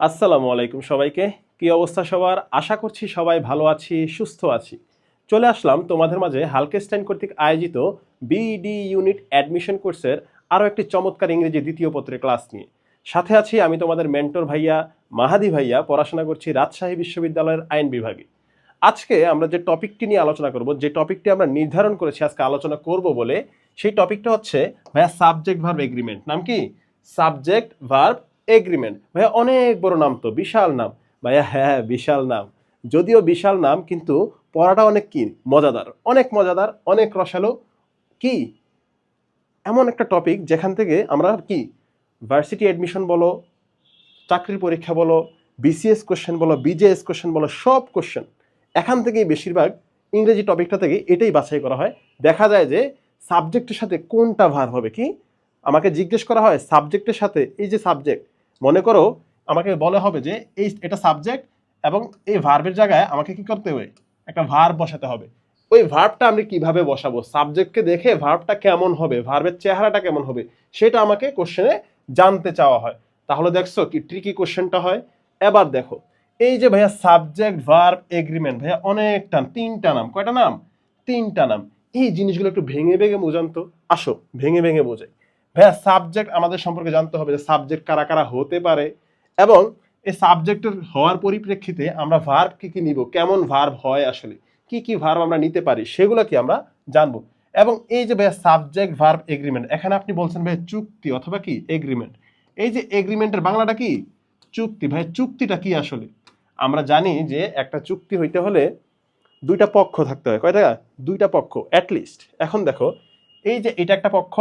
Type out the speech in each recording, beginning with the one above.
আসসালামু আলাইকুম সবাইকে। কি অবস্থা সবার? আশা করছি সবাই ভালো আছি, সুস্থ আছি। চলে আসলাম তোমাদের মাঝে হালকেস্টাইন কর্তৃক আয়োজিত বিডি ইউনিট অ্যাডমিশন কোর্সের আরও একটি চমৎকার ইংরেজি দ্বিতীয় পত্রের ক্লাস নিয়ে। সাথে আছি আমি তোমাদের মেন্টর ভাইয়া মাহাদি ভাইয়া, পড়াশোনা করছি রাজশাহী বিশ্ববিদ্যালয়ের আইন বিভাগে। আজকে আমরা যে টপিকটি নিয়ে আলোচনা করব, যে টপিকটি আমরা নির্ধারণ করেছি আজকে আলোচনা করব বলে, সেই টপিকটা হচ্ছে ভাইয়া সাবজেক্ট ভার্ব এগ্রিমেন্ট। নাম কি? Subject verb agreement. ভাইয়া অনেক বড় নাম, তো বিশাল নাম। ভাইয়া হ্যাঁ বিশাল নাম, যদিও বিশাল নাম কিন্তু পড়াটা অনেক কি মজাদার, অনেক মজাদার, অনেক রসালো। কি এমন একটা টপিক যেখান থেকে আমরা কি ভার্সিটি অ্যাডমিশন বলো, চাকরির পরীক্ষা বলো, বিসিএস কোশ্চেন বলো, বিজেএস কোশ্চেন বলো, সব কোশ্চেন এখান থেকেই বেশিরভাগ ইংরেজি টপিকটা থেকে এটাই বাছাই করা হয়। দেখা যায় যে সাবজেক্টের সাথে কোনটা ভার্ব হবে, কি আমাকে জিজ্ঞেস করা হয় সাবজেক্টের সাথে, এই যে সাবজেক্ট মনে করো আমাকে বলা হবে যে এটা সাবজেক্ট এবং এই ভার্বের জায়গায় আমাকে কি করতে হবে, একটা ভার্ব বসাতে হবে। ওই ভার্বটা আমি কিভাবে বসাবো, সাবজেক্টকে দেখে ভার্বটা কেমন হবে, ভার্বের চেহারাটা কেমন হবে, সেটা আমাকে কোশ্চেনে জানতে চাওয়া হয়। তাহলে দেখছো কি ট্রিকি কোশ্চেনটা হয়। এবার দেখো এই যে ভাইয়া সাবজেক্ট ভার্ব এগ্রিমেন্ট, ভাইয়া অনেকটা, তিনটা নাম। কয়টা নাম? তিনটা নাম। এই জিনিসগুলো একটু ভেঙে ভেঙে বোঝান তো। আসো ভেঙে ভেঙে বোঝাই। ভাইয়া সাবজেক্ট আমাদের সম্পর্কে জানতে হবে যে সাবজেক্ট কারা কারা হতে পারে, এবং এই সাবজেক্টের হওয়ার পরিপ্রেক্ষিতে আমরা ভার্ব কি কি নিব, কেমন ভার্ব হয়, আসলে কি কি ভার্ব আমরা নিতে পারি, সেগুলো কি আমরা জানবো। এবং এই যে ভাইয়া সাবজেক্ট ভার্ব এগ্রিমেন্ট, এখানে আপনি বলছেন ভাই চুক্তি অথবা কি এগ্রিমেন্ট। এই যে এগ্রিমেন্টের বাংলাটা কি? চুক্তি। ভাই চুক্তিটা কি আসলে? আমরা জানি যে একটা চুক্তি হইতে হলে দুইটা পক্ষ থাকতে হয়। কয়টা? দুইটা পক্ষ অ্যাটলিস্ট। এখন দেখো এই যে এটা একটা পক্ষ,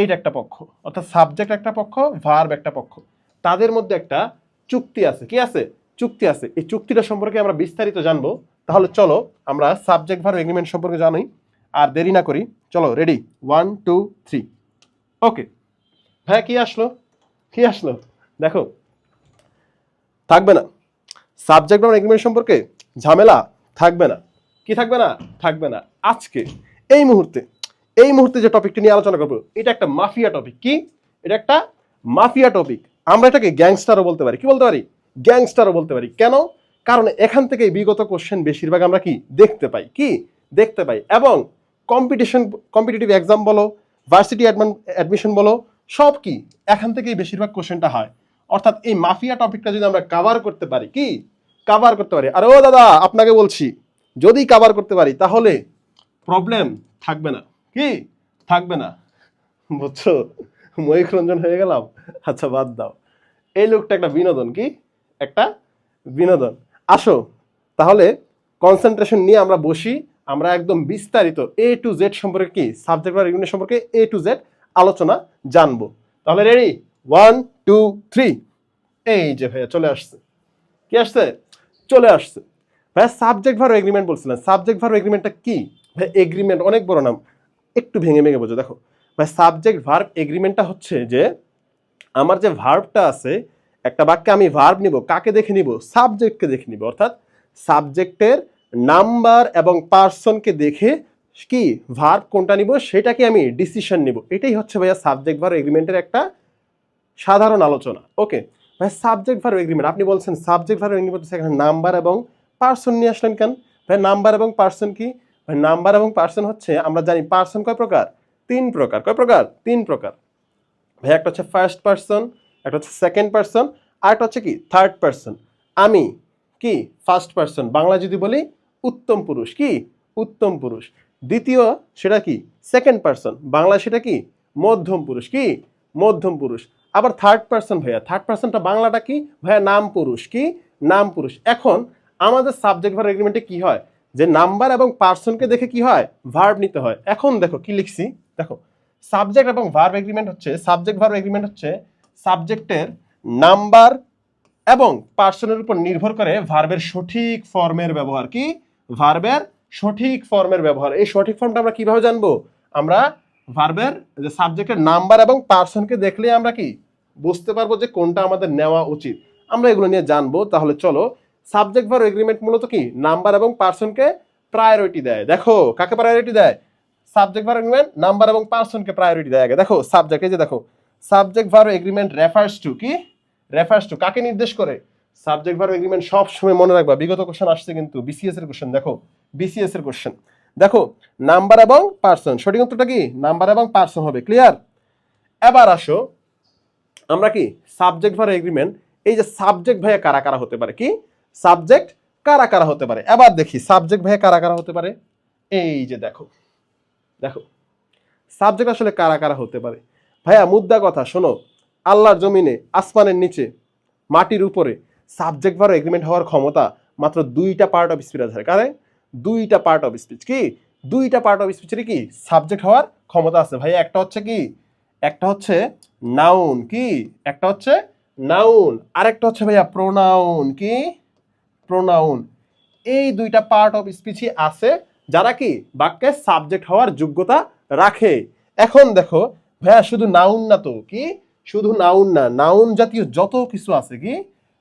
এইটা একটা পক্ষ, অর্থাৎ সাবজেক্ট একটা পক্ষ, ভার্ব একটা পক্ষ, তাদের মধ্যে একটা চুক্তি আছে। কি আছে? চুক্তি আছে। এই চুক্তিটা সম্পর্কে আমরা বিস্তারিত জানবো। তাহলে চলো আমরা সাবজেক্ট ভার্ব এগ্রিমেন্ট সম্পর্কে জানি, আর দেরি না করি। চলো রেডি, 1 2 3। ওকে ভাইয়া কি আসলো, কি আসলো? দেখো থাকবে না সাবজেক্ট ভার্ব এগ্রিমেন্ট সম্পর্কে ঝামেলা, থাকবে না। কি থাকবে না? থাকবে না। আজকে এই মুহূর্তে যে টপিকটি নিয়ে আলোচনা করবো, এটা একটা মাফিয়া টপিক। কি? এটা একটা মাফিয়া টপিক। আমরা এটাকে গ্যাংস্টারও বলতে পারি। কি বলতে পারি? গ্যাংস্টারও বলতে পারি। কেন? কারণ এখান থেকে বিগত কোশ্চেন বেশিরভাগ আমরা কি দেখতে পাই, কি দেখতে পাই। এবং কম্পিটিটিভ এক্সাম বলো, ভার্সিটি অ্যাডমিশন বলো, সব কি এখান থেকেই বেশিরভাগ কোশ্চেনটা হয়। অর্থাৎ এই মাফিয়া টপিকটা যদি আমরা কাভার করতে পারি, কি কাভার করতে পারি, আর ও দাদা আপনাকে বলছি, যদি কাভার করতে পারি তাহলে প্রবলেম থাকবে না। কি থাকবে না? বুঝছো? ময়ূখ রঞ্জন হয়ে গেলাম। আচ্ছা বাদ দাও, এই লোকটা একটা বিনোদন। কি একটা বিনোদন। আসো তাহলে কনসেন্ট্রেশন নিয়ে আমরা বসি, আমরা একদম বিস্তারিত এ টু জেড সম্পর্কে, কি সাবজেক্ট ভার্ব এগ্রিমেন্ট সম্পর্কে এ টু জেড আলোচনা জানবো। তাহলে রেডি, 1 2 3। এই যে ভাইয়া চলে আসছে। কি আসছে? চলে আসছে। ভাইয়া সাবজেক্ট ভার্ব এগ্রিমেন্ট বলছিলেন। সাবজেক্ট ভার্ব এগ্রিমেন্টটা কি? ভাই এগ্রিমেন্ট অনেক বড় নাম, একটু ভেঙে ভেঙে বোঝো। দেখো ভাই সাবজেক্ট ভার্ব এগ্রিমেন্টটা হচ্ছে যে আমার যে ভার্বটা আছে, একটা বাক্যে আমি ভার্ব নিব, কাকে দেখে নিব? সাবজেক্টকে দেখে নিব। অর্থাৎ সাবজেক্টের নাম্বার এবং পার্সনকে দেখে কি ভার্ব কোনটা নিব সেটাকে আমি ডিসিশন নিব। এটাই হচ্ছে ভাইয়া সাবজেক্ট ভার্ব এগ্রিমেন্টের একটা সাধারণ আলোচনা। ওকে ভাই সাবজেক্ট ভার্ব এগ্রিমেন্ট, আপনি বলছেন সাবজেক্ট ভার্ব এগ্রিমেন্ট এখানে নাম্বার এবং পার্সন নিয়ে আসলেন কেন? ভাই নাম্বার এবং পার্সন কি? ভাই নাম্বার এবং পার্সন হচ্ছে, আমরা জানি পার্সন কয় প্রকার? 3 প্রকার। কয় প্রকার? 3 প্রকার। ভাই একটা হচ্ছে ফার্স্ট পার্সন, একটা হচ্ছে সেকেন্ড পার্সন, আর একটা হচ্ছে কি থার্ড পার্সন। আমি কি ফার্স্ট পার্সন, বাংলা যদি বলি উত্তম পুরুষ। কি উত্তম পুরুষ। দ্বিতীয় সেটা কি সেকেন্ড পার্সন, বাংলা সেটা কি মধ্যম পুরুষ। কি মধ্যম পুরুষ। আবার থার্ড পার্সন, ভাইয়া থার্ড পার্সনটা বাংলাটা কি? ভাইয়া নাম পুরুষ। কি নাম পুরুষ। এখন আমাদের সাবজেক্ট ভার্ব এগ্রিমেন্টে কি হয়, যে নাম্বার এবং পার্সনকে দেখে কি হয় ভার্ব নিতে হয়। এখন দেখো কি লিখছি, দেখো সাবজেক্ট এবং ভার্ব এগ্রিমেন্ট হচ্ছে, সাবজেক্ট ভার্ব এগ্রিমেন্ট হচ্ছে সাবজেক্টের নাম্বার এবং পার্সনের উপর নির্ভর করে ভার্বের সঠিক ফর্মের ব্যবহার। কি ভার্বের সঠিক ফর্মের ব্যবহার। এই সঠিক ফর্মটা আমরা কিভাবে জানবো? আমরা ভার্বের যে সাবজেক্টের নাম্বার এবং পার্সনকে দেখলে আমরা কি বুঝতে পারবো যে কোনটা আমাদের নেওয়া উচিত। আমরা এগুলো নিয়ে জানবো। তাহলে চলো, সাবজেক্ট ভার্ব এগ্রিমেন্ট মূলত কি নাম্বার এবং পার্সনকে প্রায়োরিটি দেয়। দেখো কাকে প্রায়োরিটি দেয়? সাবজেক্ট ভার্ব এগ্রিমেন্ট নাম্বার এবং পার্সনকে প্রায়োরিটি দেয় আগে। দেখো সাবজেক্ট, এই যে দেখো subject verb agreement refers to, কি রেফার্স টু কাকে নির্দেশ করে? সাবজেক্ট ভার্ব এগ্রিমেন্ট সব সময় মনে রাখবা, বিগত কোশ্চেন আসছে কিন্তু বিসিএস এর কোশ্চেন। দেখো বিসিএস এর কোশ্চেন দেখো, নাম্বার এবং পার্সন, সঠিক উত্তরটা কি নাম্বার এবং পার্সন হবে। ক্লিয়ার? এবার আসো আমরা কি সাবজেক্ট ভার্ব এগ্রিমেন্ট, এই যে সাবজেক্ট ভাইয়া কারা কারা হতে পারে, কি সাবজেক্ট কারা কারা হতে পারে, এবার দেখি সাবজেক্ট ভাইয়া কারা কারা হতে পারে। এই যে দেখো দেখো সাবজেক্ট আসলে কারা কারা হতে পারে ভাইয়া, মুদ্রা কথা শোনো, আল্লাহর জমিনে, আসমানের নিচে, মাটির উপরে সাবজেক্ট ভার্ব এগ্রিমেন্ট হওয়ার ক্ষমতা মাত্র দুইটা পার্ট অফ স্পিচ আছে। কারে? দুইটা পার্ট অফ স্পিচ, কি দুইটা পার্ট অফ স্পিচের কি সাবজেক্ট হওয়ার ক্ষমতা আছে ভাইয়া। একটা হচ্ছে কি, একটা হচ্ছে নাউন, কি একটা হচ্ছে নাউন, আরেকটা হচ্ছে ভাইয়া প্রোনাউন, কি প্রোনাউন। এই দুইটা পার্ট অফ স্পিচই আছে যারা কি বাক্যে সাবজেক্ট হওয়ার যোগ্যতা রাখে। এখন দেখো ভাইয়া শুধু নাউন না তো, কি শুধু নাউন না, নাউন জাতীয় যত কিছু আছে, কি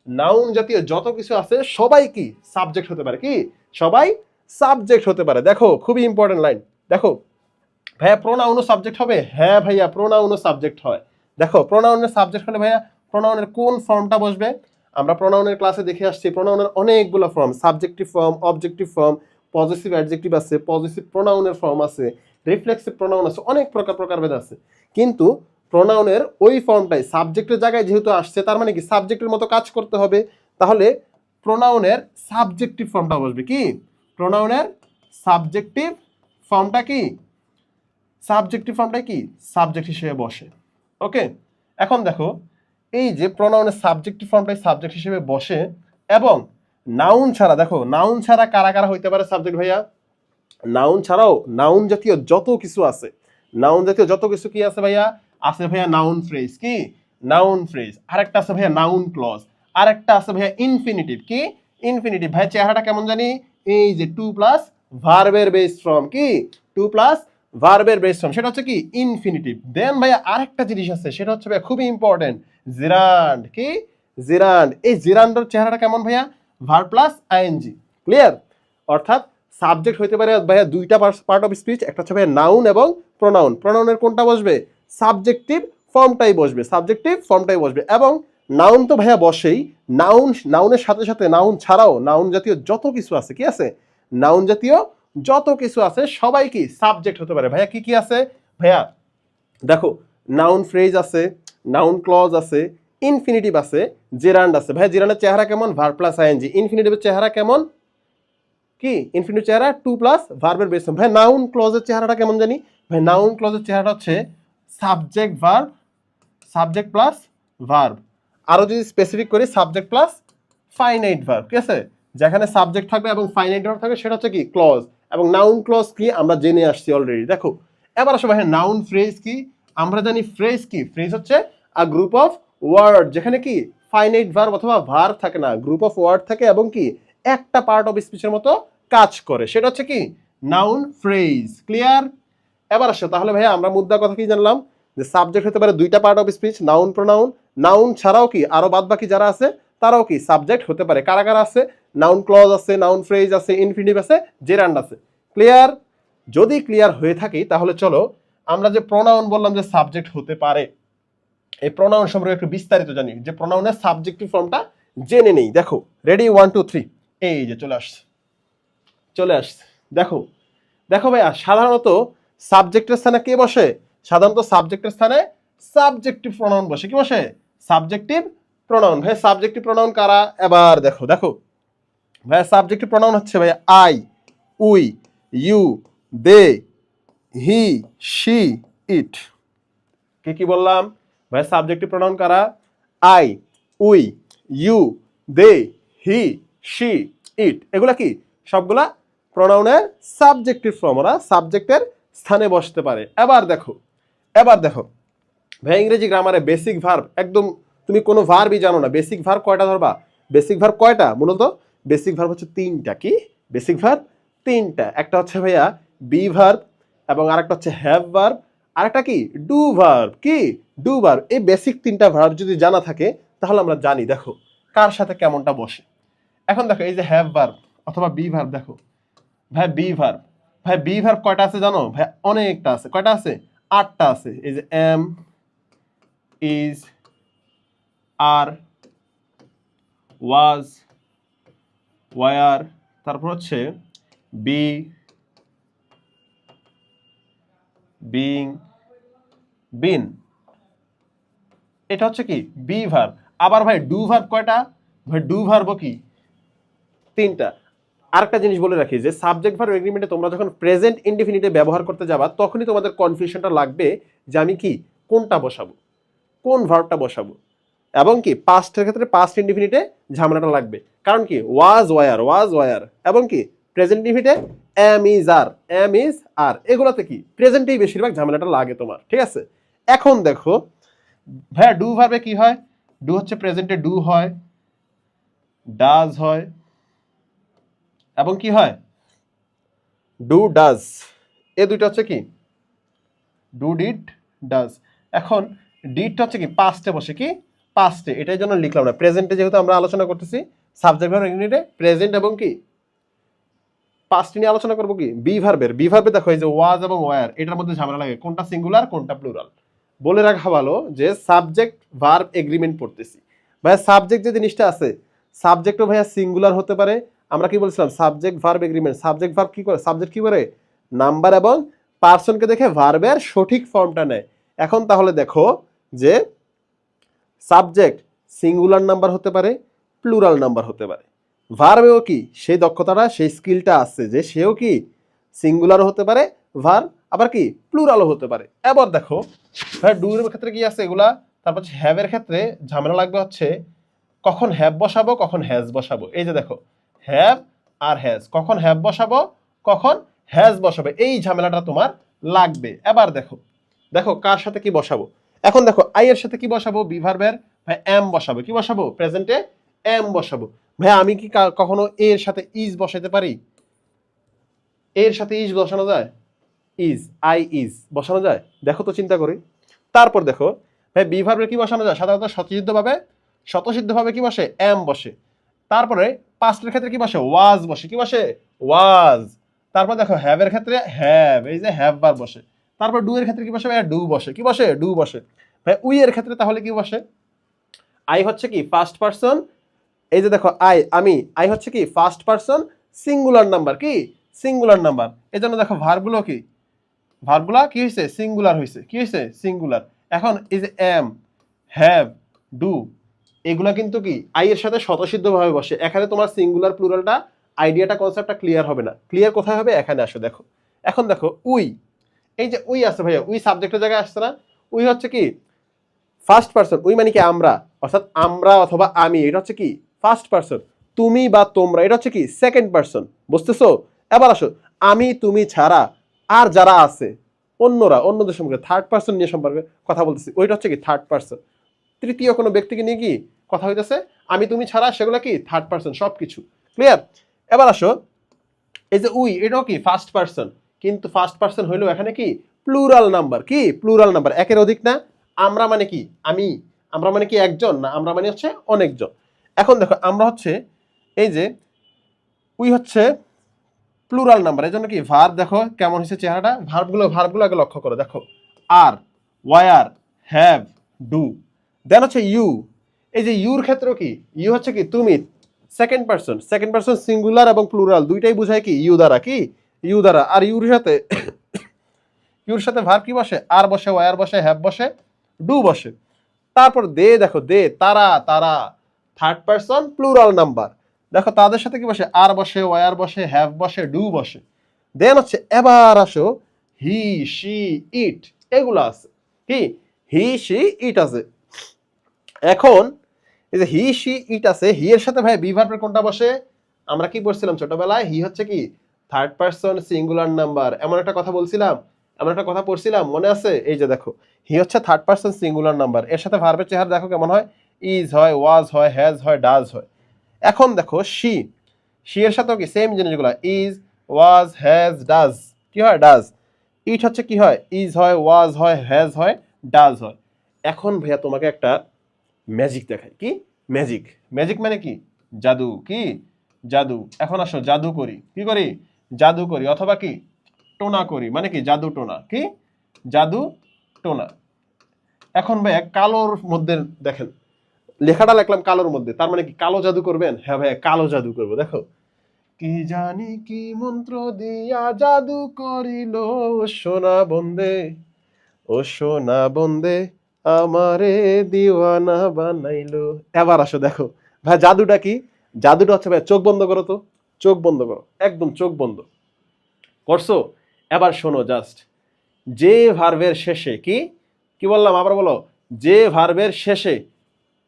নাউন জাতীয় যত কিছু আছে সবাই কি সাবজেক্ট হতে পারে, কি সবাই সাবজেক্ট হতে পারে। দেখো খুবই ইম্পর্টেন্ট লাইন, দেখো ভাইয়া প্রোনাউনও সাবজেক্ট হবে, হ্যাঁ ভাইয়া প্রোনাউনও সাবজেক্ট হয়। দেখো প্রোনাউনের সাবজেক্ট হলে ভাইয়া প্রোনাউনের কোন ফর্মটা বসবে, আমরা প্রোনাউনের ক্লাসে দেখে আসছি প্রোনাউনের অনেকগুলো form, subjective form, objective form, positive adjective আছে, পজিটিভ প্রোনাউনের ফর্ম আছে, রিফ্লেক্সিভ প্রোনাউন আছে, অনেক প্রকারভেদ আছে। কিন্তু প্রোনাউনের ওই ফর্মটাই সাবজেক্টের জায়গায় যেহেতু আসছে, তার মানে কি সাবজেক্টের মতো কাজ করতে হবে, তাহলে প্রোনাউনের সাবজেক্টিভ ফর্মটা বসবে, কি প্রোনাউনের সাবজেক্টিভ ফর্মটা, কি সাবজেক্টিভ ফর্মটাই কি সাবজেক্ট হিসেবে বসে। ওকে, এখন দেখো এই যে প্রোনাউনের সাবজেক্টিভ ফর্মটাই সাবজেক্ট হিসেবে বসে, এবং নাউন ছাড়া, দেখো নাউন ছাড়া কারা কারা হইতে পারে সাবজেক্ট ভাইয়া, নাউন ছাড়াও নাউন জাতীয় যত কিছু আছে, নাউন জাতীয় যত কিছু কি আছে ভাইয়া, আছে ভাইয়া নাউন ফ্রেজ, কি নাউন ফ্রেজ, আরেকটা আছে ভাইয়া নাউন ক্লজ, আরেকটা আছে ভাইয়া ইনফিনিটিভ, কি ইনফিনিটিভ। ভাইয়া চেহারাটা কেমন জানি, এই যে টু প্লাস ভার্বের বেস ফর্ম, কি টু প্লাস ভার্বের বেস ফর্ম, সেটা হচ্ছে কি ইনফিনিটিভ। দেন ভাইয়া আরেকটা জিনিস আছে, সেটা হচ্ছে ভাইয়া খুবই ইম্পর্টেন্ট, জিরান্ড, কি জিরান্ড। এই জিরান্ডের চেহারাটা কেমন ভাইয়া, ভার্ব প্লাস আইএনজি। ক্লিয়ার? অর্থাৎ সাবজেক্ট হইতে পারে ভাইয়া দুইটা পার্ট অফ স্পিচ, একটা হচ্ছে ভাইয়া নাউন এবং প্রোনাউন। প্রোনাউনের কোনটা বসবে, সাবজেক্টিভ ফর্মটাই বসবে, সাবজেক্টিভ ফর্মটাই বসবে। এবং নাউন তো ভাইয়া বসেই, নাউনের সাথে সাথে নাউন ছাড়াও নাউন জাতীয় যত কিছু আছে, কি আছে নাউন জাতীয় যত কিছু আছে সবাই কি সাবজেক্ট হতে পারে। ভাইয়া কি কি আছে ভাইয়া, দেখো নাউন ফ্রেজ আছে, নাউন ক্লজ আছে, ইনফিনিটিভ আছে, জেরান্ড আছে। ভাইয়া জেরান্ডের চেহারা কেমন, ভার্ব প্লাস আইএনজি। ইনফিনিটিভের চেহারা কেমন, কি ইনফিনিটিভ চেহারা টু প্লাস ভার্বের বেস। ভাই নাউন ক্লজের চেহারাটা কেমন জানি, ভাই নাউন ক্লজের চেহারাটা হচ্ছে subject verb, subject plus verb, আরো যদি স্পেসিফিক করি সাবজেক্ট প্লাস ফাইনাইট ভার্ব, ঠিক আছে, যেখানে সাবজেক্ট থাকবে এবং ফাইনাইট ভার্ব থাকবে সেটা হচ্ছে কি ক্লজ। এবং নাউন ক্লজ কি আমরা জেনে আসছি অলরেডি। দেখো এবার আসো ভাই নাউন ফ্রেজ কি, আমরা জানি ফ্রেজ কি, ফ্রেজ হচ্ছে আ গ্রুপ অফ ওয়ার্ড যেখানে কি ফাইনাইট ভার্ব অথবা ভার্ব থাকে না, গ্রুপ অফ ওয়ার্ড থাকে এবং কি একটা পার্ট অফ স্পিচের মতো কাজ করে, সেটা হচ্ছে কি নাউন ফ্রেজ। ক্লিয়ার? এবার আসো তাহলে ভাইয়া আমরা মুদ্রা কথা কি জানলাম, যে সাবজেক্ট হতে পারে দুইটা part of speech, noun pronoun. Noun ছাড়াও কি আরো বাদ বাকি যারা আছে তারাও কি সাবজেক্ট হতে পারে। কারা কারা আছে, নাউন ক্লজ আছে, নাউন ফ্রেজ আছে, ইনফিনিটিভ আছে, জেরান্ড আছে। ক্লিয়ার? যদি ক্লিয়ার হয়ে থাকি তাহলে চলো আমরা যে প্রোনাউন বললাম যে সাবজেক্ট হতে পারে, এই প্রোনাউন সম্পর্কে একটু বিস্তারিত জানি, যে প্রোনাউনের সাবজেক্টিভ ফর্মটা জেনে নেই। দেখো রেডি, 1 2 3, এই যে চলে আসছে চলে আসছে। দেখো দেখো ভাইয়া সাধারণত সাবজেক্টের স্থানে কে বসে, সাধারণত সাবজেক্টের স্থানে সাবজেক্টিভ প্রোনাউন বসে। কি বসে, সাবজেক্টিভ প্রোনাউন। ভাই সাবজেক্টিভ প্রোনাউন কারা, এবার দেখো দেখো ভাইয়া সাবজেক্টিভ প্রোনাউন হচ্ছে ভাইয়া I, we, you, they, he, she, it. কি কি বললাম ভাই, সাবজেক্টিভ প্রোনাউন কারা, I, we, you, they, he, she, it. এগুলা কি সবগুলা প্রোনাউনের সাবজেক্টিভ ফর্ম, ওরা সাবজেক্টের স্থানে বসতে পারে। এবার দেখো ভাই ইংরেজি গ্রামারে বেসিক ভার্ব, একদম তুমি কোনো ভার্বই জানো না, বেসিক ভার্ব কয়টা ধরবা, বেসিক ভার্ব কয়টা, মূলত বেসিক ভার্ব হচ্ছে তিনটা। কি বেসিক ভার্ব তিনটা, একটা হচ্ছে ভাইয়া বি ভার্ব, এবং আরেকটা হচ্ছে হ্যাভ ভার্ব, আরেকটা কি ডু ভার্ব। কি ডু ভার্ব। এই বেসিক তিনটা ভার্ব যদি জানা থাকে তাহলে আমরা জানি দেখো কার সাথে কেমনটা বসে। এখন দেখো এই যে হ্যাভ ভার্ব অথবা বি ভার্ব, দেখো ভাই বি ভার্ব, ভাই বি ভার্ব কয়টা আছে জানো, ভাই অনেকটা আছে। কয়টা আছে, 8টা আছে। এই যে am, is, are, was, were, তারপর হচ্ছে বি, বিং, বিন। এটা হচ্ছে কি বি ভার্ব। আবার ভাই ডু ভার্ব কয়টা? ভাই ডু ভার্বও কি তিনটা। আরেকটা জিনিস বলে রাখি যে সাবজেক্ট ভার্ব এগ্রিমেন্টে তোমরা যখন প্রেজেন্ট ইনডিফিনিটে ব্যবহার করতে যাবা তখনই তোমাদের কনফিউশনটা লাগবে যে আমি কি কোনটা বসাবো, কোন ভার্বটা বসাবো। এবং কি পাস্টের ক্ষেত্রে পাস্ট ইনডিফিনিটে ঝামেলাটা লাগবে, কারণ কি ওয়াজ ওয়ার, ওয়াজ ওয়ার, এবং কি প্রেজেন্ট ইনডিফিনিটে am is are, am is are, এগুলোতে কি প্রেজেন্টেই বেশিরভাগ ঝামেলাটা লাগে তোমার, ঠিক আছে। এখন দেখো ভাইয়া ডু ভার্বে কি হয়? ডু হচ্ছে প্রেজেন্টে ডু হয়, ডাজ হয়, এবং কি হয় ডু ডাজ। এ দুইটা হচ্ছে কি ডু ডিড ডাজ। এখন ডিডটা হচ্ছে কি পাস্টে বসে, কি পাস্টে, এটাই জন্য লিখলাম না। প্রেজেন্টে যেহেতু আমরা আলোচনা করতেছি সাবজেক্ট ভার্ব ইউনিটে প্রেজেন্ট এবং কি পাস্ট নিয়ে আলোচনা করবো কি বি ভার্বের। বি ভার্বে দেখো এই যে ওয়াজ এবং ওয়ার, এটার মধ্যে ঝামেলা লাগে কোনটা সিঙ্গুলার কোনটা প্লুরাল। বলে রাখা ভালো যে সাবজেক্ট ভার্ব এগ্রিমেন্ট পড়তেছি ভাইয়া, সাবজেক্ট যে জিনিসটা আছে সাবজেক্টও ভাইয়া সিঙ্গুলার হতে পারে। আমরা কি বলছিলাম subject verb agreement, subject verb কি করে, সাবজেক্ট কি করে নাম্বার এবং পার্সনকে দেখে ভার্বের সঠিক ফর্মটা নেয়। এখন তাহলে দেখো যে সাবজেক্ট সিঙ্গুলার নাম্বার হতে পারে, প্লুরাল নাম্বার হতে পারে। ভার্বেও কি সেই দক্ষতাটা সেই স্কিলটা আছে যে সেও কি সিঙ্গুলারও হতে পারে ভার্ব, আবার কি প্লুরালও হতে পারে। এবার দেখো ভাই ডু এর ক্ষেত্রে কি আছে এগুলা। তারপর হ্যাভ এর ক্ষেত্রে ঝামেলা লাগবে হচ্ছে কখন হ্যাভ বসাবো কখন হ্যাজ বসাবো। এই যে দেখো হ্যাভ আর হ্যাজ, কখন হ্যাভ বসাবো কখন হ্যাজ বসাবে, এই ঝামেলাটা তোমার লাগবে। এবার দেখো দেখো কার সাথে কি বসাবো। এখন দেখো আই এর সাথে কি বসাবো, বি ভার্বের ভাই এম বসাবো। কি বসাবো, প্রেজেন্টে এম বসাবো। ভাই আমি কি কখনো এর সাথে ইজ বসাতে পারি? এর সাথে ইজ বসানো যায়? ইজ, আই ইজ বসানো যায়? দেখো তো চিন্তা করি। তারপর দেখো ভাই বি ভার্বে কি বসানো যায় সাধারণত স্বতঃসিদ্ধভাবে কি বসে এম বসে। তারপরে পাস্টের ক্ষেত্রে কি বসে ওয়াজ বসে, কি বসে ওয়াজ। তারপর দেখো হ্যাভ এর ক্ষেত্রে হ্যাভ, এই যে হ্যাভ বার বসে। তারপর ডু এর ক্ষেত্রে কি বসে ডু বসে, কি বসে ডু বসে। ভাই উই এর ক্ষেত্রে তাহলে কি বসে, আই হচ্ছে কি ফার্স্ট পারসন, এই যে দেখো আই আমি, আই হচ্ছে কি ফার্স্ট পারসন সিঙ্গুলার নাম্বার, কি সিঙ্গুলার নাম্বার। এই জন্য দেখো ভার্বগুলো কি ভার্বগুলা কি হয়েছে সিঙ্গুলার হয়েছে, কি হয়েছে সিঙ্গুলার। এখন এই যে এম, হ্যাভ, ডু, এগুলা কিন্তু কি আই এর সাথে স্বতঃসিদ্ধভাবে বসে। এখানে তোমার সিঙ্গুলার প্লুরালটা আইডিয়াটা কনসেপ্টটা ক্লিয়ার হবে না। ক্লিয়ার কোথায় হবে, এখানে আসো দেখো। এখন দেখো উই, এই যে উই আছে ভাইয়া, উই সাবজেক্টের জায়গায় আসছে না। উই হচ্ছে কি ফার্স্ট পারসন, উই মানে কি আমরা, অর্থাৎ আমরা অথবা আমি, এটা হচ্ছে কি ফার্স্ট পারসন। তুমি বা তোমরা এটা হচ্ছে কি সেকেন্ড পারসন, বুঝতেছো। এবার আসো আমি তুমি ছাড়া আর যারা আছে অন্যরা, অন্যদের সম্পর্কে থার্ড পারসন নিয়ে সম্পর্কে কথা বলতেছি, ওইটা হচ্ছে কি থার্ড পারসন। তৃতীয় কোনো ব্যক্তিকে নিয়ে কি কথা হইতেছে, আমি তুমি ছাড়া সেগুলো কি থার্ড পারসন সব কিছু। ক্লিয়ার। এবার আসো এই যে উই, এটাও কি ফার্স্ট পারসন, কিন্তু ফার্স্ট পারসন হইলেও এখানে কি প্লুরাল নাম্বার, কি প্লুরাল নাম্বার, একের অধিক না। আমরা মানে কি আমি, আমরা মানে কি একজন না, আমরা মানে হচ্ছে অনেকজন। এখন দেখো আমরা হচ্ছে এই যে উই হচ্ছে প্লুরাল নাম্বার, এই জন্য কি ভার্ব দেখো কেমন হয়েছে চেহারাটা। ভার্বগুলো আগে লক্ষ্য করো, দেখো আর, ওয়ার, হ্যাভ, ডু। দেন হচ্ছে ইউ, এই যে ইউর ক্ষেত্রেও কি ইউ হচ্ছে কি তুমি সেকেন্ড পারসন সিঙ্গুলার এবং প্লুরাল দুইটাই বোঝায় কি ইউ দ্বারা, কি ইউ দ্বারা। আর ইউর সাথে ইউর সাথে ভার্ব কি বসে আর বসে, ওয়ার বসে, হ্যাভ বসে, ডু বসে। তারপর দে, দেখো দে তারা, তারা থার্ড পারসন প্লুরাল নাম্বার। দেখো তাদের সাথে কি বসে আর বসে, ওয়ার বসে, হ্যাভ বসে, ডু বসে। দেন হচ্ছে এবার আসো হি, শি, ইট, এগুলো আছে, কি হি, শি, ইট আছে। এখন এই যে হি, শি, ইট আছে, হি এর সাথে ভাই বি ভার্বের কোনটা বসে? আমরা কি পড়ছিলাম ছোটবেলায়, হি হচ্ছে কি থার্ড পারসন সিঙ্গুলার নাম্বার, এমন একটা কথা বলছিলাম, এমন একটা কথা পড়ছিলাম মনে আছে। এই যে দেখো হি হচ্ছে থার্ড পারসন সিঙ্গুলার নাম্বার, এর সাথে ভার্বের চেহারা দেখো কেমন হয়, ইজ হয়, ওয়াজ হয়, হ্যাজ হয়, ডাজ হয়। এখন দেখো শি, শি এর সাথেও কি সেম জিনিসগুলো, ইজ, ওয়াজ, হ্যাজ, ডাজ, কি হয় ডাজ। ইট হচ্ছে কি হয়, ইজ হয়, ওয়াজ হয়, হ্যাজ হয়, ডাজ হয়। এখন ভাইয়া তোমাকে একটা ম্যাজিক দেখাই, কি ম্যাজিক, ম্যাজিক মানে কি জাদু, কি জাদু। এখন আসো জাদু করি, কি করি জাদু করি, অথবা কি টোনা করি, মানে কি জাদু টোনা, কি জাদু টোনা। এখন ভাই কালোর মধ্যে দেখেন লেখাটা লিখলাম কালোর মধ্যে, তার মানে কি কালো জাদু করবেন? হ্যাঁ ভাইয়া কালো জাদু করবো। দেখো, কি জানি কি মন্ত্র দিয়া জাদু করিল সোনা বন্দে, ও সোনা বন্দে আমারে দিওয়ানা বানাইলো। এবার আসো দেখো ভাই জাদুটা কি। জাদুটা হচ্ছে ভাই, চোখ বন্ধ করো তো, চোখ বন্ধ করো, একদম চোখ বন্ধ করছো। এবার শোনো জাস্ট, যে ভার্বের শেষে কি কি বললাম আবার বলো, যে ভার্বের শেষে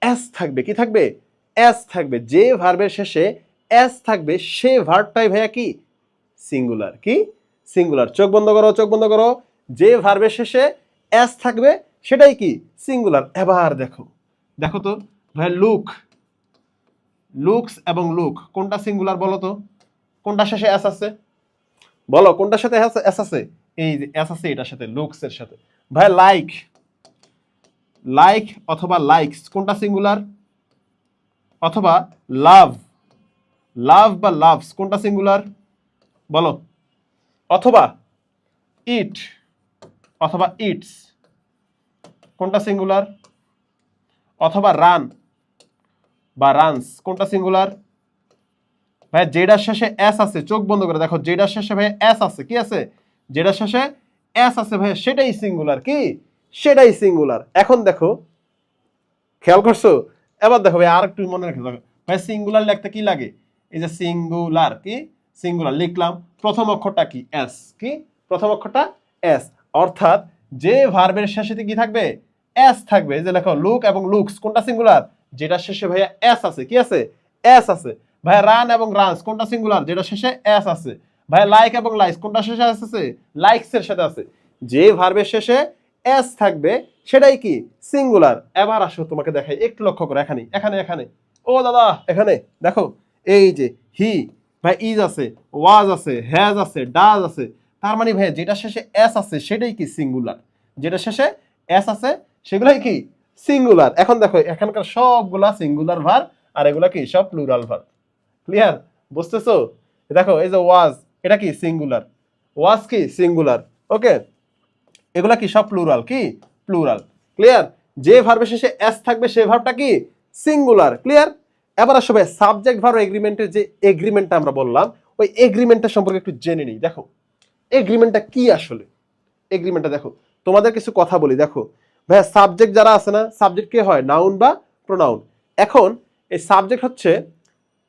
এস থাকবে, কি থাকবে? এস থাকবে। যে ভার্বের শেষে এস থাকবে সে ভার্বটাই ভাইয়া কি? সিঙ্গুলার। কি? সিঙ্গুলার। চোখ বন্ধ করো, চোখ বন্ধ করো। যে ভার্বের শেষে এস থাকবে সেটাই কি? সিঙ্গুলার। এবার দেখো, দেখো তো ভাই, লুক, লুকস এবং লুক কোনটা সিঙ্গুলার বলো তো? কোনটা শেষে এস আছে বলো? কোনটার সাথে এস আছে? এই যে এস আছে এটার সাথে, লুকস এর সাথে। ভাই লাইক, লাইক অথবা লাইকস কোনটা সিঙ্গুলার? অথবা লাভ, লাভ বা লাভস কোনটা সিঙ্গুলার বলো? অথবা ইট অথবা ইটস কোনটা সিঙ্গুলার? অথবা রান বা রানস কোনটা সিঙ্গুলার? ভাই যেটার শেষে এস আছে, চোখ বন্ধ করে দেখো, যেটার শেষে ভাই এস আছে, কি আছে? যেটার শেষে এস আছে ভাই সেটাই সিঙ্গুলার। কি? সেটাই সিঙ্গুলার। এখন দেখো, খেয়াল করছো? এবার দেখো ভাই আর একটু মনে রেখে দেখো ভাই, সিঙ্গুলার লিখতে কি লাগে? এই যে সিঙ্গুলার, কি সিঙ্গুলার লিখলাম, প্রথম অক্ষরটা কি? এস। কি? প্রথম অক্ষরটা এস। অর্থাৎ যে ভার্বের শেষে কি থাকবে? এস থাকবে। এই যে লেখো লুক এবং লুকস কোনটা সিঙ্গুলার? যেটা শেষে ভাইয়া এস আছে, কি আছে? এস আছে। ভাইয়া রান এবং রানস কোনটা সিঙ্গুলার? যেটা শেষে এস আছে। ভাইয়া লাইক এবং লাইকস কোনটা শেষে এস আছে? লাইকস এর সাথে আছে। যে ভার্বের শেষে এস থাকবে সেটাই কি? সিঙ্গুলার। এবার আসো তোমাকে দেখাই, একটু লক্ষ্য করো, এখানে এখানে এখানে, ও দাদা এখানে দেখো, এই যে হি, ভাই ইজ আছে, ওয়াজ আছে, হ্যাজ আছে, ডাজ আছে। তার মানে ভাই যেটা শেষে এস আছে সেটাই কি? সিঙ্গুলার। যেটা শেষে এস আছে সেগুলাই কি? সিঙ্গুলার। এখন দেখো এখানকার সবগুলা সিঙ্গুলার ভার্ব, আর এগুলা কি? সব প্লুরাল ভার্ব। ক্লিয়ার? বুঝতেছো? দেখো এই যে ওয়াজ, এটা কি? সিঙ্গুলার। ওয়াজ কি? সিঙ্গুলার। ওকে, এগুলা কি? সব প্লুরাল। কি? প্লুরাল। ক্লিয়ার? যে ভার্বের শেষে এস থাকবে সেই ভার্বটা কি? সিঙ্গুলার। ক্লিয়ার? এবার আসবে সাবজেক্ট ভার্ব এগ্রিমেন্টের যে এগ্রিমেন্টটা আমরা বললাম, ওই এগ্রিমেন্টটা সম্পর্কে একটু জেনে নিই। দেখো এগ্রিমেন্টটা কি আসলে। এগ্রিমেন্টটা দেখো, তোমাদের কিছু কথা বলি। দেখো ভাইয়া, সাবজেক্ট যারা আছে না, সাবজেক্ট কে হয়? নাউন বা প্রোনাউন। এখন এই সাবজেক্ট হচ্ছে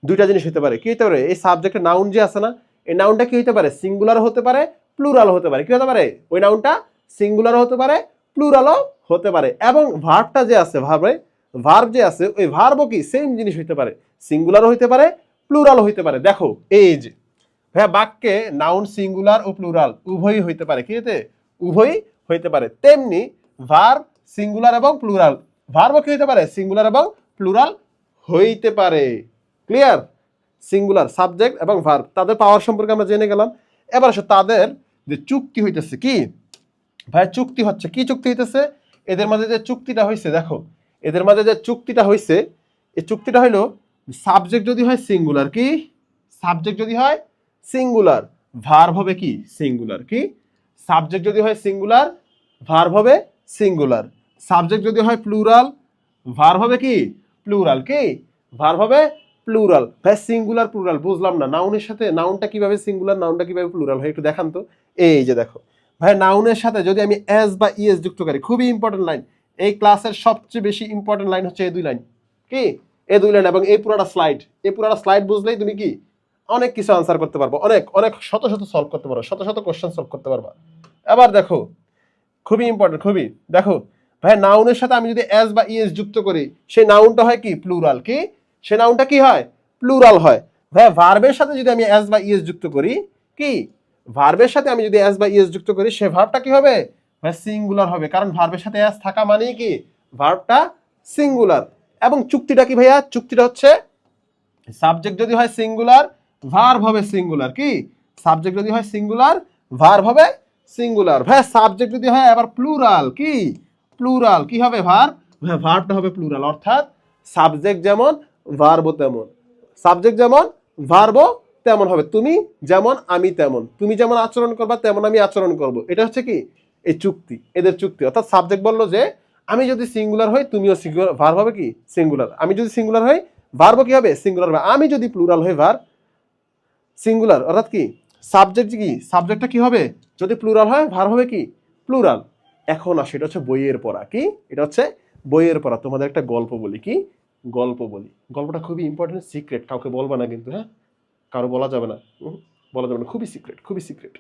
দুইটা জিনিস হতে পারে। কি হতে পারে? এই সাবজেক্টের নাউন যে আছে না, এই নাউনটা কি হতে পারে? সিঙ্গুলার হতে পারে, প্লুরাল হতে পারে। কি হতে পারে? ওই নাউনটা সিঙ্গুলার হতে পারে, প্লুরালও হতে পারে। এবং ভার্বটা যে আছে, ভার্ব যে আছে, ওই ভার্বও কি? সেম জিনিস হইতে পারে, সিঙ্গুলারও হইতে পারে, প্লুরালও হইতে পারে। দেখো এই যে ভাইয়া, বাক্যে নাউন সিঙ্গুলার ও প্লুরাল উভয়ই হইতে পারে। কি হইতে? উভয়ই হইতে পারে। তেমনি ভার্ব সিঙ্গুলার এবং প্লুরাল, ভার্বও কি হইতে পারে? সিঙ্গুলার এবং প্লুরাল হইতে পারে। ক্লিয়ার? সিঙ্গুলার, সাবজেক্ট এবং ভার্ব, তাদের পাওয়ার সম্পর্কে আমরা জেনে গেলাম। এবার আসো তাদের যে চুক্তি হইতেছে, কি ভাই? চুক্তি হচ্ছে, কি চুক্তি হইতেছে? এদের মাঝে যে চুক্তিটা হইছে, দেখো এদের মাঝে যে চুক্তিটা হইছে, এই চুক্তিটা হইলো সাবজেক্ট যদি হয় সিঙ্গুলার, কি সাবজেক্ট যদি হয় সিঙ্গুলার, ভার্ব হবে কি? সিঙ্গুলার। কি সাবজেক্ট যদি হয় সিঙ্গুলার, ভার্ব হবে সিঙ্গুলার। সাবজেক্ট যদি হয় প্লুরাল, ভার্ব হবে কি? প্লুরাল। কি ভার্ব হবে প্লুরাল। ভাই সিঙ্গুলার প্লুরাল বুঝলাম না, নাউনের সাথে নাউনটা কিভাবে সিঙ্গুলার, নাউনটা কিভাবে প্লুরাল হয় একটু দেখান তো। এই যে দেখো ভাই, নাউনের সাথে যদি আমি এস বা ইএস যুক্ত করি, খুবই ইম্পর্টেন্ট লাইন, এই ক্লাসের সবচেয়ে বেশি ইম্পর্টেন্ট লাইন হচ্ছে এই দুই লাইন। কি? এই দুই লাইন এবং এই পুরোটা স্লাইড, এই পুরোটা স্লাইড বুঝলেই তুমি কি অনেক কিছু আনসার করতে পারবো, অনেক অনেক শত শত সলভ করতে পারবো, শত শত কোশ্চেন সলভ করতে পারবা। এবার দেখো, খুবই ইম্পর্টেন্ট, খুবই। দেখো ভাই, নাউনের সাথে আমি যদি এস বা ইএস যুক্ত করি, সেই নাউনটা হয় কি? প্লুরাল। কি সেই নাউনটা কি হয়? প্লুরাল হয়। ভাই ভার্বের সাথে যদি আমি এস বা ইএস যুক্ত করি, কি ভার্বের সাথে আমি যদি এস বা ইএস যুক্ত করি, সে ভার্বটা কি হবে? ভাই সিঙ্গুলার হবে, কারণ ভার্বের সাথে এস থাকা মানেই কি? ভার্বটা সিঙ্গুলার। এবং চুক্তিটা কি ভাইয়া? চুক্তিটা হচ্ছে সাবজেক্ট যদি হয় সিঙ্গুলার, ভার্ব হবে সিঙ্গুলার। কি সাবজেক্ট যদি হয় সিঙ্গুলার, ভার্ব হবে সিঙ্গুলার। ভাই সাবজেক্ট যদি হয় আবার প্লুরাল, কি প্লুরাল, কি হবে? ভার্ব। ভাই ভার্বটা হবে প্লুরাল। অর্থাৎ সাবজেক্ট যেমন ভার্বও তেমন, সাবজেক্ট যেমন ভার্বও তেমন হবে। তুমি যেমন আমি তেমন, তুমি যেমন আচরণ করবা তেমন আমি আচরণ করব। এটা হচ্ছে কি? এই চুক্তি, এদের চুক্তি। অর্থাৎ সাবজেক্ট বললো যে আমি যদি সিঙ্গুলার হই তুমিও সিঙ্গুলার, ভার্ব হবে কি সিঙ্গুলার। আমি যদি সিঙ্গুলার হই ভার্ব কি হবে সিঙ্গুলার হবে। আমি যদি প্লুরাল হই ভার্ব সিঙ্গুলার, অর্থাৎ কি সাবজেক্ট কি সাবজেক্টটা কি হবে যদি প্লুরাল হয় ভার্ব হবে কি প্লুরাল। এখন আসে এটা হচ্ছে বইয়ের পড়া, কি এটা হচ্ছে বইয়ের পড়া। তোমাদের একটা গল্প বলি, কি গল্প বলি। গল্পটা খুবই ইম্পর্টেন্ট, সিক্রেট, কাউকে বলবা না কিন্তু, হ্যাঁ কারো বলা যাবে না, বলা যাবে না, খুবই সিক্রেট, খুবই সিক্রেট।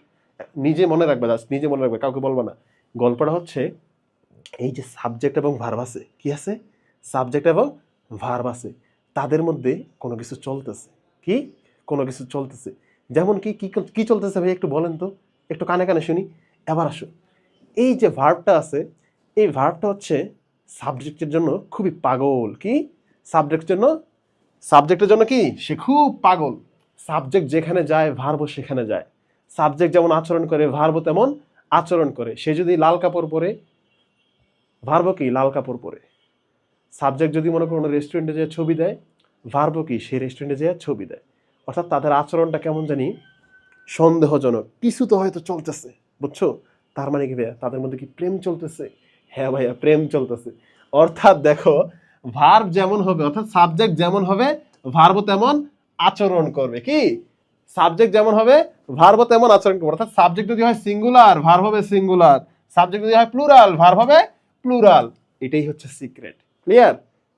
নিজে মনে রাখবে, জাস্ট নিজে মনে রাখবে, কাউকে বলবা না। গল্পটা হচ্ছে এই যে সাবজেক্ট এবং ভার্ব আছে, কি আছে সাবজেক্ট এবং ভার্ব আছে, তাদের মধ্যে কোনো কিছু চলতেছে, কি কোনো কিছু চলতেছে। যেমন কি কি চলতেছে ভাই একটু বলেন তো, একটু কানে কানে শুনি। এবার আসো, এই যে ভার্বটা আছে, এই ভার্বটা হচ্ছে সাবজেক্টের জন্য খুবই পাগল, কি সাবজেক্টের জন্য কি সে খুব পাগল। সাবজেক্ট যেখানে যায় ভার্বও সেখানে যায়। সাবজেক্ট যেমন আচরণ করে ভার্বও তেমন আচরণ করে। সে যদি লাল কাপড় পরে ভার্বও কি লাল কাপড় পরে। সাবজেক্ট যদি মনে করো রেস্টুরেন্টে যেয়ে ছবি দেয়, ভার্বও কি সে রেস্টুরেন্টে যেয়ে ছবি দেয়। অর্থাৎ তাদের আচরণটা কেমন জানি সন্দেহজনক, কিছু তো হয়তো চলতেছে, বুঝছো। তার মানে কি ভাইয়া তাদের মধ্যে কি প্রেম চলতেছে? হ্যাঁ ভাইয়া প্রেম চলতেছে। অর্থাৎ দেখো ভার্ব যেমন হবে, অর্থাৎ সাবজেক্ট যেমন হবে ভার্বও তেমন আচরণ করবে, কি সাবজেক্ট যেমন হবে ভার্বও তেমন আচরণ করবে। অর্থাৎ সাবজেক্ট যদি হয় সিঙ্গুলার ভার্ব হবে সিঙ্গুলার, সাবজেক্ট যদি হয় প্লুরাল ভার্ব হবে প্লুরাল। এটাই হচ্ছে সিক্রেট, ক্লিয়ার।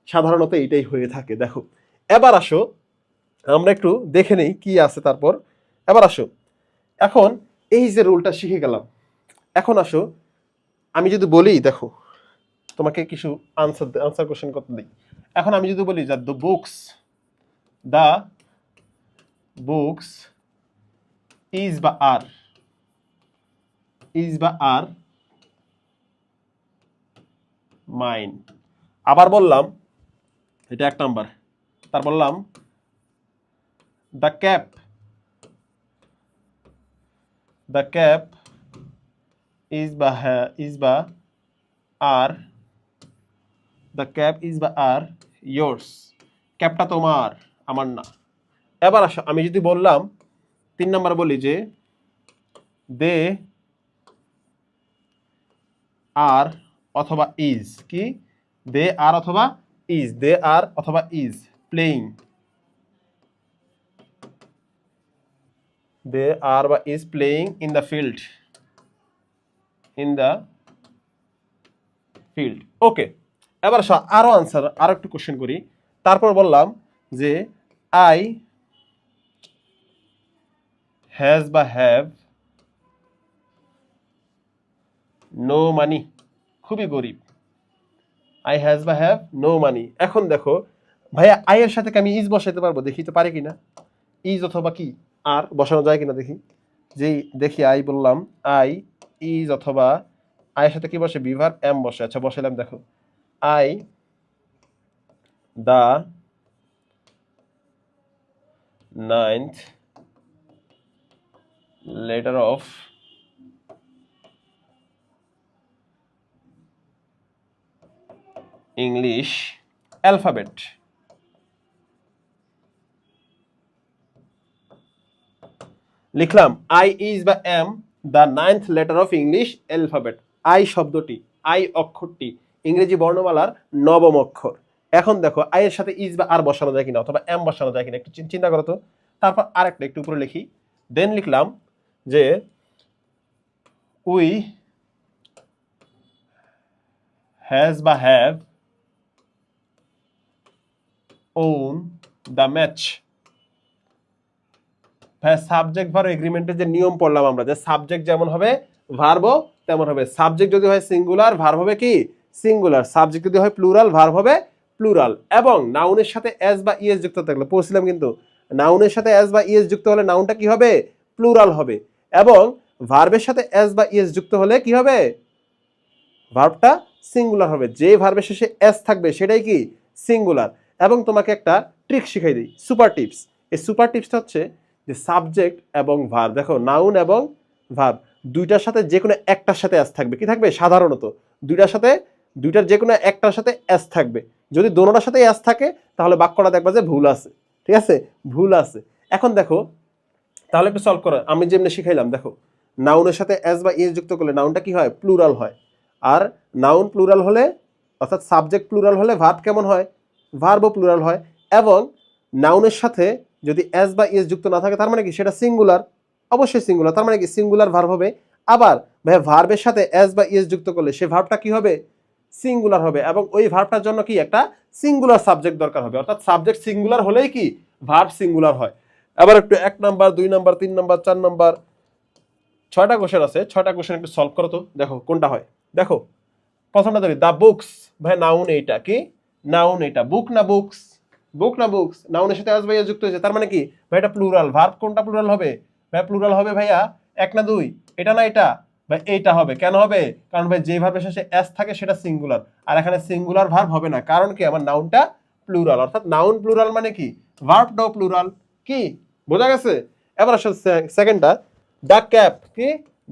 সাধারণত এটাই হয়ে থাকে। দেখো এবার আসো আমরা একটু দেখে নেই কি আছে তারপর। এবার আসো, এখন এই যে রুলটা শিখে গেলাম, এখন আসো আমি যদি বলি, দেখো তোমাকে কিছু আনসার কোশ্চেন করতে দিই। এখন আমি যদি বলি দ্য বুকস ইজ বা আর মাইন। আবার বললাম, এটা এক নাম্বার। তার বললাম দ্য ক্যাপ ইজ বা আর, দ্য ক্যাপ ইজ বা আর ইয়োর্স। ক্যাপটা তোমার, আমার না। এবার আসো আমি যদি বললাম 3 নাম্বার বলি যে দে আর অথবা ইজ, কি দে আর অথবা ইজ প্লেইং, দে আর বা is playing in the field, okay. এবার আরো আনসার, আরো একটু কোশ্চেন করি। তারপর বললাম যে আই হ্যাজ বা হ্যাভ নো মানি, খুবই গরিব। আই হ্যাজ বা হ্যাভ নো মানি। এখন দেখো ভাইয়া আই এর সাথে কি আমি ইজ বসাইতে পারবো? দেখি তো পারি কিনা। ইজ অথবা কি আর বসানো যায় কিনা দেখি। যেই দেখি আই বললাম, আই ইজ অথবা আয়ের সাথে কি বসে বিভার এম বসে। আচ্ছা বসাইলাম, দেখো I the 9th letter of English alphabet. লিখলাম আই ইজ বা am the 9th letter of English alphabet. I শব্দটি, আই অক্ষরটি ইংরেজি বর্ণমালার 9ম অক্ষর। এখন দেখো আই এর সাথে ইজ বা আর বসানো যায় কিনা অথবা এম বসানো যায় কিনা একটু চিন্তা করো তো। তারপর আরেকটা একটু উপরে লিখি, দেন লিখলাম যে উই হ্যাজ বা have won the match. Subject verb এগ্রিমেন্টের যে নিয়ম পড়লাম আমরা, যে সাবজেক্ট যেমন হবে ভার্বও তেমন হবে। সাবজেক্ট যদি হয় সিঙ্গুলার ভার্ব হবে কি সিঙ্গুলার, সাবজেক্ট যদি হয় প্লুরাল ভার্ব হবে প্লুরাল। এবং নাউনের সাথে এস বা ইএস যুক্ত থাকলে, পড়ছিলাম কিন্তু নাউনের সাথে এস বা ইএস যুক্ত হলে নাউনটা কি হবে প্লুরাল হবে, এবং ভার্বের সাথে এস বা ইএস যুক্ত হলে কি হবে ভার্বটা সিঙ্গুলার হবে। যে ভার্বের শেষে এস থাকবে সেটাই কি সিঙ্গুলার। এবং তোমাকে একটা ট্রিক শিখাই দিই, সুপার টিপস। এই সুপার টিপসটা হচ্ছে যে সাবজেক্ট এবং ভার্ব, দেখো নাউন এবং ভার্ব দুইটার সাথে যে কোনো একটার সাথে এস থাকবে, কি থাকবে সাধারণত দুইটার যে কোনো একটার সাথে এস থাকবে। যদি দোনোটার সাথে এস থাকে তাহলে বাক্যটা দেখবা যে ভুল আছে, ঠিক আছে ভুল আছে। এখন দেখো তাহলে একটু সলভ করো, আমি যেমনি শিখাইলাম। দেখো নাউনের সাথে এস বা ইএস যুক্ত করলে নাউনটা কি হয় প্লুরাল হয়, আর নাউন প্লুরাল হলে অর্থাৎ সাবজেক্ট প্লুরাল হলে ভার্ব কেমন হয়, ভার্বও প্লুরাল হয়। এবং নাউনের সাথে যদি এস বা ইএস যুক্ত না থাকে তার মানে কি সেটা সিঙ্গুলার, অবশ্যই সিঙ্গুলার, তার মানে কি সিঙ্গুলার ভার্ব হবে। আবার ভাই ভার্বের সাথে এস বা ইএস যুক্ত করলে সে ভার্বটা কি হবে, সিঙ্গুলার হবে, এবং ওই ভার্বটার জন্য কি একটা সিঙ্গুলার সাবজেক্ট দরকার হবে, অর্থাৎ সাবজেক্ট সিঙ্গুলার হলেই কি ভার্ব সিঙ্গুলার হয়। এবার একটু 1 নাম্বার 2 নাম্বার 3 নাম্বার 4 নাম্বার 6টা কোশ্চেন আছে, 6টা কোশ্চেন একটু সলভ করো তো, দেখো কোনটা হয়। দেখো প্রথমটা ধরি, দ্য বুকস, ভাই নাউন এইটা কি, নাউন এটা, বুক না বুকস, বুক না বুকস, নাউনের সাথে এস ভাইয়া যুক্ত হয়েছে, তার মানে কি ভাই এটা প্লুরাল, ভার্ব কোনটা প্লুরাল হবে, ভাই প্লুরাল হবে ভাইয়া 1 না 2, এটা না এটা, ভাই এইটা হবে। কেন হবে, কারণ ভাই যে ভার্বের শেষে এস থাকে সেটা সিঙ্গুলার, আর এখানে সিঙ্গুলার ভার্ব হবে না, কারণ কি আমার নাউনটা প্লুরাল, অর্থাৎ নাউন প্লুরাল মানে কি ভার্বটাও প্লুরাল, কি বোঝা গেছে। এবার আসলে সেকেন্ডটা, দ্য ক্যাপ কি,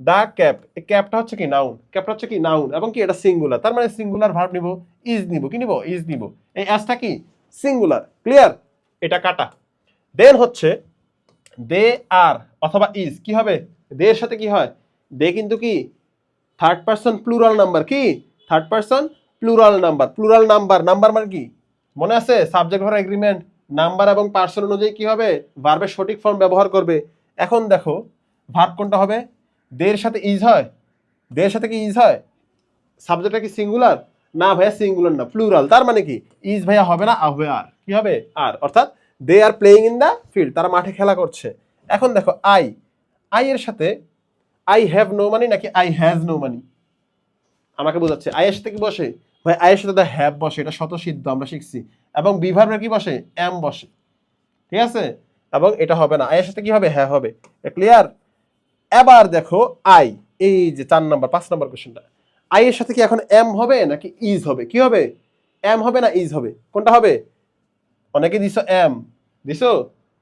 দ্য ক্যাপ, এই ক্যাপটা হচ্ছে কি নাউন, ক্যাপটা হচ্ছে কি নাউন, এবং কি এটা সিঙ্গুলার, তার মানে সিঙ্গুলার ভার্ব নিব, ইজ নিব, কি নিব ইজ নিব, এই এসটা কি সিঙ্গুলার, ক্লিয়ার, এটা কাটা। দেন হচ্ছে দে আর অথবা ইজ, কি হবে, দে এর সাথে কি হয়, দে কিন্তু কি থার্ড পারসন প্লুরাল নাম্বার, কি third person plural number, plural number, number মানে কি মনে আছে, সাবজেক্ট ভার্ব এগ্রিমেন্ট, নাম্বার এবং পার্সন অনুযায়ী কি হবে ভার্বের সঠিক ফর্ম ব্যবহার করবে। এখন দেখো ভার্ব কোনটা হবে, দের সাথে ইজ হয়, দের সাথে কি ইজ হয়, সাবজেক্টটা কি সিঙ্গুলার, না ভাইয়া সিঙ্গুলার না, প্লুরাল, তার মানে কি ইজ ভাইয়া হবে না, হবে আর, কি হবে আর, অর্থাৎ they are playing in the field, তারা মাঠে খেলা করছে। এখন দেখো আই, আই এর সাথে আই হ্যাভ নো মানি নাকি আই হ্যাজ নো মানি, আমাকে বোঝাচ্ছে। আই এর সাথে কি বসে, ভাই আই এর সাথে দ্য হ্যাভ বসে, এটা স্বতঃসিদ্ধ আমরা শিখছি, এবং বি ভার্বের কি বসে এম বসে, ঠিক আছে, এবং এটা হবে না, আই এর সাথে কি হবে হ্যাঁ হবে, ক্লিয়ার। এবার দেখো আই, এই যে 4 নাম্বার 5 নাম্বার কোশ্চেনটা, আই এর সাথে কি এখন এম হবে নাকি ইজ হবে, কি হবে এম হবে না ইজ হবে, কোনটা হবে, অনেকে দিছো এম দিছো,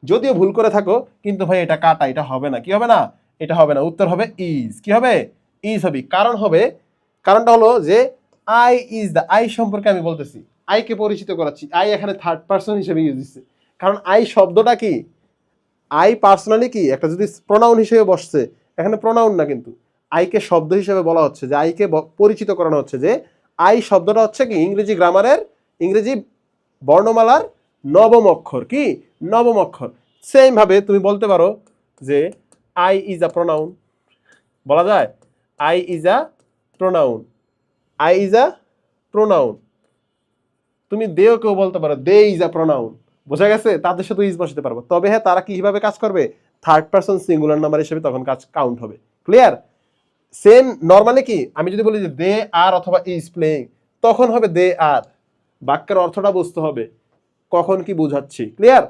যদিও ভুল করে থাকো, কিন্তু ভাই এটা কাটা, এটা হবে না, কি হবে না, এটা হবে না, উত্তর হবে ইজ, কি হবে ইজ হবে। কারণ হবে, কারণটা হলো যে আই ইজ দ্য, আই সম্পর্কে আমি বলতেছি, আইকে পরিচিত করাচ্ছি, আই এখানে থার্ড পারসন হিসেবে ইউজ দিচ্ছে, কারণ আই শব্দটা কি, আই পার্সোনালি কি একটা যদি প্রোনাউন হিসেবে বসছে, এখানে প্রোনাউন না, কিন্তু আইকে শব্দ হিসেবে বলা হচ্ছে, যে আইকে পরিচিত করানো হচ্ছে, যে আই শব্দটা হচ্ছে কি ইংরেজি গ্রামারের, ইংরেজি বর্ণমালার নবম অক্ষর, কি নবম অক্ষর। সেম ভাবে তুমি বলতে পারো যে আই ইজ আ প্রোনাউন, বলা যায় I is a pronoun, I is a pronoun. তুমি দেও কেউ বলতে পারো দে ইজ আ প্রোনাউন, বোঝা গেছে, তাদের সাথে ইজ বসাতে পারবো, তবে হ্যাঁ তারা কিভাবে কাজ করবে, থার্ড পারসন সিঙ্গুলার নাম্বার হিসেবে তখন কাজ কাউন্ট হবে, ক্লিয়ার। সেম নর্মালি কি আমি যদি বলি যে দে আর অথবা ইজ প্লেইং, তখন হবে দে আর, বাক্যের অর্থটা বুঝতে হবে কখন কি বুঝাচ্ছি, ক্লিয়ার।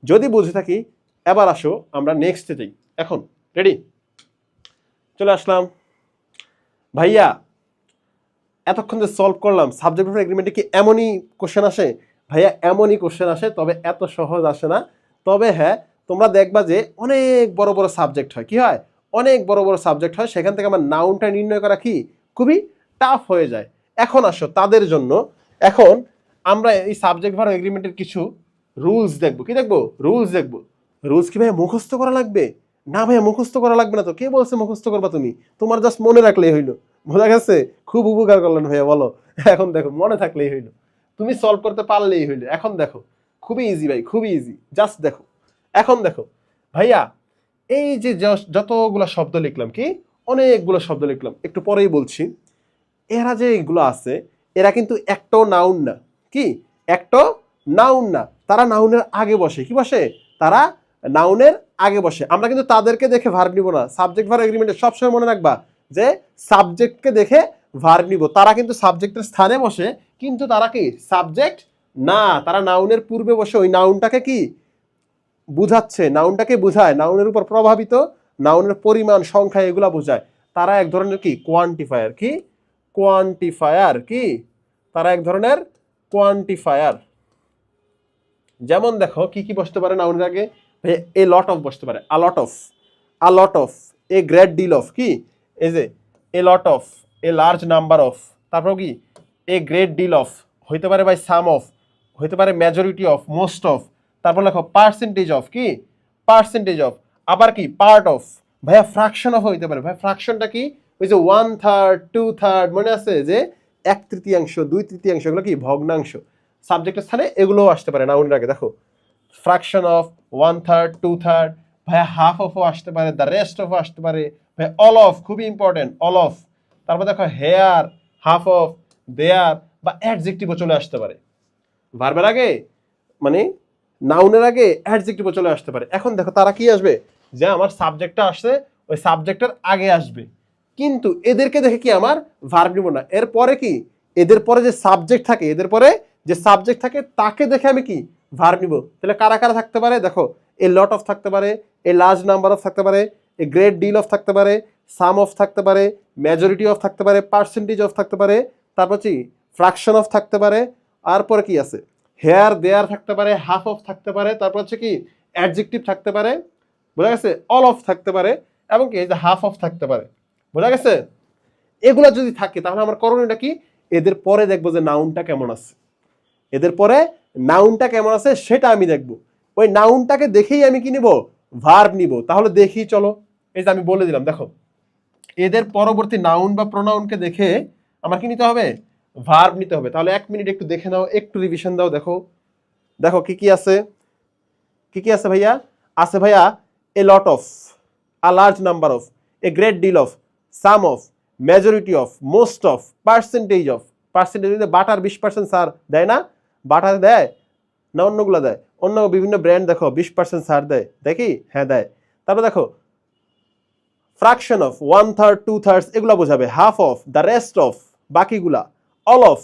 যদি বুঝে থাকি, এবার আসো আমরা নেক্সটে যাই। এখন রেডি, চলে আসলাম ভাইয়া, এতক্ষণ যে সলভ করলাম সাবজেক্ট ভার্ব এগ্রিমেন্টে কি এমনই কোশ্চেন আসে, ভাইয়া এমনই কোশ্চেন আসে, তবে এত সহজ আসে না। তবে হ্যাঁ তোমরা দেখবা যে অনেক বড় বড় সাবজেক্ট হয়, কি হয় অনেক বড় বড় সাবজেক্ট হয়, সেখান থেকে আমার নাউনটা নির্ণয় করা কি খুবই টাফ হয়ে যায়। এখন আসো তাদের জন্য, এখন আমরা এই সাবজেক্ট ভার্ব এগ্রিমেন্টের কিছু রুলস দেখবো, কি দেখবো রুলস দেখবো। রুলস কি ভাইয়া মুখস্থ করা লাগবে, না ভাইয়া মুখস্থ করা লাগবে না, তো কে বলছে মুখস্থ করবা তুমি, তোমার জাস্ট মনে রাখলেই হইলো, বোঝা গেছে, খুব উপকার করলেন ভাইয়া বলো। এখন দেখো মনে থাকলেই হইলো, তুমি সলভ করতে পারলেই হইলো। এখন দেখো খুবই ইজি ভাই, খুবই ইজি, জাস্ট দেখো। এখন দেখো ভাইয়া, এই যে যতগুলো শব্দ লিখলাম, কি অনেকগুলো শব্দ লিখলাম, একটু পরেই বলছি, এরা যে এগুলো আছে এরা কিন্তু একটাও নাউন না, কি একটাও নাউন না, তারা নাউনের আগে বসে, কি বসে তারা নাউনের আগে বসে। আমরা কিন্তু তাদেরকে দেখে ভার্ব নিব না, সাবজেক্ট ভার্ব এগ্রিমেন্টে সবসময় মনে রাখবা যে সাবজেক্টকে দেখে ভার্ব নিব, তারা কিন্তু সাবজেক্টের স্থানে বসে, কিন্তু তারা কি সাবজেক্ট না, তারা নাউনের পূর্বে বসে ওই নাউনটাকে কি বুঝাচ্ছে, নাউনটাকে বুঝায়, নাউনের উপর প্রভাবিত, নাউনের পরিমাণ সংখ্যা এগুলা বোঝায়। তারা এক ধরনের কি কোয়ান্টিফায়ার, কি কোয়ান্টিফায়ার, কি তারা এক ধরনের কোয়ান্টিফায়ার। যেমন দেখো কি কি বসতে পারে নাউনের আগে, এ লট অফ বসতে পারে, a lot of, a lot of, a great deal of, কি এই যে a lot of, a large number of, তারপর কি এ গ্রেট ডিল অফ, হইতে পারে বাই সাম অফ, হইতে পারে মেজরিটি অফ, মোস্ট অফ, তারপর লেখো পার্সেন্টেজ অফ, কি পার্সেন্টেজ অফ, আবার কি পার্ট অফ, ভাইয়া ফ্র্যাকশন অফ হইতে পারে, ভাই ফ্র্যাকশনটা কি ওই যে 1/3 2/3, মনে আছে যে 1/3, 2/3, এগুলো কি ভগ্নাংশ। সাবজেক্টের স্থানে এগুলোও আসতে পারে নাউনের আগে। দেখো ফ্র্যাকশন অফ, 1/3, 2/3, ভাইয়া হাফ অফও আসতে পারে, দ্য রেস্ট অফও আসতে পারে, ভাই অল অফ, খুবই ইম্পর্টেন্ট, অল অফ। তারপর দেখো হেয়ার, হাফ অফ, দেয়ার, বা অ্যাডজেক্টিভও চলে আসতে পারে। ভার্বের আগে মানে নাউনের আগে অ্যাডজেক্টিভও চলে আসতে পারে। এখন দেখো তারা কি আসবে, যে আমার সাবজেক্টটা আসছে ওই সাবজেক্টের আগে আসবে, কিন্তু এদেরকে দেখে কি আমার ভার্ব নিব না। এরপরে কি, এদের পরে যে সাবজেক্ট থাকে, এদের পরে যে সাবজেক্ট থাকে তাকে দেখে আমি কি ভার্ব নিব। তাহলে কারা কারা থাকতে পারে, দেখো এ লট অফ থাকতে পারে, এ লার্জ নাম্বার অফ থাকতে পারে, এ গ্রেট ডিল অফ থাকতে পারে, সাম অফ থাকতে পারে, মেজরিটি অফ থাকতে পারে, পার্সেন্টেজ অফ থাকতে পারে, তারপর কি ফ্র্যাকশন অফ থাকতে পারে, আর পরে কি আছে হেয়ার দেয়ার থাকতে পারে, হাফ অফ থাকতে পারে, তারপর হচ্ছে কি অ্যাডজেক্টিভ থাকতে পারে, বোঝা গেছে, অল অফ থাকতে পারে, এবং কি এই যে হাফ অফ থাকতে পারে, বোঝা গেছে। এগুলা যদি থাকে তাহলে আমার করণীয়টা কি, এদের পরে দেখবো যে নাউনটা কেমন আছে, এদের পরে নাউনটা কেমন আছে সেটা আমি দেখব। ওই নাউনটাকে দেখেই আমি কি নিব, ভার্ব নিব। তাহলে দেখি চলো, এই যে আমি বলে দিলাম, দেখো এদের পরবর্তী নাউন বা প্রোনাউনকে দেখে আমার কি নিতে হবে, ভার্ব নিতে হবে। তাহলে 1 মিনিট একটু দেখে নাও, একটু রিভিশন দাও। দেখো দেখো কি কি আছে, কি কি আছে ভাইয়া, আছে ভাইয়া a lot of, a large number of, a great deal of, some of, majority of, most of, percentage of. Percentage বাটার 20% ছাড় দেয় না, বাটার দেয় না অন্যগুলো দেয়, অন্য বিভিন্ন ব্র্যান্ড দেখো 20% ছাড় দেয়, দেখি হ্যাঁ দেয়। তারপর দেখো ফ্র্যাকশন অফ, 1/3, 2/3 এগুলো বোঝাবে, half of, the rest of বাকিগুলা, অল অফ।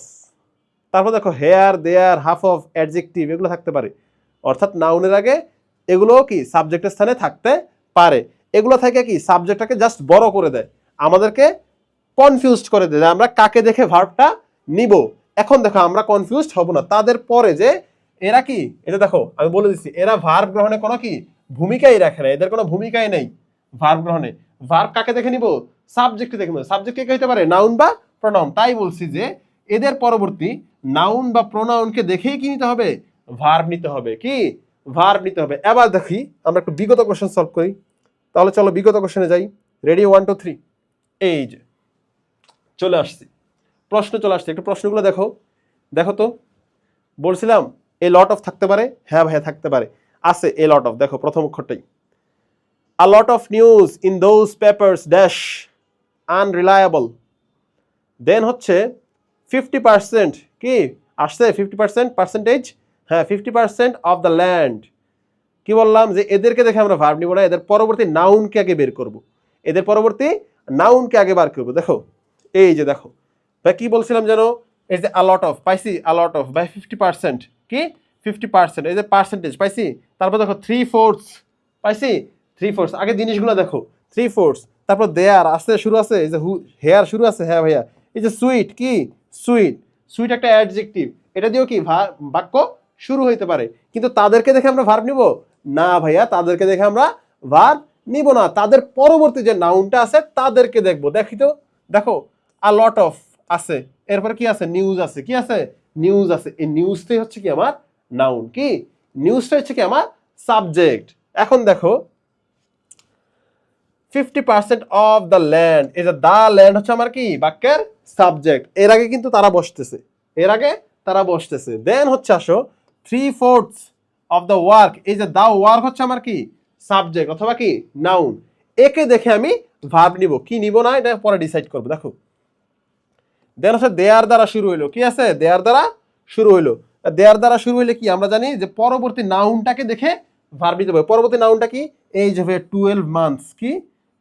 তারপর দেখো here there, half of, adjective এগুলো থাকতে পারে। অর্থাৎ নাউনের আগে এগুলো কি সাবজেক্টের স্থানে থাকতে পারে। এগুলো থেকে কি সাবজেক্টটাকে জাস্ট বড় করে দেয়, আমাদেরকে কনফিউজড করে দেয় আমরা কাকে দেখে ভার্বটা নিব। এখন দেখো আমরা কনফিউজড হব না। তাদের পরে যে এরা কি, এটা দেখো আমি বলে দিচ্ছি, এরা ভার্ব গ্রহণে কোনো কি ভূমিকাই রাখে না, এদের কোনো ভূমিকাই নেই ভার্ব গ্রহণে। ভার্ব কাকে দেখে নিব, সাবজেক্টে দেখে নিব। সাবজেক্ট কে হতে পারে, নাউন বা প্রোনাউন। তাই বলছি যে এদের পরবর্তী নাউন বা প্রোনাউনকে দেখেই কি নিতে হবে, ভার্ব নিতে হবে। কি ভার্ব নিতে হবে। এবার দেখি আমরা একটু বিগত কোশ্চেন সলভ করি। তাহলে চলো বিগত কোশ্চেনে যাই। রেডি, 1 2 3। এই যে চলে আসছি, প্রশ্ন চলে আসছে, একটু প্রশ্নগুলো দেখো। দেখো তো বলছিলাম এ লট অফ থাকতে পারে, হ্যাঁ ভাইয়া থাকতে পারে, আছে এ লট অফ। দেখো প্রথম অক্ষরটাই, a lot of news in those papers dash unreliable. Then হচ্ছে 50% কি আসছে, 50% পার্সেন্টেজ, হ্যাঁ 50% অফ দ্য ল্যান্ড। কি বললাম যে এদেরকে দেখে আমরা ভার্ব নিব না, এদের পরবর্তী নাউনকে আগে বের করব, এদের পরবর্তী নাউনকে আগে বার করব। দেখো এই যে দেখো ভাই কি বলছিলাম যেন, এই যে আ লট অফ পাইছি, আ লট অফ বাই 50%, কি 50%, এই যে পার্সেন্টেজ পাইছি। তারপর দেখো 3/4 পাইছি, 3/4 আগে জিনিসগুলো দেখো 3/4। তারপর দেয়ার আছে, শুরু আছে, এই যে হেয়ার শুরু আছে, হ্যাঁ ভাইয়া। এই যে সুইট, কি সুইট, সুইট একটা অ্যাডজেক্টিভ, এটা দিয়েও কি বাক্য শুরু হইতে পারে। কিন্তু তাদেরকে দেখে আমরা ভার্ব নিব না ভাইয়া, তাদেরকে দেখে আমরা ভার্ব নিব না। তাদের পরবর্তী যে নাউনটা আছে তাদেরকে দেখবো। দেখি তো দেখো আ লট অফ আছে, এরপরে কি আছে, নিউজ আছে, কি আছে, নিউজ আছে। এই নিউজটাই হচ্ছে কি আমার নাউন, কি নিউজটা হচ্ছে কি আমার সাবজেক্ট। এখন দেখো 50% অফ দ্য ল্যান্ড, এই যে দ্য ল্যান্ড হচ্ছে আমার কি বাক্যের সাবজেক্ট। এর আগে কিন্তু তারা বসতেছে, এর আগে তারা বসতেছে। দেন হচ্ছে আসো 3/4 অফ দ্য ওয়ার্ক, এই যে দ্য ওয়ার্ক হচ্ছে আমার কি সাবজেক্ট অথবা কি নাউন। একে দেখে আমি ভার্ব নিব, কি নিব না এটা পরে ডিসাইড করবো। দেখো দেন হচ্ছে দেয়ার দ্বারা শুরু হইলো, কি আছে, দেয়ার দ্বারা শুরু হইলো। দেয়ার দ্বারা শুরু হইলে কি আমরা জানি যে পরবর্তী নাউনটাকে দেখে ভার্ব নিতে হবে। পরবর্তী নাউনটা কি, এই যে 12 মান্থস, কি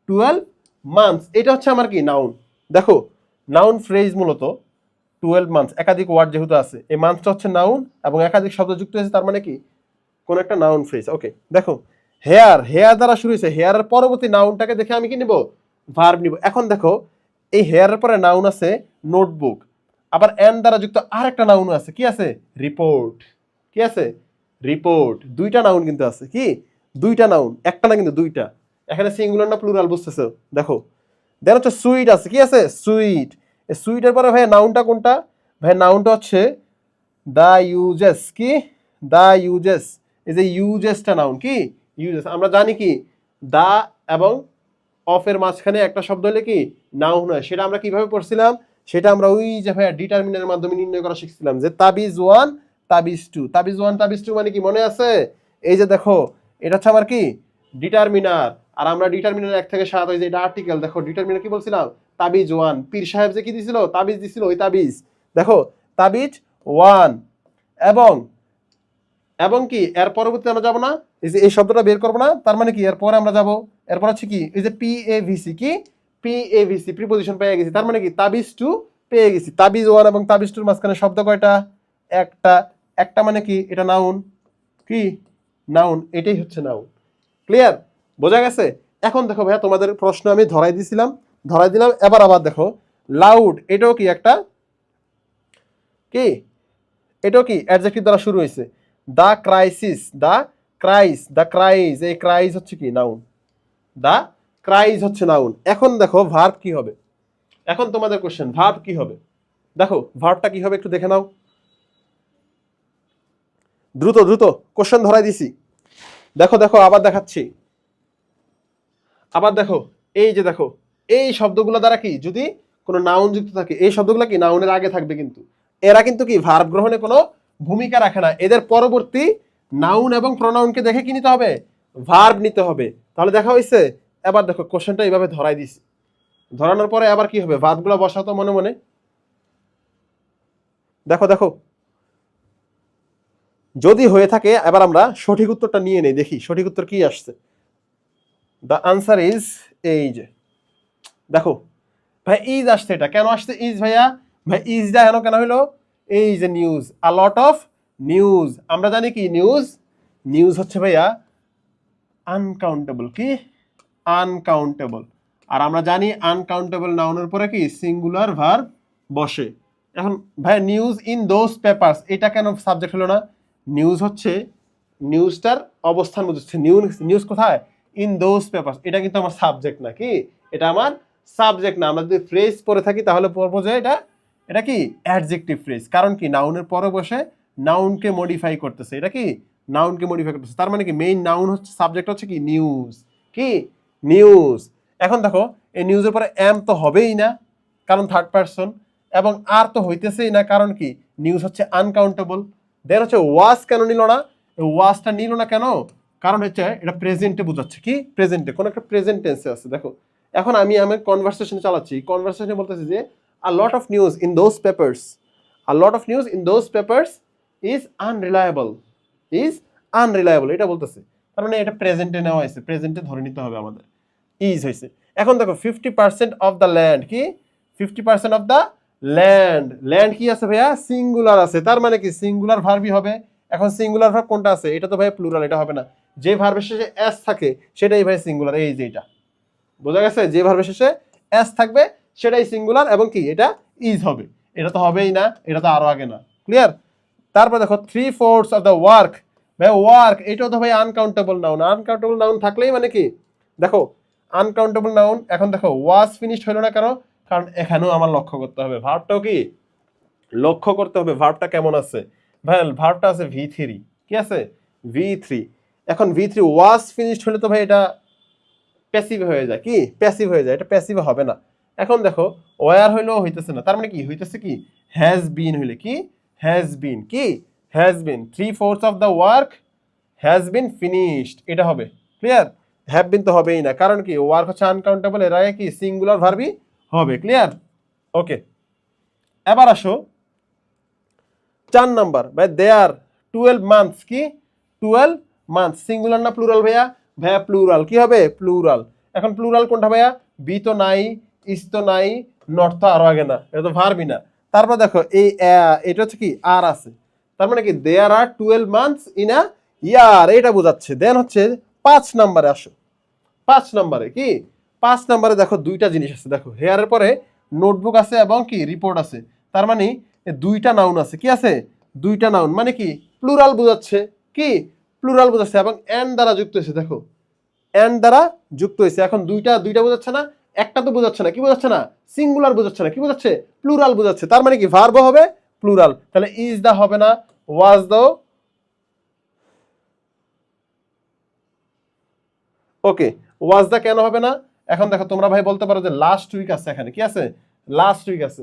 12 মান্থস, এটা হচ্ছে আমার কি নাউন। দেখো নাউন ফ্রেজ মূলত 12 মান্থস, একাধিক ওয়ার্ড যেহেতু আছে, এই মান্থটা হচ্ছে নাউন এবং একাধিক শব্দ যুক্ত হয়েছে, তার মানে কি কোন একটা নাউন ফ্রেজ। ওকে দেখো হেয়ার, হেয়ার দ্বারা শুরু হয়েছে, হেয়ারের পরবর্তী নাউনটাকে দেখে আমি কি নিব, ভার্ব নিব। এখন দেখো এই হেয়ারের পরে নাউন আছে নোটবুক, আবার এন দ্বারা যুক্ত আর একটা নাউন আছে, কি আছে, রিপোর্ট, কি আছে, রিপোর্ট। দুইটা নাউন কিন্তু আছে, কি দুইটা নাউন, একটা না কিন্তু দুইটা। এখানে সিঙ্গুলার না প্লুরাল বুঝতেছো। দেখো দেন হচ্ছে সুইট আছে, কি আছে, সুইট। এই সুইটের পরে ভাই নাউনটা কোনটা, ভাই নাউনটা হচ্ছে দা ইউজেস, কি দা ইউজেস। এই যে ইউজেসটা নাউন, কি ইউজেস। আমরা জানি কি দা এবং অফের মাঝখানে একটা শব্দ হলে কি নাউন হয়, সেটা আমরা কিভাবে পড়ছিলাম, সেটা আমরা ওই যে ভাইয়া ডিটারমিনারের মাধ্যমে নির্ণয় করা শিখছিলাম, যে তাবিজ 1 তাবিজ 2, তাবিজ 1 তাবিজ 2 মানে কি মনে আছে? এই যে দেখো এটা হচ্ছে আমার কি ডিটারমিনার, আর আমরা ডিটারমিনার 1 থেকে 7 ওই যে এটা আর্টিকেল, দেখো ডিটারমিনার কি বলছিলাম তাবিজ 1, পীর সাহেব যে কি দিছিল তাবিজ দিছিল ওই তাবিজ, দেখো তাবিজ 1 এবং এবং কি এর পরবর্তীতে আমরা যাব না, এই যে এই শব্দটা বের করবো না, তার মানে কি এরপরে আমরা যাব, এরপর হচ্ছে কি এই যে পিএভিসি, কি পিএভিসি প্রিপজিশন পেয়ে গেছি, তার মানে কি তাবিজ 2 পেয়ে গেছি। তাবিজ 1 এবং তাবিজ 2 এর মাঝখানে শব্দ কয়টা? একটা, একটা মানে কি এটা নাউন, কি নাউন, এটাই হচ্ছে নাউন। ক্লিয়ার, বোঝা গেছে? এখন দেখো ভাইয়া তোমাদের প্রশ্ন আমি ধরাই দিলাম, এবার আবার দেখো লাউড, এটাও কি একটা কি, এটাও কি অ্যাডজেক্টিভ দ্বারা শুরু হয়েছে। দ্য ক্রাইসিস, দ্য ক্রাইস, এই ক্রাইস হচ্ছে কি নাউন, দ্য ক্রাইস হচ্ছে নাউন। এখন দেখো ভার্ব কি হবে, এখন তোমাদের কোশ্চেন ভার্ব কি হবে, দেখো ভার্বটা কি হবে একটু দেখে নাও, দ্রুত দ্রুত কোশ্চেন ধরাই দিছি। দেখো দেখো আবার দেখাচ্ছি, আবার দেখো, এই যে দেখো এই শব্দগুলো দ্বারা কি যদি কোনো নাউন যুক্ত থাকে, এই শব্দগুলো কি নাউনের আগে থাকবে, কিন্তু এরা কিন্তু কি ভার্ব গ্রহণে কোনো ভূমিকা রাখে না, এদের পরবর্তী নাউন এবং প্রনাউনকে দেখে কি নিতে হবে, ভার্ব নিতে হবে। তাহলে দেখা হয়েছে? এবার দেখো কোশ্চেনটা এইভাবে ধরাই দিছি, ধরানোর পরে আবার কি হবে, ভার্বগুলো বসাও তো মনে মনে, দেখো দেখো যদি হয়ে থাকে এবার আমরা সঠিক উত্তরটা নিয়ে নেই, দেখি সঠিক উত্তর কি আসছে। দ্য আনসার ইজ, এই যে দেখো ভাই ইজ আসছে, এটা কেন আসছে ইজ ভাইয়া, ভাই ইজটা কেন হলো, এই যে news, a lot of news, আমরা জানি কি নিউজ, নিউজ হচ্ছে ভাইয়া আনকাউন্টেবল, কি আনকাউন্টেবল, আর আমরা জানি আনকাউন্টেবল নাউনের পরে কি সিঙ্গুলার ভার্ব বসে। এখন ভাই নিউজ ইন দোজ পেপারস, এটা কেন সাবজেক্ট হলো না, নিউজ হচ্ছে নিউজটার অবস্থান বুঝছে, নিউজ কোথায়, ইন দোজ পেপারস, এটা কিন্তু আমার সাবজেক্ট না, কি এটা আমার সাবজেক্ট না। আমরা যদি ফ্রেজ পড়ে থাকি তাহলে পড়বো যে এটা এটা কি অ্যাডজেক্টিভ ফ্রেজ, কারণ কি নাউনের পরে বসে নাউনকে মডিফাই করতেছে, এটা কি নাউনকে মডিফাই করতেছে, তার মানে কি মেইন নাউন হচ্ছে, সাবজেক্ট হচ্ছে কি নিউজ, কি নিউজ। এখন দেখো এই নিউজের পরে এম তো হবেই না কারণ থার্ড পারসন, এবং আর তো হইতেছেই না কারণ কি নিউজ হচ্ছে আনকাউন্টেবল। দেন হচ্ছে ওয়াজ কেন নিল না, ওয়াজটা নিল না কেন, কারণ হচ্ছে এটা প্রেজেন্টে বোঝাচ্ছে, কি প্রেজেন্টে, কোন একটা প্রেজেন্ট টেন্সে আছে। দেখো এখন আমি আমার কনভারসেশন চালাচ্ছি, কনভারসেশনে বলতেছি যে a lot of news in those papers, a lot of news in those papers is unreliable, is unreliable, এটা বলতেছে, তার মানে এটা প্রেজেন্টে নেওয়া হয়েছে, প্রেজেন্টে ধরে নিতে হবে আমাদের, ইজ হয়েছে। এখন দেখো 50% অফ দ্য ল্যান্ড, কি 50% অফ দ্য ল্যান্ড, ল্যান্ড কি আছে ভাইয়া সিঙ্গুলার আছে, তার মানে কি সিঙ্গুলার ভার্বই হবে। এখন সিঙ্গুলার ভার্ব কোনটা আছে, এটা তো ভাই প্লুরাল, এটা হবে না, যে ভার্বের শেষে এস থাকে সেটাই ভাই সিঙ্গুলার, এই যে এটা বোঝা গেছে, যে ভার্বের শেষে এস থাকবে সেটাই সিঙ্গুলার, এবং কি এটা ইজ হবে, এটা তো হবেই না, এটা তো আরো আগে না। ক্লিয়ার? তারপর দেখো 3/4 অফ দ্য ওয়ার্ক, ভাই ওয়ার্ক এটাও তো ভাই আনকাউন্টেবল নাউন, আনকাউন্টেবল নাউন থাকলেই মানে কি দেখো আনকাউন্টেবল নাউন। এখন দেখো ওয়াজ ফিনিশড হলো না কেন, কারণ এখানেও আমার লক্ষ্য করতে হবে, ভার্বটাও কি লক্ষ্য করতে হবে, ভার্বটা কেমন আছে, ভাই ভার্বটা আছে V3, কি আছে V3। এখন V3 ওয়াজ ফিনিশড হলে তো ভাই এটা প্যাসিভ হয়ে যায়, কি প্যাসিভ হয়ে যায়, এটা প্যাসিভ হবে না। এখন দেখো ওয়ার হইলেও হইতেছে না, তার মানে কি হইতেছে, কি হ্যাজ বিন হইলে, কি হ্যাজ বিন, কি has been, 3/4 of the work has been finished, এটা হবে। ক্লিয়ার? হ্যাভ বিন তো হবেই না, কারণ কি ওয়ার্ক হচ্ছে আনকাউন্টেবল, এর আগে কি সিঙ্গুলার ভার্বই হবে। ক্লিয়ার? ওকে, এবার আসো 4 নাম্বার, ভাই দেয়ার 12 মান্থস, কি 12 মান্থস, সিঙ্গুলার না প্লুরাল ভাইয়া, ভাইয়া প্লুরাল, কি হবে প্লুরাল। এখন প্লুরাল কোনটা ভাইয়া, বি তো নাই, ইস তো নাই, নট তো আরো আগে না, এটা তো ভার্বই না। তারপর দেখো এই এটা হচ্ছে কি আর আছে, তার মানে কি দেয়ার আর 12 মান্থস ইন আ ইয়ার, এটা বোঝাচ্ছে। দেন হচ্ছে 5 নাম্বারে আসো, 5 নাম্বারে কি 5 নাম্বারে দেখো দুইটা জিনিস আছে, দেখো হেয়ারের পরে নোটবুক আছে এবং কি রিপোর্ট আছে, তার মানে দুইটা নাউন আছে, কি আছে দুইটা নাউন, মানে কি প্লুরাল বোঝাচ্ছে, কি প্লুরাল বোঝাচ্ছে, এবং এন্ড দ্বারা যুক্ত হয়েছে, দেখো এন্ড দ্বারা যুক্ত হয়েছে। এখন দুইটা দুইটা বোঝাচ্ছে না, একটা তো বোঝাচ্ছে না, কি বোঝাচ্ছে না সিঙ্গুলার বোঝাচ্ছে না, কি বোঝাচ্ছে প্লুরাল বোঝাচ্ছে, তার মানে কি ভার্ব হবে প্লুরাল, তাহলে ইজ দা হবে না, ওয়াজ দাও। ওকে, ওয়াজ দা কেন হবে না, এখন দেখো তোমরা ভাই বলতে পারো যে লাস্ট উইক আছে, এখানে কি আছে লাস্ট উইক আছে,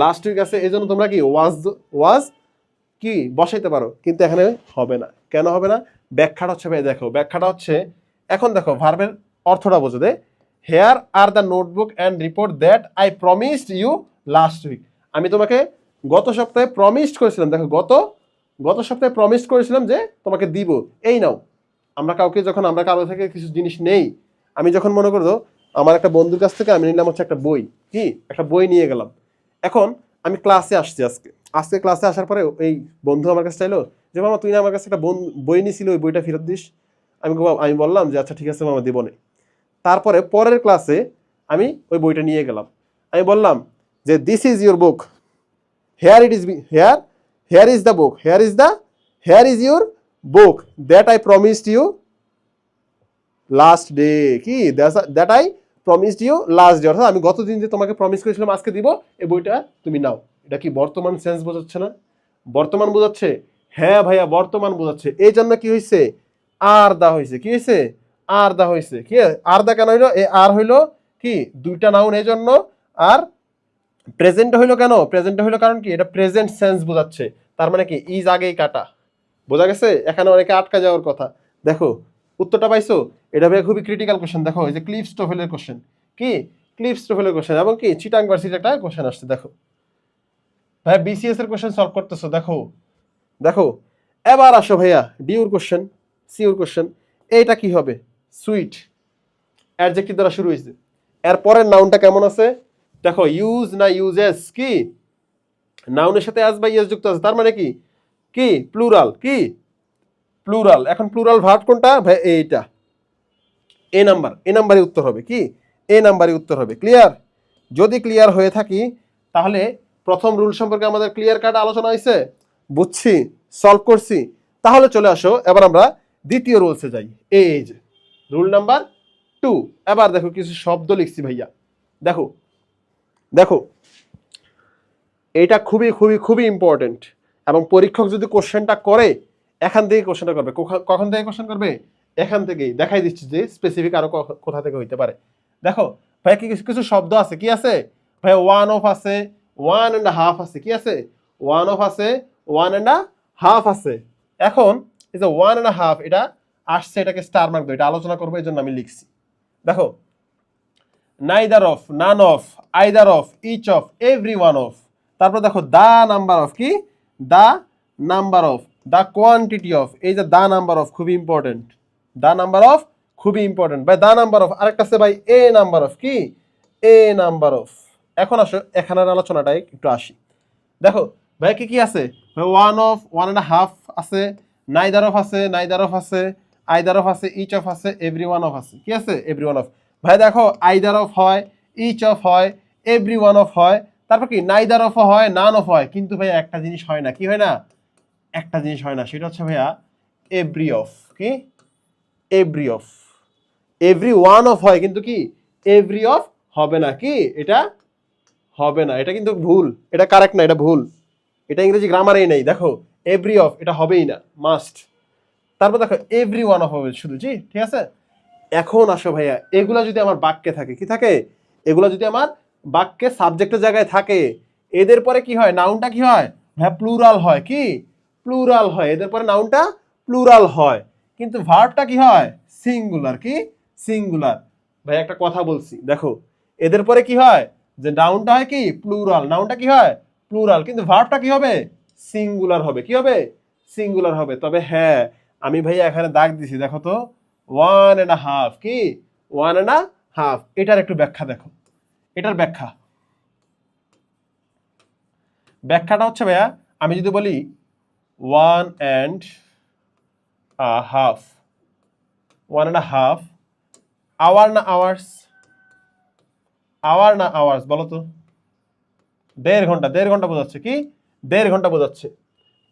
লাস্ট উইক আছে, এই জন্য তোমরা কি ওয়াজ কি বসাইতে পারো, কিন্তু এখানে হবে না। কেন হবে না? ব্যাখ্যাটা হচ্ছে ভাই, দেখো ব্যাখ্যাটা হচ্ছে, এখন দেখো ভার্বের অর্থটা বোঝো দে, here are the notebook and report that I promised you last week. আমি তোমাকে গত সপ্তাহে প্রমিসড করেছিলাম, দেখো গত সপ্তাহে প্রমিসড করেছিলাম যে তোমাকে দিব, এই নাও। আমরা কারো থেকে কিছু জিনিস নেই, আমি যখন মনে করো আমার একটা বন্ধুর কাছ থেকে আমি নিলাম হচ্ছে একটা বই, একটা বই নিয়ে গেলাম। এখন আমি ক্লাসে আসছি, আজকে ক্লাসে আসার পরে এই বন্ধু আমার কাছে চাইলো যে মামা তুই না আমার কাছে একটা বই নিয়েছিল, ওই বইটা ফেরত দিস। আমি বললাম যে আচ্ছা ঠিক আছে মামা, দিব না। তারপরে পরের ক্লাসে আমি ওই বইটা নিয়ে গেলাম, আমি বললাম যে this is your book, here is the book, here is your book that I promised you last day, কি that I promised you last day, অর্থাৎ আমি গতদিন যে তোমাকে প্রমিস করেছিলাম আজকে দিব, এই বইটা তুমি নাও। এটা কি বর্তমান সেন্স বোঝাচ্ছে না? বর্তমান বোঝাচ্ছে, হ্যাঁ ভাইয়া বর্তমান বোঝাচ্ছে। এই জন্য কি হয়েছে? আর দা হয়েছে। কি হয়েছে? আর দা হয়েছে। কি আর দা কেন হইলো? এ আর হইলো কি দুইটা নাউন, এই জন্য। আর প্রেজেন্ট হইলো কেন? প্রেজেন্ট হইলো কারণ কি এটা প্রেজেন্ট সেন্স বোঝাচ্ছে, তার মানে কি ইজ আগেই কাটা। বোঝা গেছে? এখানে অনেকে আটকা যাওয়ার কথা। দেখো উত্তরটা পাইছো? এটা ভাই খুবই ক্রিটিক্যাল কোশ্চেন। দেখো এই যে ক্লিফ স্টোফেলের কোশ্চেন, কি ক্লিফ স্টোফেলের কোশ্চেন, এবং কি চিটাং ভার্সিটির একটা কোশ্চেন আসছে। দেখো ভাই বিসিএস এর কোশ্চেন সলভ করতেছো, দেখো এবার আসো ভাইয়া ডিউর কোশ্চেন, সিউর কোশ্চেন। এইটা কি হবে? সুইট, অ্যাডজেক্টিভ দ্বারা শুরু হয়েছে। এর পরের নাউনটা কেমন আছে দেখো, ইউজ না ইউজেস, কি নাউনের সাথে আস বা ইয়েস যুক্ত আছে, তার মানে কি কি প্লুরাল, কি প্লুরাল। এখন প্লুরাল ভার্ব কোনটা ভাই? এইটা, এ নাম্বারে উত্তর হবে, কি এ নাম্বারে উত্তর হবে। ক্লিয়ার? যদি ক্লিয়ার হয়ে থাকি তাহলে প্রথম রুল সম্পর্কে আমাদের ক্লিয়ার কাট আলোচনা হয়েছে, বুঝছি, সলভ করছি। তাহলে চলে আসো এবার আমরা দ্বিতীয় রুলসে যাই। এই যে রুল নাম্বার 2। এবার দেখো কিছু শব্দ লিখছি ভাইয়া, দেখো এইটা খুবই খুবই খুবই ইম্পর্টেন্ট, এবং পরীক্ষক যদি কোশ্চেনটা করে এখান থেকে কোশ্চেনটা করবে। কখন থেকে কোশ্চেন করবে? এখান থেকেই। দেখাই দিচ্ছি যে স্পেসিফিক আরো কোথা থেকে হইতে পারে। দেখো ভাই কি কিছু শব্দ আছে, কি আছে ভাই? ওয়ান অফ আছে, 1.5 আছে, কি আছে? ওয়ান অফ আছে, 1.5 আছে। এখন এই যে 1.5 এটা আসছে, এটাকে স্টার মার্ক দাও, এটা আলোচনা করবো এই জন্য আমি লিখছি। দেখো neither of, none of, either of, each of, every one of. তারপর দেখো দা নাম্বার অফ, কি the number of, the quantity of. এই যে দা নাম্বার অফ খুবই ইম্পর্টেন্ট, দা নাম্বার অফ খুবই ইম্পর্টেন্ট ভাই। দা নাম্বার অফ আরেকটা আছে ভাই, এ নাম্বার অফ, কি এ নাম্বার অফ। এখন আসো এখানের আলোচনাটাই একটু আসি। দেখো ভাই কি কি আছে? ওয়ান অফ, 1.5 আছে, নাইদার অফ আছে, আইদার অফ আছে, ইচ অফ আছে, এভরি ওয়ান অফ আছে। কি আছে? Every one of. ভাই দেখো আইদার অফ হয়, ইচ অফ হয়, এভরি ওয়ান অফ হয়, তারপর কি নাইদার অফ হয়, নান অফ হয়, কিন্তু ভাই একটা জিনিস হয় না। কি হয় না? একটা জিনিস হয় না, সেটা হচ্ছে ভাইয়া এভরি অফ। কি every of? Every one of হয়, কিন্তু কি এভরি অফ হবে না। কি এটা হবে না, এটা কিন্তু ভুল, এটা কারেক্ট না, এটা ভুল, এটা ইংরেজি গ্রামারেই নেই। দেখো এভরি অফ এটা হবেই না, মাস্ট। তারপর দেখো এভরি ওয়ান অফ হবে শুধু, জি ঠিক আছে। এখন আসো ভাইয়া, এগুলা যদি আমার বাক্যে থাকে, কি থাকে? এগুলা যদি আমার বাক্যে সাবজেক্টের জায়গায় থাকে, এদের পরে কি হয়? নাউনটা কি হয় ভাইয়া? প্লুরাল হয়। কি প্লুরাল হয়, এদের পরে নাউনটা প্লুরাল হয়, কিন্তু ভার্বটা কি হয়? সিঙ্গুলার। কি সিঙ্গুলার। ভাই একটা কথা বলছি, দেখো এদের পরে কি হয়? যে নাউনটা হয় কি প্লুরাল, নাউনটা কি হয় প্লুরাল, কিন্তু ভার্বটা কি হবে? সিঙ্গুলার হবে। কি হবে? সিঙ্গুলার হবে। তবে হ্যাঁ, আমি ভাইয়া এখানে দাগ দিছি, দেখো তো 1.5, কি 1.5। এটার একটু ব্যাখ্যা দেখো, এটার ব্যাখ্যাটা হচ্ছে ভাইয়া, আমি যদি বলি 1.5, 1.5 আওয়ার না আওয়ার্স? আওয়ার না আওয়ার্স বলো তো? 1.5 ঘন্টা, 1.5 ঘন্টা বোঝাচ্ছে। কি 1.5 ঘন্টা বোঝাচ্ছে।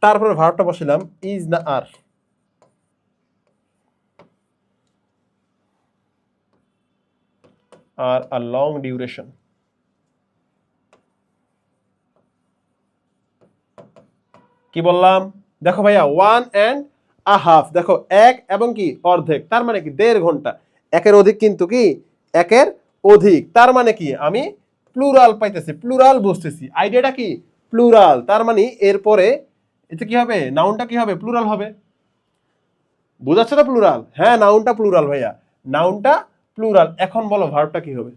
তারপরে ভার্বটা বসিলাম ইজ না আর, আর আ লং ডিউরেশন। কি বললাম? দেখো ভাইয়া 1.5, দেখো এক এবং কি অর্ধেক, তার মানে কি 1.5 ঘন্টা। একের অধিক, কিন্তু কি একের অধিক, তার মানে কি আমি প্লুরাল পাইতেছি, প্লুরাল বুঝতেছি। আইডিয়াটা কি? প্লুরাল, তার মানে এরপরে এটা কি হবে? নাউনটা কি হবে? প্লুরাল হবে। বোঝাচ্ছে না প্লুরাল? হ্যাঁ, নাউনটা প্লুরাল ভাইয়া, নাউনটা প্লুরাল। এখন বলো ভার্বটা কি হবে?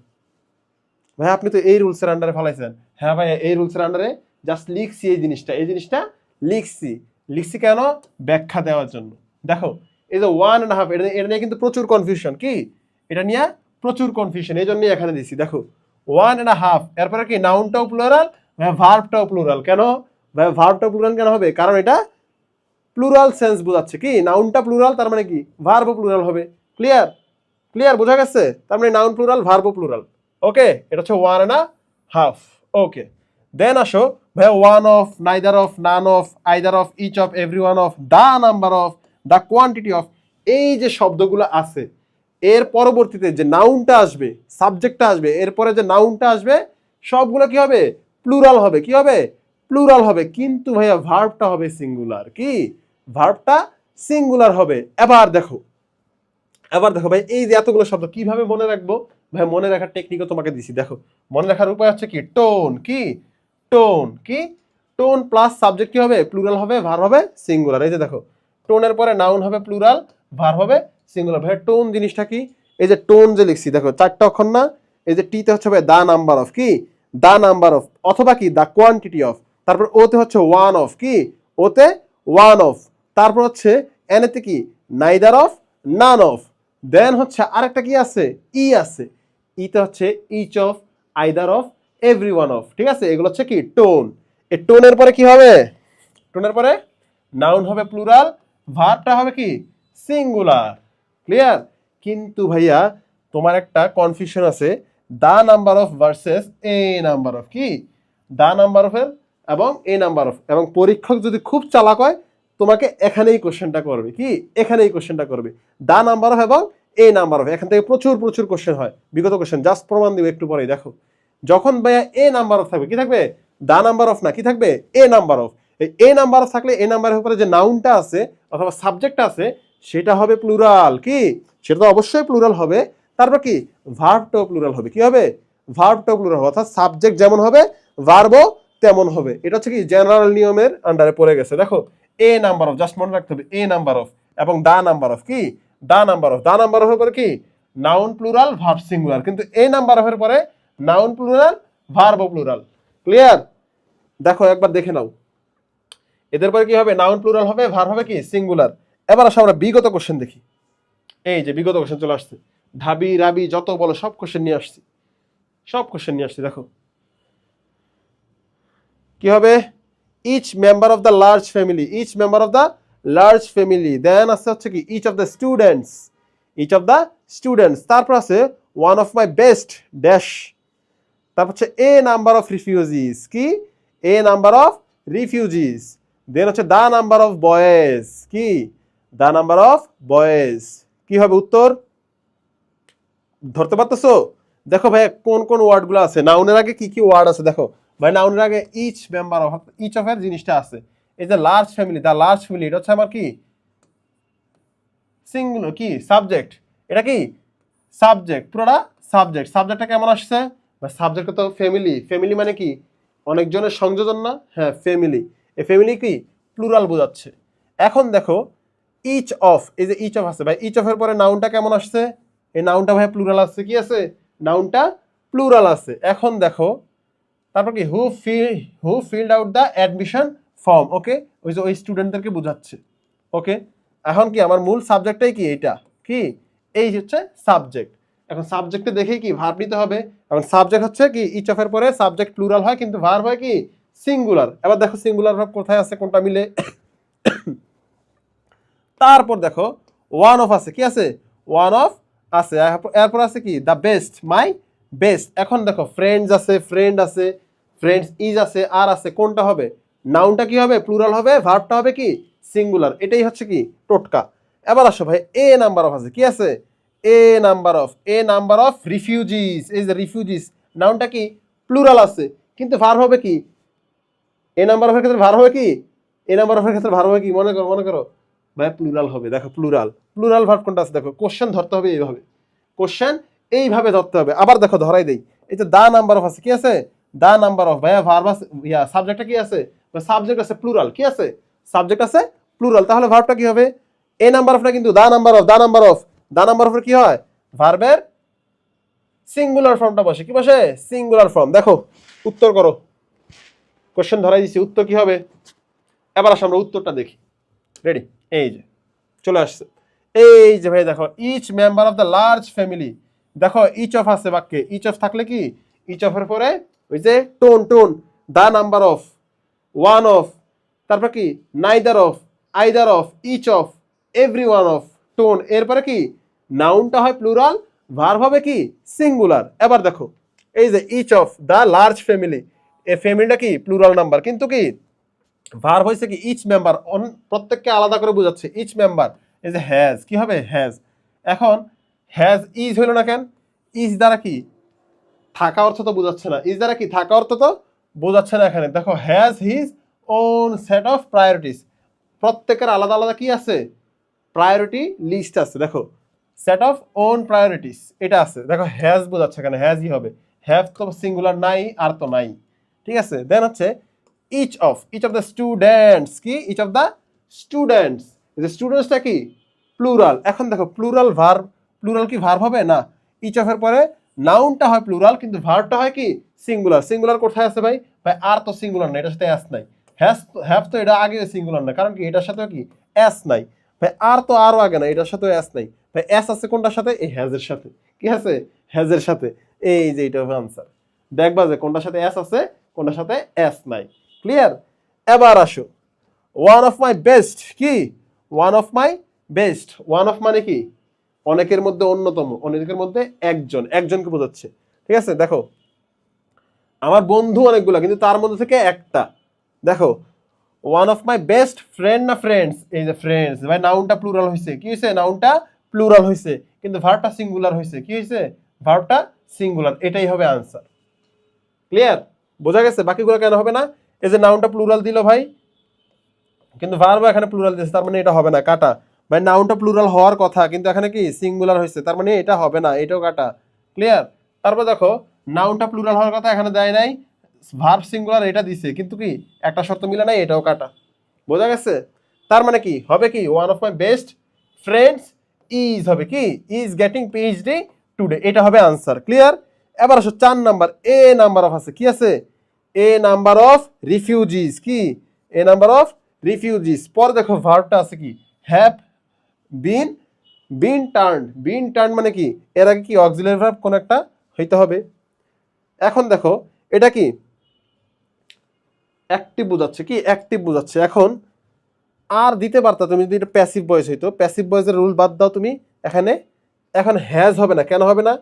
ভাই আপনি তো এই রুলসের আন্ডারে ফলাইছেন। হ্যাঁ ভাইয়া, এই রুলসের আন্ডারে জাস্ট লিখছি এই জিনিসটা লিখছি। লিখছি কেন? ব্যাখ্যা দেওয়ার জন্য। দেখো এই যে 1.5, এটা নিয়ে কিন্তু প্রচুর কনফিউশন। কি এটা নিয়ে প্রচুর কনফিউশন, এই জন্যই এখানে দিছি। দেখো 1.5, এরপরে কি নাউনটাও প্লুরাল, ভার্বটাও প্লুরাল। কেন ভাই ভার্বটাও প্লুরাল কেন হবে? কারণ এটা প্লুরাল সেন্স বোঝাচ্ছে। কি নাউনটা প্লুরাল, তার মানে কি ভার্বও প্লুরাল হবে। ক্লিয়ার? ক্লিয়ার, বোঝা গেছে? তার মানে নাউন প্লুরাল, ভার্বও প্লুরাল। ওকে, এটা হচ্ছে 1.5। ওকে, দেন আসো ভাই, one of, neither of, none of, either of, each of, every one of, the number of, the quantity of, এই যে শব্দগুলো আছে এর পরবর্তীতে যে নাউনটা আসবে, সাবজেক্টটা আসবে, এরপরে যে নাউনটা আসবে সবগুলো কি হবে? প্লুরাল হবে। কি হবে? প্লুরাল হবে। কিন্তু ভাইয়া ভার্বটা হবে সিঙ্গুলার। কি ভার্বটা সিঙ্গুলার হবে। এবার দেখো ভাই, এই যে এতগুলো শব্দ কিভাবে মনে রাখবো? ভাই মনে রাখার টেকনিকও তোমাকে দিছি। দেখো মনে রাখার উপায় হচ্ছে কি, টোন। কি টোন? কি টোন প্লাস সাবজেক্ট কি হবে? প্লুরাল হবে, ভার্ব হবে সিঙ্গুলার। এই যে দেখো, টোনের পরে নাউন হবে প্লুরাল, ভার্ব হবে সিঙ্গুলার। ভাই টোন জিনিসটা কি? এই যে টোন যে লিখছি, দেখো 4টা অক্ষর না? এই যে টিতে হচ্ছে ভাই দা নাম্বার অফ, কি দা নাম্বার অফ, অথবা কি দা কোয়ান্টিটি অফ। তারপর ওতে হচ্ছে ওয়ান অফ, কি ওতে ওয়ান অফ। তারপর হচ্ছে এনেতে কি neither of, none of. Then হচ্ছে আরেকটা কি আছে? ই আছে। ইতে হচ্ছে each of, either of, every one of. ঠিক আছে, এগুলো হচ্ছে কি টোন। এই টোনের পরে কি হবে? টোনের পরে নাউন হবে প্লুরাল, ভার্বটা হবে কি সিঙ্গুলার। ক্লিয়ার? কিন্তু ভাইয়া তোমার একটা কনফিউশন আছে, the number of versus a number of. কি দা নাম্বার অফ এর এবং এ নাম্বার অফ। এবং পরীক্ষক যদি খুব চালাক হয় তোমাকে এখানেই কোশ্চেনটা করবে। কি এখানেই কোশ্চেনটা করবে, দা নাম্বার অফ এবং এ নাম্বার অফ। এখান থেকে প্রচুর প্রচুর কোশ্চেন হয়, বিগত কোশ্চেন। জাস্ট প্রমাণ দিব একটু পরেই। দেখো যখন ভাইয়া এ নাম্বার অফ থাকবে, কি থাকবে? দা নাম্বার অফ না, কি থাকবে? A number of. A number of থাকলে এ নাম্বারের উপরে যে নাউনটা আছে অথবা সাবজেক্টটা আছে সেটা হবে প্লুরাল। কি সেটা তো অবশ্যই প্লুরাল হবে। তারপর কি ভার্বটাও প্লুরাল হবে। কি হবে? ভার্বটাও প্লুরাল হবে। অর্থাৎ সাবজেক্ট যেমন হবে ভার্বও তেমন হবে। এটা হচ্ছে কি জেনারেল নিয়মের আন্ডারে পড়ে গেছে। দেখো এ নাম্বার অফ, জাস্ট মনে রাখতে হবে এ নাম্বার অফ এবং দা নাম্বার অফ। কি the number of, the number অফের পরে কি নাউন প্লুরাল, ভার্ব সিঙ্গুলার। কিন্তু এ নাম্বার অফের পরে noun plural, verb plural. Clear? দেখো একবার দেখে নাও, এদের পরে কি হবে? নাউন প্লুরাল হবে, ভার্ব হবে কি সিঙ্গুলার। এবার আসো আমরা বিগত কোশ্চেন দেখি। এই যে বিগত কোশ্চেন চলে আসছে, ঢাবি রাবি যত বলো সব কোশ্চেন নিয়ে আসছি, সব কোশ্চেন নিয়ে আসছি। দেখো কি হবে? Each member of the large family, each member of the large family. Then আছে হচ্ছে কি each of the students, each of the students. তারপর আছে one of my best dash. তারপর হচ্ছে এ নাম্বার অফ রিফিউজিস। কি a number of refugees. Then হচ্ছে the number of boys. কি দা নাম্বার অফ বয়েজ। কি হবে উত্তর? ধরতে পারতেছো? দেখো ভাই কোন কোন ওয়ার্ড গুলো আছে, নাউনের আগে কি কি ওয়ার্ড আছে। দেখো ভাই নাউনের আগে each member of, each of এর জিনিসটা আছে। এই যে large family, the large family, এটা হচ্ছে আমার কি সিঙ্গুলার। কি সাবজেক্ট, এটা কি সাবজেক্ট, পুরোটা সাবজেক্ট। সাবজেক্টটা কেমন আসছে? সাবজেক্ট তো ফ্যামিলি, ফ্যামিলি মানে কি অনেকজনের সংযোজন না? হ্যাঁ ফ্যামিলি। এই ফ্যামিলি কি প্লুরাল বোঝাচ্ছে। এখন দেখো ইচ অফ, এই যে ইচ অফ আছে ভাই, ইচ অফ এর পরে নাউনটা কেমন আসছে? এই নাউনটা ভাই প্লুরাল আছে। কি আছে? নাউনটা প্লুরাল আছে। এখন দেখো তারপর কি who filled out the admission form. Okay, ওই যে ওই স্টুডেন্টদেরকে বোঝাচ্ছে। ওকে, এখন কি আমার মূল সাবজেক্টটাই কি এইটা। কি এই হচ্ছে সাবজেক্ট। এখন সাবজেক্টে দেখেই কি ভার্ব নিতে হবে। এখন সাবজেক্ট হচ্ছে কি ইচ অফ এর পরে সাবজেক্ট প্লুরাল হয়, কিন্তু ভার্ব হয় কি সিঙ্গুলার। এবার দেখো সিঙ্গুলার ভার্ব কোথায় আছে, কোনটা মিলে। তারপর দেখো ওয়ান অফ আছে। কি আছে? ওয়ান অফ আছে। এরপর আছে কি দ্য বেস্ট, মাই বেস্ট। এখন দেখো ফ্রেন্ডস আছে, ফ্রেন্ড আছে, ফ্রেন্ডস ইজ আছে, আর আছে। কোনটা হবে? নাউনটা কি হবে? প্লুরাল হবে, ভার্বটা হবে কি সিঙ্গুলার। এটাই হচ্ছে কি টোটকা। এবার আসো ভাই এ নাম্বার অফ আছে। কি আছে? A number of, a number of refugees. এই যে রিফিউজিস, নাউনটা কি প্লুরাল আছে, কিন্তু ভার্ব হবে কি এ নাম্বার অফের ক্ষেত্রে ভার্ব হবে কি এ নাম্বার অফের ক্ষেত্রে ভার্ব হবে কি? মনে করো ভাই প্লুরাল হবে। দেখো প্লুরাল, প্লুরাল ভার্ব কোনটা আছে? দেখো কোশ্চেন ধরতে হবে এইভাবে, কোশ্চেন এইভাবে ধরতে হবে। আবার দেখো ধরাই দেই, এই যে দা নাম্বার অফ আছে, কি আছে? দা নাম্বার অফ, ভাইয়া ভার্ব আছে, সাবজেক্টটা কি আছে? সাবজেক্ট আছে প্লুরাল, কি আছে? সাবজেক্ট আছে প্লুরাল, তাহলে ভার্বটা কি হবে? এ নাম্বার অফ না কিন্তু the number of, the number of, the number অফের কি হয়? ভার্বের সিঙ্গুলার ফর্মটা বসে, কি বসে? Singular form. দেখো উত্তর করো, কোশ্চেন ধরাই দিচ্ছি, উত্তর কি হবে? এবার আসো আমরা উত্তরটা দেখি। রেডি? এই যে চলে আসছে, এই যে ভাই দেখো, each member of the large family, দেখো ইচ অফ আছে বাক্যে, ইচ অফ থাকলে কি, ইচ অফের পরে ওই যে টোন টোন, the number of, one of, তারপর কি neither of, either of, each of, every one of, টোন, এরপরে কি নাউনটা হয় প্লুরাল, ভার্ব হবে কি সিঙ্গুলার। এবার দেখো এই যে each of the large family, এই ফ্যামিলিটা কি প্লুরাল নাম্বার, কিন্তু কি ভার্ব হয়েছে কি ইচ মেম্বার, প্রত্যেককে আলাদা করে বোঝাচ্ছে, ইচ মেম্বার। এই যে হ্যাজ, কি হবে? হ্যাজ। এখন হ্যাজ ইজ হইল না কেন? ইজ দ্বারা কি থাকা অর্থ তো বোঝাচ্ছে না, ইজ দ্বারা কি থাকা অর্থ তো বোঝাচ্ছে না এখানে। দেখো has his own set of priorities, প্রত্যেকের আলাদা আলাদা কি আছে? প্রায়োরিটি লিস্ট আছে। দেখো সেট অফ ওন প্রায়োরিটিস এটা আছে, দেখো হ্যাজ বোঝাচ্ছে এখানে, হ্যাজই হবে। হ্যাভ তো সিঙ্গুলার নাই, আর তো নাই, ঠিক আছে। দেন হচ্ছে ইচ অফ দ্য স্টুডেন্টস, কি ইচ অফ দ্য স্টুডেন্টস, যে স্টুডেন্টসটা কি প্লুরাল। এখন দেখো প্লুরাল ভার্ব, প্লুরাল কি ভার্ব হবে না? ইচ অফের পরে নাউনটা হয় প্লুরাল, কিন্তু ভার্বটা হয় কি সিঙ্গুলার। সিঙ্গুলার কোথায় আছে ভাই? ভাই আর তো সিঙ্গুলার না, এটার সাথে এস নাই। হ্যাভ তো এটা আগে সিঙ্গুলার না, কারণ কি এটার সাথে কি এস নাই। ভাই আর তো আরও আগে না, এটার সাথে এস নাই। ভাই এস আছে কোনটার সাথে? এই হ্যাজের সাথে। কি আছে? হ্যাজের সাথে। এই যে এটা হবে আনসার। দেখবা যে কোনটার সাথে এস আছে, কোনটার সাথে এস নাই। ক্লিয়ার? এবার আসো, ওয়ান অফ মাই বেস্ট, কি one of my best, one of মানে কি অনেকের মধ্যে অন্যতম, অনেকের মধ্যে একজন, একজনকে বোঝাচ্ছে, ঠিক আছে। দেখো আমার বন্ধু অনেকগুলো, কিন্তু তার মধ্যে থেকে একটা। দেখো one of my best friend না ফ্রেন্ডস, এই যে ফ্রেন্ডস, ভাই নাউনটা প্লুরাল হয়েছে, কি হয়েছে? নাউনটা প্লুরাল হয়েছে, কিন্তু ভার্বটা সিঙ্গুলার হয়েছে, কি হয়েছে? ভার্বটা সিঙ্গুলার, এটাই হবে আনসার। ক্লিয়ার? বোঝা গেছে? বাকিগুলো কেন হবে না? এই যে নাউনটা প্লুরাল দিল ভাই, কিন্তু ভার্ব এখানে প্লুরাল দিয়েছে, তার মানে এটা হবে না, কাটা। ভাই নাউনটা প্লুরাল হওয়ার কথা, কিন্তু এখানে কি সিঙ্গুলার হয়েছে, তার মানে এটা হবে না, এটাও কাটা। ক্লিয়ার? তারপর দেখো নাউনটা প্লুরাল হওয়ার কথা এখানে দেয় নাই, ভার্ব সিঙ্গুলার এটা দিছে, কিন্তু কি একটা শর্ত মিলে নাই, এটাও কাটা। বোঝা গেছে? তার মানে কি হবে? কি one of my best friends is হবে কি ইজ গেটিং পিএইচডি টুডে, এটা হবে আনসার। ক্লিয়ার? এবার আসো 4 নাম্বার, এ নাম্বার অফ আছে, কি আছে? এ নাম্বার অফ রিফিউজিস, কি এ নাম্বার অফ রিফিউজিস। পরে দেখো ভার্বটা আছে কি হ্যাভ বিন, বিন টার্ন মানে কি এর আগে কি অক্সিলারি ভার্ব কোন একটা হইতে হবে। এখন দেখো এটা কি অ্যাক্টিভ বোঝাচ্ছে, কি অ্যাক্টিভ বোঝাচ্ছে। এখন আর দিতে পারতা তুমি যদি এটা প্যাসিভ ভয়েস হইতো, প্যাসিভ ভয়েসের রুল বাদ দাও তুমি এখানে। এখন হ্যাজ হবে না, কেন হবে না?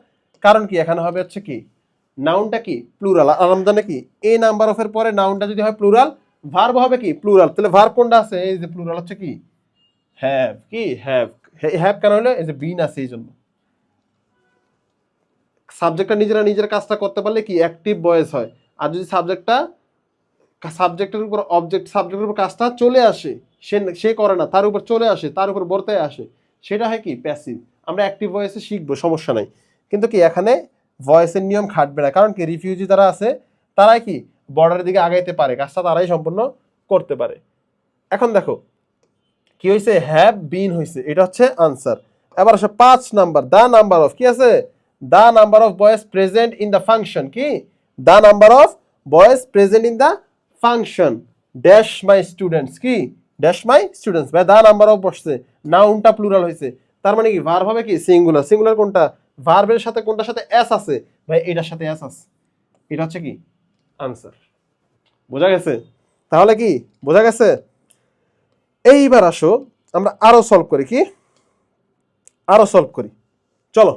কারণ কি এখানে হবে হচ্ছে কি নাউনটা কি প্লুরাল, আর আমরা জানি কি এ নাম্বার অফের পরে নাউনটা যদি হয় প্লুরাল, ভার্ব হবে কি প্লুরাল। তাহলে ভার্ব কোনটা আছে? এই যে প্লুরাল হচ্ছে কি হ্যাভ, কি হ্যাভ। হ্যাভ কেন হলো? এই যে বিন আছে এই জন্য। সাবজেক্টটা নিজের কাজটা করতে পারলে কি অ্যাক্টিভ ভয়েস হয়। আর যদি সাবজেক্টের উপর অবজেক্ট, সাবজেক্টের উপর কাজটা চলে আসে, সে করে না, তার উপর চলে আসে, তার উপর বর্তায় আসে, সেটা হয় কি প্যাসিভ। আমরা অ্যাক্টিভ ভয়েসে শিখবো, সমস্যা নাই, কিন্তু কি এখানে ভয়েসের নিয়ম খাটবে না, কারণ কি রিফিউজি যারা আছে তারাই কি বর্ডারের দিকে আগাইতে পারে, কাজটা তারাই সম্পূর্ণ করতে পারে। এখন দেখো কি হয়েছে? হ্যাভ বিন হয়েছে, এটা হচ্ছে আনসার। এবার আসো 5 নাম্বার, দা নাম্বার অফ, কি আছে? The number of boys present in the function, কি the number of boys present in the function dash my students, কি ড্যাশ মাই স্টুডেন্টস। ভাই দা নাম্বার অফ বসছে, নাউনটা প্লুরাল হয়েছে, তার মানে কি ভার্ব হবে কি সিঙ্গুলার। সিঙ্গুলার কোনটা? ভার্বের সাথে কোনটার সাথে এস আছে? ভাই এটার সাথে এস আছে, এটা হচ্ছে কি আনসার। বোঝা গেছে? তাহলে কি বোঝা গেছে? এইবার আসো আমরা আরো সলভ করি, কি আরো সলভ করি, চলো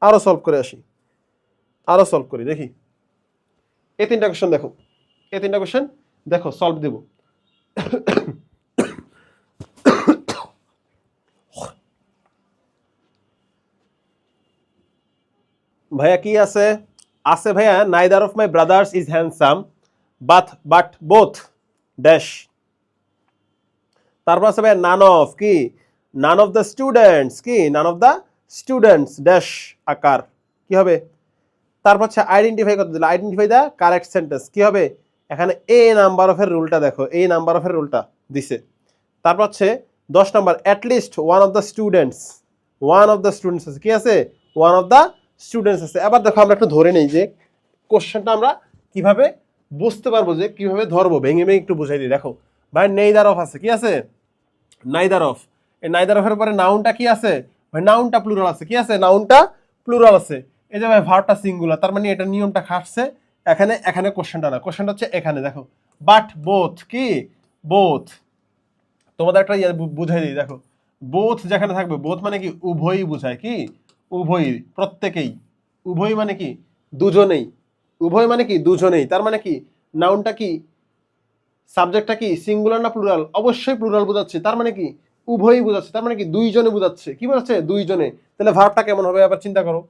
আরো সলভ করে আসি, আরো সলভ করি দেখি। এই 3টা কোশ্চেন দেখো, এই 3টা কোশ্চেন দেখো সলভ দেব। ভাইয়া কি আছে? আছে ভাইয়া neither of my brothers is handsome but both dash. তারপর আছে ভাইয়া নান অফ, কি নান অফ দ্য স্টুডেন্টস, কি none of the students dash আকার কি হবে, তারপর হচ্ছে আইডেন্টিফাই করতে দিলে আইডেন্টিফাই দ্য কারেক্ট সেন্টেন্স কি হবে, এখানে এ নাম্বার অফের রুলটা দেখো, এই নাম্বার অফের রুলটা দিছে। তারপর হচ্ছে 10 নম্বর at least one of the students, one of the students আছে কি আছে, ওয়ান অফ দ্য স্টুডেন্টস আছে। এবার দেখো আমরা একটু ধরে নেই যে কোশ্চেনটা আমরা কিভাবে বুঝতে পারবো, যে কিভাবে ধরবো, ভেঙে ভেঙে একটু বুঝাই দিই। দেখো ভাই নেইদার অফ আছে কি আছে, নাইদার অফ, এই নাইদার অফের পরে নাউনটা কি আছে ভাই, নাউনটা প্লুরাল আছে কি আছে, নাউনটা প্লুরাল আছে। এই যে ভাই ভার্বটা সিঙ্গুলার, তার মানে এটা নিয়মটা খাটছে এখানে, এখানে কোশ্চেনটা না, কোশ্চেনটা হচ্ছে এখানে দেখো বাট বোথ কি, বোথ তোমাদের একটা বুঝাই দিই। দেখো বোথ যেখানে থাকবে, বোথ মানে কি উভয়ই বুঝায় কি, উভয়ই, প্রত্যেকেই, উভয় মানে কি দুজনেই, উভয় মানে কি দুজনেই, তার মানে কি নাউনটা কি, সাবজেক্টটা কি সিঙ্গুলার না প্লুরাল, অবশ্যই প্লুরাল বোঝাচ্ছে, তার মানে কি উভয়ই বোঝাচ্ছে, তার মানে কি দুইজনে বোঝাচ্ছে, কি বোঝাচ্ছে দুইজনে। তাহলে ভার্বটা কেমন হবে আবার চিন্তা করো,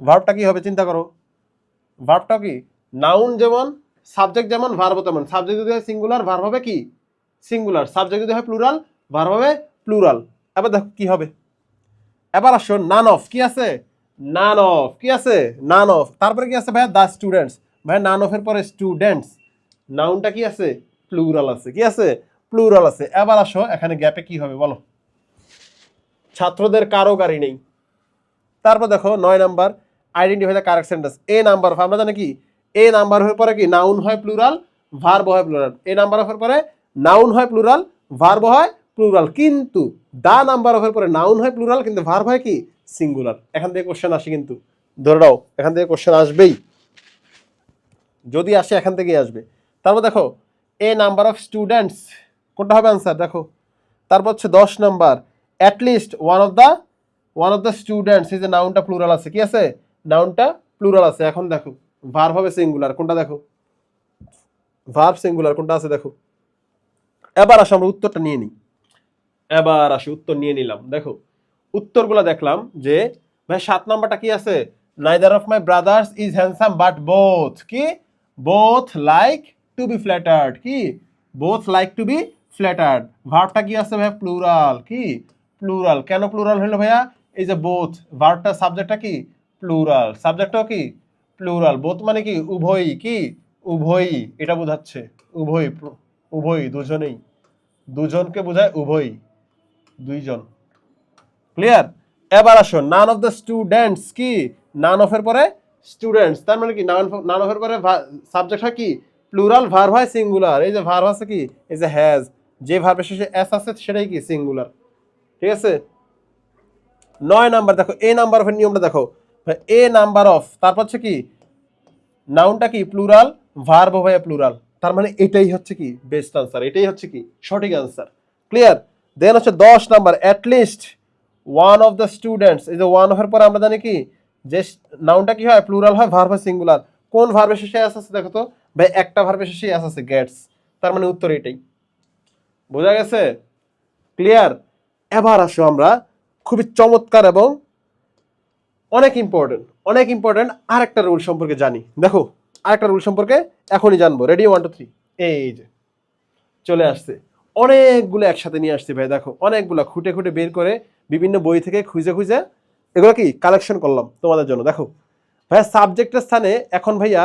ভার্বটা কি হবে চিন্তা করো, ভার্বটা কি নাউন যেমন, সাবজেক্ট যেমন, ভার্ব তেমন, সাবজেক্ট যদি হয় সিঙ্গুলার ভার্ব হবে কি সিঙ্গুলার, সাবজেক্ট যদি হয় প্লুরাল ভার্ব হবে প্লুরাল। এবার দেখো কি হবে, এবার আসো নান অফ কি আছে, নান অফ কি আছে, নান অফ, তারপরে কি আছে ভাইয়া দ্য স্টুডেন্টস, ভাইয়া নান অফের পরে স্টুডেন্টস, নাউনটা কি আছে প্লুরাল আছে কি আছে, প্লুরাল আছে। এবার আসো এখানে গ্যাপে কি হবে বলো, ছাত্রদের কারো গাড়ি নেই। তারপর দেখো 9 number identify the correct sentence, A number of, আমরা জানি কি এ নাম্বার হয়ে পরে কি নাউন হয় প্লুরাল, ভার্ব হয় প্লুরাল, এ নাম্বার অফের পরে নাউন হয় প্লুরাল, ভার্ব হয় প্লুরাল, কিন্তু দা নাম্বার অফের পরে নাউন হয় প্লুরাল কিন্তু ভার্ব হয় কি সিঙ্গুলার। এখান থেকে কোশ্চেন আসে কিন্তু, ধরে নাও এখান থেকে কোশ্চেন আসবেই, যদি আসে এখান থেকেই আসবে। তারপর দেখো এ নাম্বার অফ স্টুডেন্টস, কোনটা হবে আনসার দেখো। তারপর হচ্ছে 10 number at least one of the students, এই যে নাউনটা প্লুরাল আছে কি আছে, নাউনটা প্লুরাল আছে। এখন দেখো ভার্ব হবে সিঙ্গুলার, কোনটা দেখো, ভার্ব সিঙ্গুলার কোনটা আছে দেখো। এবার আসো আমরা উত্তরটা নিয়ে নিই, এবার আসি উত্তর নিয়ে নিলাম। দেখো উত্তরগুলো দেখলাম যে ভাই 7 নাম্বারটা কি আছে, neither of my brothers is handsome but both কি, বোথ লাইক টু বি ফ্ল্যাটার্ড কি, বোথ লাইক টু বি ফ্ল্যাটার্ড, ভার্বটা কি আছে ভাই প্লুরাল কি, প্লুরাল। কেন প্লুরাল হলো ভাইয়া, এই যে বোথ, ভার্বটা সাবজেক্টটা কি প্লুরাল, সাবজেক্টটাও কি প্লুরাল, বোথ মানে কি উভয়ই কি, উভয়ই, এটা বোঝাচ্ছে উভয়, উভয় দুজনেই, দুজনকে বোঝায় উভয়ই, দুইজন, ক্লিয়ার। এবার আসো নান অফ দ্য স্টুডেন্টস কি, নান অফের পরে স্টুডেন্টস, তার মানে কি নান অফের পরে সাবজেক্ট হয় কি প্লুরাল, ভার্ব হয় সিঙ্গুলার, এই যে ভার্ব আছে কি এই যে হ্যাজ, যে ভার্বের শেষে এস আছে সেটাই কি সিঙ্গুলার, ঠিক আছে। 9 নাম্বার দেখো এ নাম্বার অফের নিয়মটা দেখো, এ নাম্বার অফ, তারপর হচ্ছে কি নাউনটা কি প্লুরাল, ভার্ব হয় প্লুরাল, তার মানে এটাই হচ্ছে কি বেস্ট আনসার, এটাই হচ্ছে কি সঠিক আনসার, ক্লিয়ার। দেন হচ্ছে 10 number at least one of the students, এই যে ওয়ান অফের পরে আমরা জানি কি যে নাউনটা কি হয় প্লুরাল হয়, ভার্ব হয় সিঙ্গুলার, কোন ভার্বের শেষে এস আছে দেখো তো ভাই, একটা ভার্বের শেষে এস আছে গেটস, তার মানে উত্তর এটাই, বোঝা গেছে, ক্লিয়ার। এবার আসো আমরা খুবই চমৎকার এবং অনেক ইম্পর্টেন্ট আরেকটা রুল সম্পর্কে জানি। দেখো আরেকটা রুল সম্পর্কে এখনই জানবো, রেডি 1 2 3, এই যে চলে আসছে, অনেকগুলো একসাথে নিয়ে আসছি ভাই। দেখো অনেকগুলো খুঁটে খুঁটে বের করে বিভিন্ন বই থেকে খুঁজে খুঁজে এগুলো কি কালেকশন করলাম তোমাদের জন্য। দেখো ভাইয়া সাবজেক্টের স্থানে এখন ভাইয়া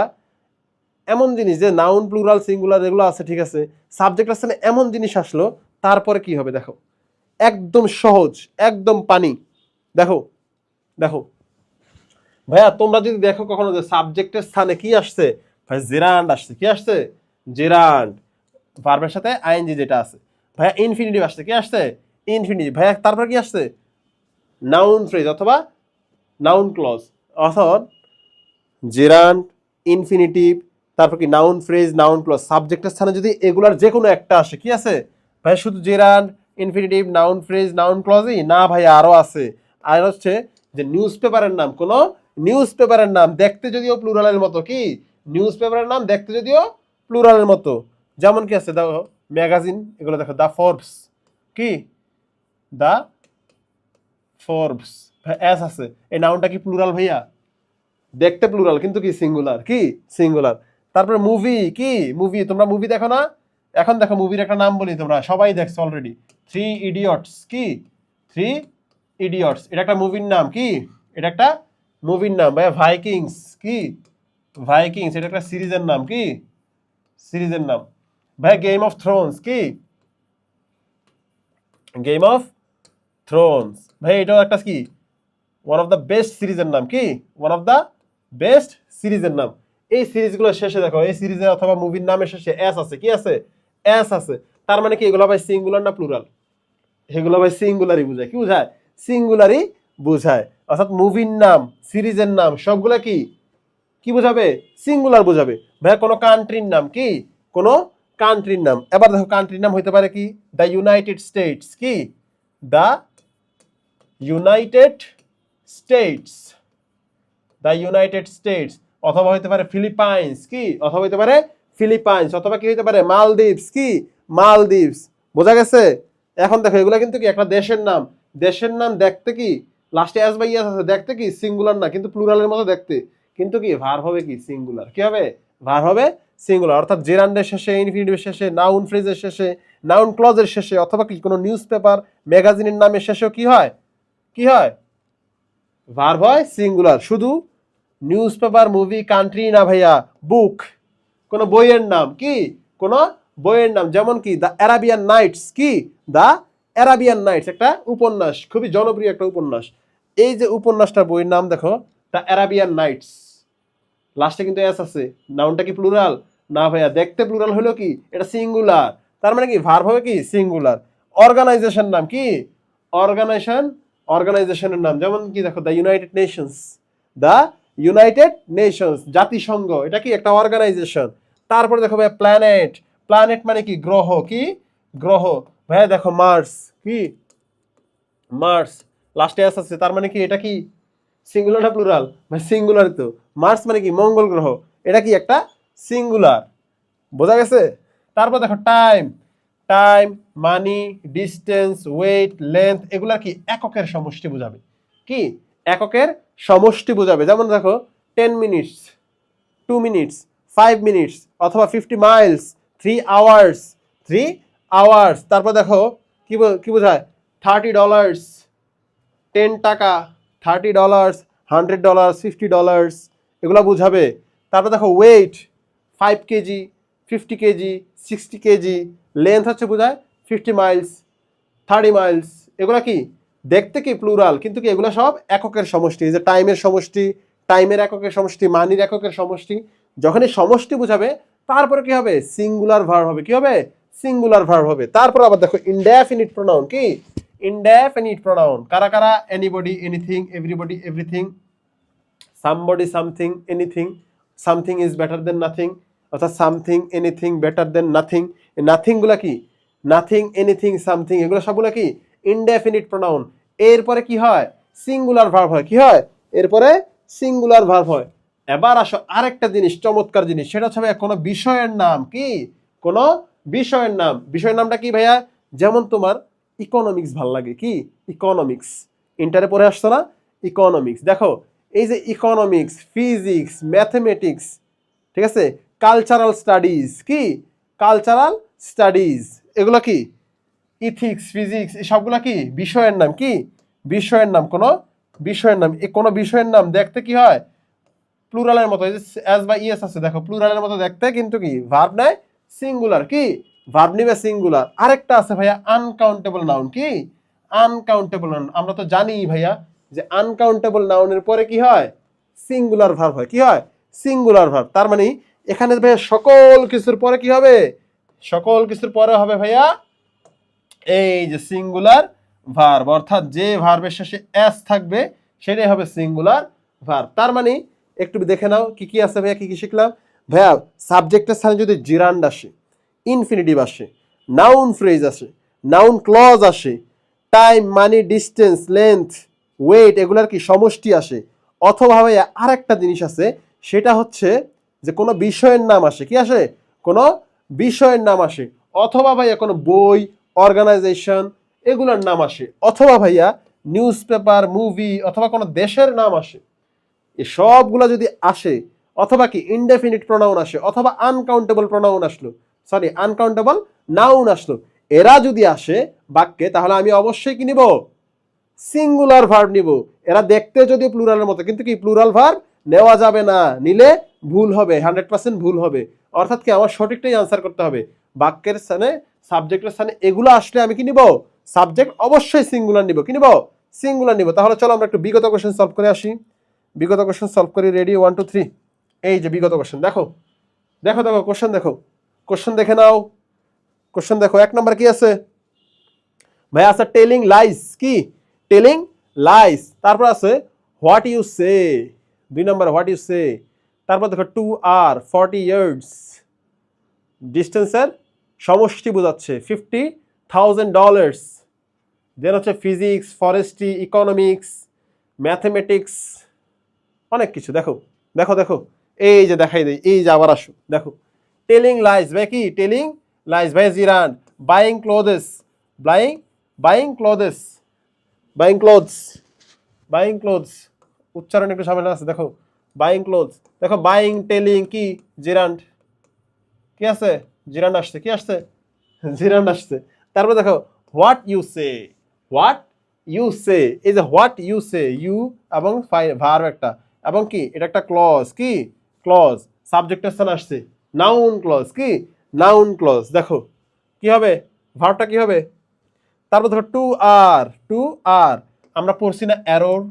এমন জিনিস যে নাউন প্লুরাল সিঙ্গুলার এগুলো আছে ঠিক আছে, সাবজেক্টের স্থানে এমন জিনিস আসলো, তারপরে কি হবে দেখো, একদম সহজ, একদম পানি। দেখো দেখো ভাইয়া তোমরা যদি দেখো কখনো যে সাবজেক্টের স্থানে কি আসছে ভাই, জেরান্ড আসছে, কি আসছে জেরান্ড, ভার্বের সাথে আইএনজি যেটা আছে, ভাইয়া ইনফিনিটিভ আসছে, কি আসছে ইনফিনিটিভ, ভাইয়া তারপর কি আসছে নাউন ফ্রেজ অথবা নাউন ক্লজ, অর্থাৎ জেরান্ড, ইনফিনিটিভ, তারপর কি নাউন ফ্রেজ, নাউন ক্লজ, সাবজেক্টের স্থানে যদি এগুলার যে কোনো একটা আসে কি আছে ভাই, শুধু gerund, infinitive, noun phrase, noun ক্লজই না ভাই, আরো আছে। আর হচ্ছে যে নিউজ পেপারের নাম, কোনো নিউজ পেপারের নাম দেখতে যদিও প্লুরালের মতো, কি নিউজ পেপারের নাম দেখতে যদিও প্লুরালের মতো, যেমন কি আছে দেখো ম্যাগাজিন, এগুলো দেখো দ্য ফোর্বস, কি দ্য ফোর্বস, এস আছে, এই নাউনটা কি প্লুরাল ভাইয়া, দেখতে প্লুরাল কিন্তু কি সিঙ্গুলার, কি সিঙ্গুলার। তারপরে মুভি, কি মুভি, তোমরা মুভি দেখো না, এখন দেখো মুভির একটা নাম বলি, তোমরা সবাই দেখছো অলরেডি, 3 ইডিয়টস, কি 3 ইডিয়টস, এটা একটা মুভির নাম কি? এটা একটা মুভির নাম ভাইয়া। ভাইকিংস কি? ভাইকিংস এটা একটা সিরিজের নাম কি? সিরিজের নাম ভাই। গেম অফ থ্রোনস কি? গেম অফ থ্রোনস ভাই এটাও একটা কি? ওয়ান অফ দ্য বেস্ট সিরিজের নাম কি? ওয়ান অফ দ্য বেস্ট সিরিজের নাম। এই সিরিজগুলো শেষে দেখো, এই সিরিজের অথবা মুভির নামের শেষে এস আছে। কি আছে? এস আছে। তার মানে কি এগুলো ভাই সিঙ্গুলার না প্লুরাল? এগুলো ভাই সিঙ্গুলারই বোঝায়। কি বোঝায়? সিঙ্গুলারই বোঝায়। অর্থাৎ মুভির নাম, সিরিজের নাম সবগুলা কি কি বোঝাবে? সিঙ্গুলার বোঝাবে। ভাই কোনো কান্ট্রির নাম কি? কোনো কান্ট্রির নাম। এবার দেখো কান্ট্রির নাম হইতে পারে কি? দ্য ইউনাইটেড স্টেটস কি? The United states, the United states. অথবা হইতে পারে ফিলিপাইন্স কি? অথবা হইতে পারে ফিলিপাইন্স। অথবা কি হইতে পারে? মালদ্বীপস কি? মালদ্বীপস। বোঝা গেছে? এখন দেখো এগুলা কিন্তু কি একটা দেশের নাম। দেশের নাম দেখতে কি লাস্টে এস বা ইএস আছে, দেখতে কি সিঙ্গুলার না কিন্তু প্লুরালের মতো দেখতে, কিন্তু কি ভার্ব হবে কি? সিঙ্গুলার। কি হবে? ভার্ব হবে সিঙ্গুলার। অর্থাৎ জেরান্ডের শেষে, ইনফিনিটিভের শেষে, নাউন ফ্রেজের শেষে, নাউন ক্লজের শেষে, অথবা কি কোনো নিউজ পেপার ম্যাগাজিনের নামের শেষেও কি হয়? কি হয়? ভার্ব হয় সিঙ্গুলার। শুধু নিউজ পেপার, মুভি, কান্ট্রি না ভাইয়া, বুক, কোন বইয়ের নাম কি? কোন বইয়ের নাম। যেমন কি দ্য অ্যারাবিয়ান নাইটস কি? দ্য অ্যারাবিয়ান নাইটস একটা উপন্যাস, খুবই জনপ্রিয় একটা উপন্যাস। এই যে উপন্যাসটা বইয়ের নাম দেখো, দ্য অ্যারাবিয়ান নাইটস। লাস্টে কিন্তু এস আছে। নাউনটা কি প্লুরাল? না ভাইয়া। দেখতে প্লুরাল হলো কি? এটা সিঙ্গুলার। তার মানে কি ভার্ব হবে কি? সিঙ্গুলার। অর্গানাইজেশন নাম কি? অর্গানাইজেশন, অর্গানাইজেশনের নাম। যেমন কি দেখো the United Nations, the United Nations জাতিসংঘ, এটা কি একটা অর্গানাইজেশন। তারপরে দেখো ভাই প্ল্যানেট, প্ল্যানেট মানে কি? গ্রহ কি? গ্রহ। ভাইয়া দেখো মার্স কি? মার্স লাস্টে এস আছে। তার মানে কি এটা কি সিঙ্গুলার না প্লুরাল? ভাই সিঙ্গুলার তো। মার্স মানে কি? মঙ্গল গ্রহ। এটা কি একটা সিঙ্গুলার। বোঝা গেছে? তারপর দেখো টাইম, টাইম, মানি, ডিস্টেন্স, ওয়েট, লেন্থ এগুলা কি এককের সমষ্টি বোঝাবে। কি? এককের সমষ্টি বোঝাবে। যেমন দেখো 10 মিনিটস, 2 মিনিটস, 5 মিনিটস, অথবা 50 মাইলস, 3 আওয়ার্স, 3 আওয়ার্স। তারপর দেখো কি বোঝায়? $30, 10 টাকা, $30, $100, $50 এগুলো বুঝাবে। তারপর দেখো weight 5 KG, 50 KG, 60 KG. Length হচ্ছে বোঝায় 50 মাইলস, 30 মাইলস। এগুলো কি দেখতে কি প্লুরাল, কিন্তু কি এগুলো সব এককের সমষ্টি। এই যে টাইমের সমষ্টি, টাইমের এককের সমষ্টি, মানির এককের সমষ্টি। যখনই সমষ্টি বুঝাবে তারপরে কি হবে? সিঙ্গুলার ভার্ব হবে। কি হবে? সিঙ্গুলার ভার্ব হবে। তারপর আবার দেখো ইনডেফিনিট প্রোনাউন কি? ইনডেফিনিট প্রোনাউন কারা কারা? Anybody, anything, everybody, everything, somebody, something, anything. Something is better than nothing, অর্থাৎ something, anything, better than nothing. এই নাথিংগুলা কি? নাথিং, এনিথিং, সামথিং এগুলো সবগুলো কি? Indefinite pronoun. এরপরে কি হয়? সিঙ্গুলার ভার্ব হয়। কি হয়? এরপরে সিঙ্গুলার ভার্ব হয়। এবার আসো আরেকটা জিনিস, চমৎকার জিনিস, সেটা হচ্ছে ভাইয়া কোনো বিষয়ের নাম কি? কোনো বিষয়ের নাম। বিষয়ের নামটা কি ভাইয়া? যেমন তোমার ইকোনমিক্স ভাল লাগে কি? ইকোনমিক্স ইন্টারে পড়ে আসছো না? ইকোনমিক্স। দেখো এই যে ইকোনমিক্স, ফিজিক্স, ম্যাথমেটিক্স, ঠিক আছে, কালচারাল স্টাডিজ কি? কালচারাল স্টাডিজ এগুলো কি? ইথিক্স, ফিজিক্স এই সবগুলো কি বিষয়ের নাম। কি? বিষয়ের নাম। কোনো বিষয়ের নাম। এই কোনো বিষয়ের নাম দেখতে কি হয়? প্লুরালের মতো। এই যে এস বা ইএস আছে দেখো, প্লুরালের মতো দেখতে, কিন্তু কি ভার্ব নেয় সিঙ্গুলার। কি? ভার্ব নিবে সিঙ্গুলার। আরেকটা আছে ভাইয়া আনকাউন্টেবল নাউন। কি? Uncountable noun. আমরা তো জানি ভাইয়া যে আনকাউন্টেবল নাউনের পরে কি হয়? সিঙ্গুলার ভার্ব হয়। কি হয়? Singular verb. তার মানে এখানে ভাইয়া সকল কিছুর পরে কি হবে? সকল কিছুর পরে হবে ভাইয়া এই যে সিঙ্গুলার ভার্ব। অর্থাৎ যে ভার্বের শেষে এস থাকবে সেটাই হবে সিঙ্গুলার ভার্ব। তার মানে একটু দেখে নাও কি কি আছে ভাইয়া। কি কি শিখলাম ভাইয়া? সাবজেক্টের স্থানে যদি জিরান্ড আসে, ইনফিনিটিভ আসে, নাউন ফ্রেজ আসে, নাউন ক্লজ আসে, টাইম, মানি, ডিস্টেন্স, লেন্থ, ওয়েট এগুলার কি সমষ্টি আসে, অথবা ভাইয়া আরেকটা জিনিস আছে, সেটা হচ্ছে যে কোনো বিষয়ের নাম আসে। কি আসে? কোনো বিষয়ের নাম আসে, অথবা ভাইয়া কোনো বই, অর্গানাইজেশন এগুলোর নাম আসে, অথবা ভাইয়া নিউজ পেপার, মুভি, অথবা কোনো দেশের নাম আসে। এই সবগুলো যদি আসে, অথবা কি ইনডেফিনিট প্রোনাউন আসে, অথবা আনকাউন্টেবল প্রোনাউন আসলো, সরি আনকাউন্টেবল নাউন আসলো, এরা যদি আসে বাক্যে, তাহলে আমি অবশ্যই কি নিব? সিঙ্গুলার ভার্ব নিব। এরা দেখতে যদিও প্লুরালের মতো, কিন্তু কি প্লুরাল ভার্ব নেওয়া যাবে না, নিলে ভুল হবে, 100% ভুল হবে। অর্থাৎ কি আমার সঠিকটাই আনসার করতে হবে। বাক্যের স্থানে, সাবজেক্টের স্থানে এগুলো আসলে আমি কি নিব? সাবজেক্ট অবশ্যই সিঙ্গুলার নিব। কি নিব? সিঙ্গুলার নিব। তাহলে চলো আমরা একটু বিগত কোশ্চেন সলভ করে আসি। বিগত কোশ্চেন সলভ করি। রেডি, 1 2 3। এই যে বিগত কোশ্চেন, দেখো দেখো দেখো কোশ্চেন দেখো, কোশ্চেন দেখে নাও। কোশ্চেন দেখো, 1 নম্বর কি আছে ভাই? আছে টেলিং লাইস। কি? Telling lies. তারপর আছে হোয়াট ইউ সে। 2 নম্বর হোয়াট ইউ সে। তারপর দেখো টু আর 40 ইয়ার্স, ডিস্টেন্সের সমষ্টি বোঝাচ্ছে, $50,000। দেন হচ্ছে ফিজিক্স, ফরেস্ট্রি, ইকোনমিক্স, ম্যাথমেটিক্স, অনেক কিছু। দেখো দেখো দেখো, এই যে দেখাই দেই, এই যে আবার আসো দেখো, টেলিং লাইস ভাই। কি টেলিং লাইস ভাই? Gerund. Buying clothes, buying buying clothes, buying clothes, buying clothes, উচ্চারণ একটু ঝামেলা আছে। দেখো বাইং ক্লোথস, দেখো বাইং, টেলিং, কি জিরান্ড, কি আছে? জিরান্ড আসছে। কি আসছে? জিরান্ড আসছে। তারপর দেখো what you say, what you say. এই যে হোয়াট ইউ সে, ইউ এবং ভার্ব একটা, এবং কি এটা একটা ক্লজ। কি ক্লজ? সাবজেক্টের স্থানে আসছে, নাউন ক্লজ। কি নাউন ক্লজ। দেখো কি হবে? ভার্বটা কি হবে? তারপর দেখো টু আর, টু আর আমরা পড়ছি না এরর?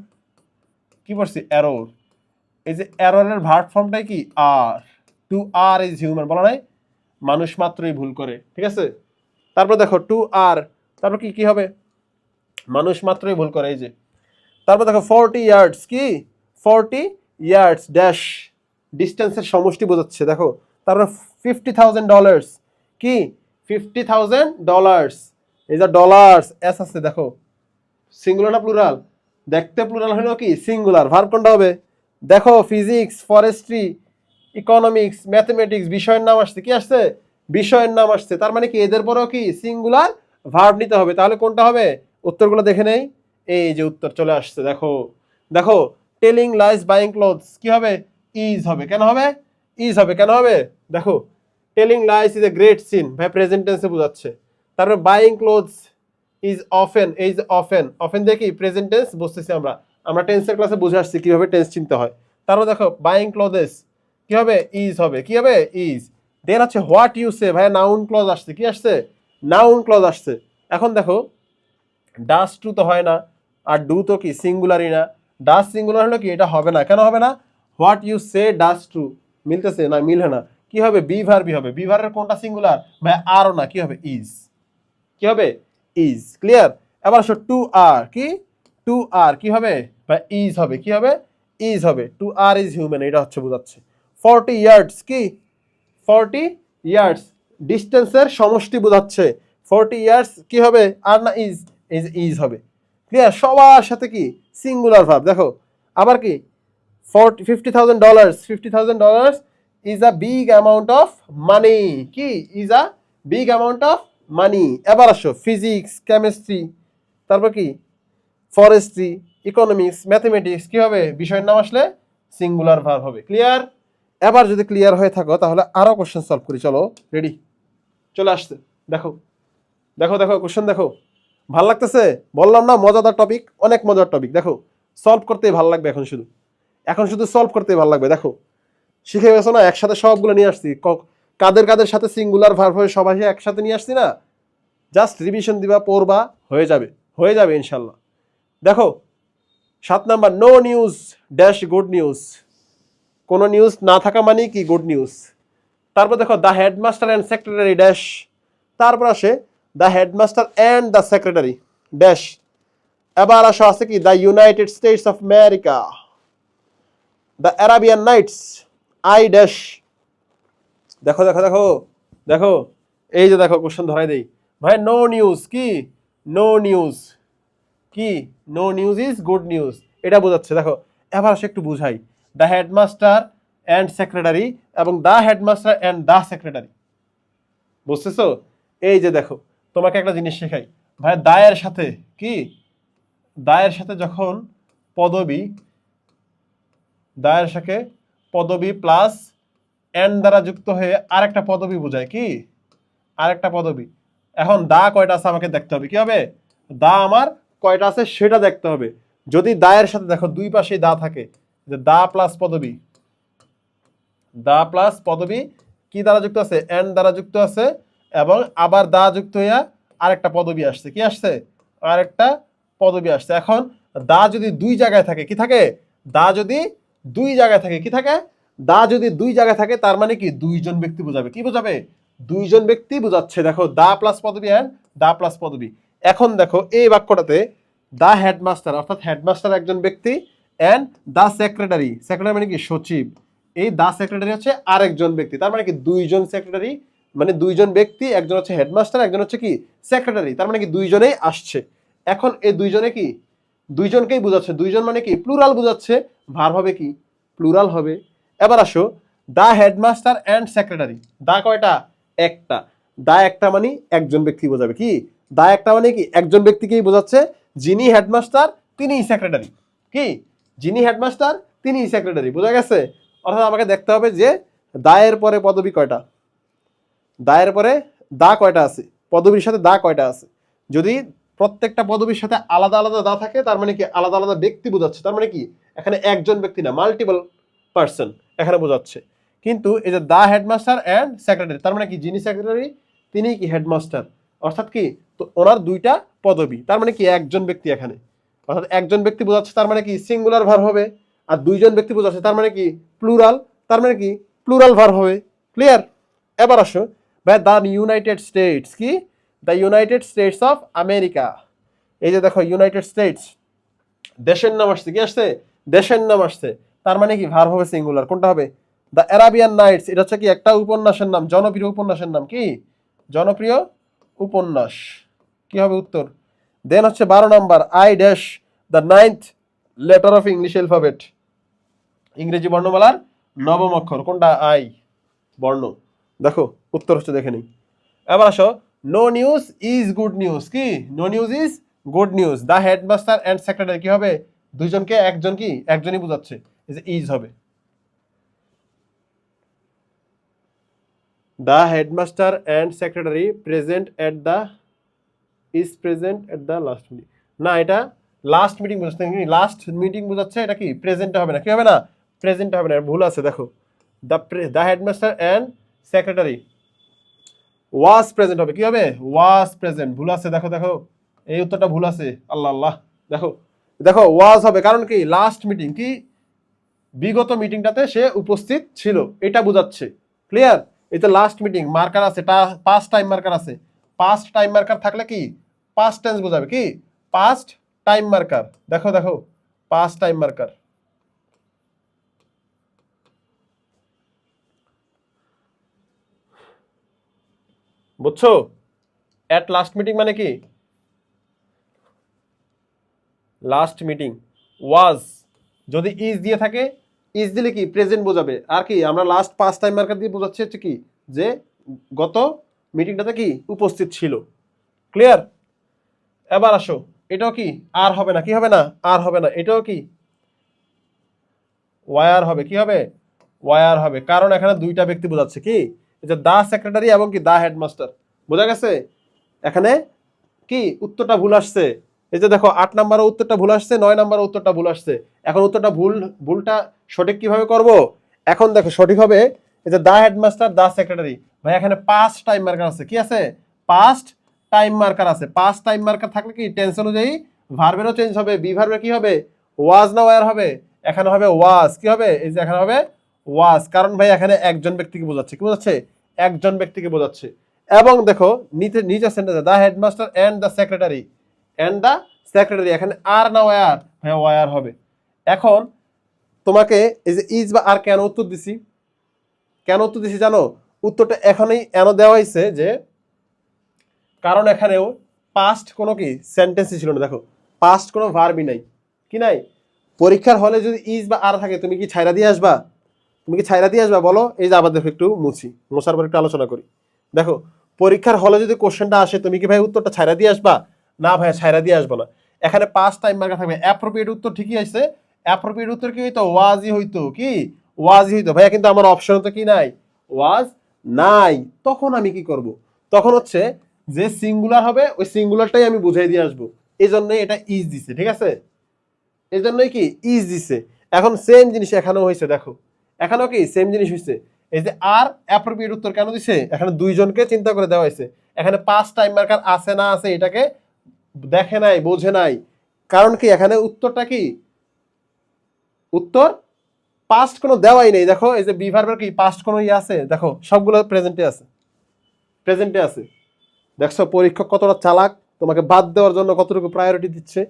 কি পড়ছি? এরর। এই যে এররের ভার্ব ফর্মটাই কি? আর। টু আর ইজ হিউম্যান, বলা নাই? মানুষ মাত্রই ভুল করে, ঠিক আছে? তারপর দেখো টু আর, তারপর কি কি হবে? মানুষ মাত্রই ভুল করে, এই যে। তারপর দেখো 40 ইয়ার্ডস। কি 40 ইয়ার্ডস ড্যাশ, ডিস্টেন্সের সমষ্টি বোঝাচ্ছে। দেখো তারপর $50,000। কি $50,000, এই যে ডলার্স, এস আছে। দেখো সিঙ্গুলার না প্লুরাল? দেখতে প্লুরাল হলো কি সিঙ্গুলার। ভার্ব কোনটা হবে? দেখো ফিজিক্স, ফরেস্ট্রি, ইকোনমিক্স, ম্যাথমেটিক্স, বিষয়ের নাম আসছে। কি আসছে? বিষয়ের নাম আসছে। তার মানে কি এদের পরেও কি সিঙ্গুলার ভার্ব নিতে হবে। তাহলে কোনটা হবে? উত্তরগুলো দেখে নেই। এই যে উত্তর চলে আসছে। দেখো দেখো, টেলিং লাইস বাইং ক্লোথস কি হবে? ইজ হবে। কেন হবে? ইজ হবে। কেন হবে? দেখো telling lines is a great sin, ভাই প্রেজেন্ট টেন্সে বোঝাচ্ছে। তারপর বাইং ক্লোথস ইজ অফেন, এই যে অফেন, অফেন দেখি প্রেজেন্ট টেন্স বুঝতেছি আমরা, আমরা টেন্সের ক্লাসে বুঝে আসছি কিভাবে টেন্স চিনতে হয়। তারপর দেখো বাইং ক্লোথেস কি হবে? ইজ হবে। কি হবে? ইজ। দেন আছে হোয়াট ইউ সে, ভাই নাউন ক্লজ আসছে। কি আসছে? নাউন ক্লজ আসছে। এখন দেখো ডাস টু তো হয় না, আর ডু তো কি সিঙ্গুলারই না। ডাস সিঙ্গুলার হলো কি? এটা হবে না। কেন হবে না? What you say does too মিলতেছে না, মিলে না। কি হবে? বি ভার্বই হবে। বি ভার্বের কোনটা সিঙ্গুলার ভাই? আরও না। কি হবে? ইজ। কি হবে? ইজ। ক্লিয়ার? এবার আসো টু আর। কি টু আর কি হবে ভাই? ইজ হবে। কি হবে? ইজ হবে। টু আর ইজ হিউম্যান, এটা হচ্ছে বোঝাচ্ছে। 40 ইয়ার্ডস কি 40 ইয়ার্স, ডিস্টেন্সের সমষ্টি বোঝাচ্ছে। 40 ইয়ার্স কি হবে? আর না ইজ, ইজ ইজ হবে। ক্লিয়ার? সবার সাথে কি সিঙ্গুলার ভার্ব। দেখো আবার কি $50,000, $50,000 is a big amount of money. কি is a big amount of money. এবার আসো ফিজিক্স, কেমিস্ট্রি, তারপর কি ফরেস্ট্রি, ইকোনমিক্স, ম্যাথমেটিক্স কি হবে? বিষয়ের নাম আসলে সিঙ্গুলার ভার্ব হবে। ক্লিয়ার? এবার যদি ক্লিয়ার হয়ে থাকো তাহলে আরো কোশ্চেন সলভ করি। চলো রেডি, চলে আসছে। দেখো দেখো দেখো কোশ্চেন দেখো, ভাল লাগতেছে? বললাম না মজাদার টপিক, অনেক মজার টপিক। দেখো সলভ করতেই ভাল লাগবে এখন, শুধু এখন শুধু সলভ করতেই ভাল লাগবে। দেখো শিখে গেছো না, একসাথে সবগুলো নিয়ে আসছি। কাদের কাদের সাথে সিঙ্গুলার ভার্ব হয়ে সবাই একসাথে নিয়ে আসছি না? জাস্ট রিভিশন দিবা, পড়বা, হয়ে যাবে, হয়ে যাবে ইনশাল্লাহ। দেখো 7 number, no news dash good news. কোনো নিউজ না থাকা মানে কি গুড নিউজ। তারপর দেখো the headmaster and secretary dash, তারপর আসে the headmaster and the secretary dash. এবার আসো আছে কি the United States of America, the Arabian Nights, I dash. দেখো দেখো দেখো দেখো, এই যে দেখো কোশ্চেন ধরাই দেই ভাই। নো নিউজ কি নো নিউজ, কি no news is good news, এটা বোঝাচ্ছে। দেখো এবার আসে একটু বুঝাই, দ্য হেডমাস্টার অ্যান্ড সেক্রেটারি এবং the headmaster and the secretary, বুঝতেছো? এই যে দেখো তোমাকে একটা জিনিস শেখাই ভাই, দায়ের সাথে কি দায়ের সাথে যখন পদবি, দায়ের সাথে পদবি প্লাস এন্ড দ্বারা যুক্ত হয়ে আরেকটা পদবি বোঝায়। কি আরেকটা পদবি। এখন দা কয়টা আছে আমাকে দেখতে হবে। কি হবে? দা আমার কয়টা আছে সেটা দেখতে হবে। যদি দায়ের সাথে দেখো দুই পাশেই দা থাকে, যে দা প্লাস পদবী, দা প্লাস পদবী কি দ্বারা যুক্ত আছে, এন্ড দ্বারা যুক্ত আছে, এবং আবার দা যুক্ত হইয়া আরেকটা পদবী আসছে, কি আসছে, আরেকটা পদবী আসছে। এখন দা যদি দুই জায়গায় থাকে, কি থাকে, দা যদি দুই জায়গায় থাকে, কি থাকে, দা যদি দুই জায়গায় থাকে তার মানে কি দুইজন ব্যক্তি বোঝাবে, কি বোঝাবে, দুইজন ব্যক্তি বোঝাচ্ছে। দেখো দা প্লাস পদবী এন্ড দা প্লাস পদবী। এখন দেখো এই বাক্যটাতে দা হেডমাস্টার অর্থাৎ হেডমাস্টার একজন ব্যক্তি, এন্ড দা সেক্রেটারি, সেক্রেটারি মানে কি সচিব, এই দা সেক্রেটারি হচ্ছে আরেকজন ব্যক্তি, তার মানে কি দুইজন সেক্রেটারি, মানে দুইজন ব্যক্তি, একজন হচ্ছে হেডমাস্টার, একজন হচ্ছে কি সেক্রেটারি, তার মানে কি দুইজনেই আসছে। এখন এই দুইজনে কি দুইজনকেই বোঝাচ্ছে, দুইজন মানে কি প্লুরাল বোঝাচ্ছে, ভার্ব হবে কি প্লুরাল হবে। এবার আসো দা হেডমাস্টার এন্ড সেক্রেটারি, দা কয়টা, একটা, দা একটা মানে একজন ব্যক্তি বোঝাবে, কি দা একটা মানে কি একজন ব্যক্তিকেই বোঝাচ্ছে, যিনি হেডমাস্টার তিনিই সেক্রেটারি, কি যিনি হেডমাস্টার তিনিই সেক্রেটারি, বোঝা গেছে। অর্থাৎ আমাকে দেখতে হবে যে দায়ের পরে পদবী কয়টা, দায়ের পরে দা কয়টা আছে, পদবীর সাথে দা কয়টা আছে। যদি প্রত্যেকটা পদবীর সাথে আলাদা আলাদা দা থাকে তার মানে কি আলাদা আলাদা ব্যক্তি বোঝাচ্ছে, তার মানে কি এখানে একজন ব্যক্তি না, মাল্টিপল পার্সন এখানে বোঝাচ্ছে। কিন্তু এই যে দা হেডমাস্টার অ্যান্ড সেক্রেটারি, তার মানে কি যিনি সেক্রেটারি তিনি কি হেডমাস্টার, অর্থাৎ কি তো ওনার দুইটা পদবী, তার মানে কি একজন ব্যক্তি এখানে, অর্থাৎ একজন ব্যক্তি বোঝাচ্ছে, তার মানে কি সিঙ্গুলার ভার হবে। আর দুইজন ব্যক্তি বোঝাচ্ছে তার মানে কি প্লুরাল, তার মানে কি প্লুরাল ভার হবে। ক্লিয়ার। এবার আসো ভাই দ্য ইউনাইটেড স্টেটস, কি the United States of America, এই যে দেখো ইউনাইটেড স্টেটস দেশের নাম আসছে, কি আসছে দেশের নাম আসছে, তার মানে কি ভার্ব হবে সিঙ্গুলার, কোনটা হবে, দ্য অ্যারাবিয়ান নাইটস, এটা হচ্ছে কি একটা উপন্যাসের নাম, জনপ্রিয় উপন্যাসের নাম, কি জনপ্রিয় উপন্যাস, কি হবে উত্তর। দেন হচ্ছে 12 number I dash the 9th letter of English alphabet, ইংরেজি বর্ণমালার নবম অক্ষর কোনটা, আই বর্ণ। দেখো উত্তর হচ্ছে দেখে নিই। এবার আসো no news is good news, কি no news is good news, the headmaster and secretary কি হবে, দুইজনকে একজন কি একজনই বোঝাচ্ছে, এই যে ইজ হবে। The headmaster and secretary present at the is present at the last meeting, না এটা লাস্ট মিটিং বোঝাচ্ছে, লাস্ট মিটিং বোঝাচ্ছে, এটা কি প্রেজেন্ট হবে না, কি হবে না প্রেজেন্ট হবে না, ভুল আছে। দেখো the headmaster and secretary was present হবে, কি হবে ওয়াজ প্রেজেন্ট, ভুল আছে। দেখো দেখো এই উত্তরটা ভুল আছে, আল্লাহ আল্লাহ। দেখো দেখো ওয়াজ হবে, কারণ কি লাস্ট মিটিং, কি বিগত মিটিংটাতে সে উপস্থিত ছিল, এটা বোঝাচ্ছে। ক্লিয়ার। এটা লাস্ট মিটিং মার্কার আছে, পাস্ট টাইম মার্কার আছে, পাস্ট টাইম মার্কার থাকলে কি পাস্ট টেন্স বোঝাবে, কি পাস্ট টাইম মার্কার। দেখো দেখো পাস্ট টাইম মার্কার, বুঝছো। এট লাস্ট মিটিং মানে কি লাস্ট মিটিং। ওয়াজ যদি ইজ দিয়ে থাকে, ইজ দিলে কি প্রেজেন্ট বোঝাবে, আর কি আমরা লাস্ট পাস্ট টাইম মার্কার দিয়ে বোঝাচ্ছি হচ্ছে কি যে গত মিটিংটাতে কি উপস্থিত ছিল। ক্লিয়ার। এবার আসো এটাও কি আর হবে না, কি হবে না আর হবে না, এটাও কি ওয়ার হবে, কি হবে ওয়ার হবে, কারণ এখানে দুইটা ব্যক্তি বোঝাচ্ছে, কি যে দা সেক্রেটারি এবং কি দা হেডমাস্টার, বোঝা গেছে। এখানে কি উত্তরটা ভুল আসছে, এই যে দেখো 8 নম্বরের উত্তরটা ভুল আসছে, 9 নম্বরের উত্তরটা ভুল আসছে। এখন উত্তরটা ভুলটা সঠিক কিভাবে করব, এখন দেখো সঠিক হবে এই যে দা হেডমাস্টার দা সেক্রেটারি, ভাই এখানে পাস্ট টাইম মার্কার আছে, কি আছে পাস্ট টাইম মার্কার আছে, পাস্ট টাইম মার্কার থাকলে কি টেন্স অনুযায়ী ভার্বেরও চেঞ্জ হবে, বি ভার্বের কি হবে ওয়াজ না ওয়ার হবে, এখানে হবে ওয়াজ, কি হবে এই যে এখানে হবে ওয়াজ, কারণ ভাই এখানে একজন ব্যক্তিকে বোঝাচ্ছে, কি বোঝাচ্ছে একজন ব্যক্তিকে বোঝাচ্ছে। এবং দেখো নিচে সেন্টেন্সে the headmaster and the secretary, and the secretary, এখানে আর না ওয়ার, হ্যাঁ ওয়ার হবে। এখন তোমাকে এই যে ইজ বা আর কেন উত্তর দিছি, কেন উত্তর দিছি জানো, উত্তরটা এখনই এন দেওয়া হয়েছে যে কারণ এখানেও পাস্ট কোনো কি সেন্টেন্সই ছিল না, দেখো পাস্ট কোনো ভার্বই নাই, কি নাই। পরীক্ষার হলে যদি ইজ বা আর থাকে তুমি কি ছাইরা দিয়ে আসবা, তুমি কি ছাইরা দিয়ে আসবা বলো। এই যে আবার দেখো একটু মোছার পর একটু আলোচনা করি। দেখো পরীক্ষার হলে যদি কোশ্চেনটা আসে তুমি কি ভাই উত্তরটা ছাইরা দিয়ে আসবা, না ভাই ছাইরা দিয়ে আসবো না। এখানে পাস্ট টাইম মার্কার থাকবে, অ্যাপ্রোপ্রিয়েট উত্তর ঠিকই আছে, অ্যাপ্রোপ্রিয়েট উত্তর কি হইতো ওয়াজই হইতো, কি ওয়াজই হইতো ভাইয়া, কিন্তু আমার অপশন তো কি নাই ওয়াজ নাই। তখন আমি কি করব, তখন হচ্ছে যে সিঙ্গুলার হবে ওই সিঙ্গুলারটাই আমি বুঝাই দিয়ে আসবো, এই জন্যই এটা ইজ দিছে, ঠিক আছে, এই জন্যই কি ইজ দিছে। এখন সেম জিনিস এখানেও হয়েছে, দেখো এখানেও কি সেম জিনিস হয়েছে। এই যে আর অ্যাপ্রোপ্রিয়েট উত্তর কেন দিছে, এখানে দুইজনকে চিন্তা করে দেওয়া হয়েছে। এখানে 5 টাইম মার্কার আছে না আছে এটাকে দেখে নাই, বোঝে নাই। কারণ কি এখানে উত্তরটা কি, উত্তর পাস্ট কোনো দেওয়াই নেই। দেখো এই যে বি ভার্বের কি পাস্ট কোনো ইয়ে আছে, দেখো সবগুলো প্রেজেন্টে আছে, প্রেজেন্টে আছে। দেখছো পরীক্ষক কতটা চালাক, তোমাকে বাদ দেওয়ার জন্য কতটুকু প্রায়োরিটি দিচ্ছে।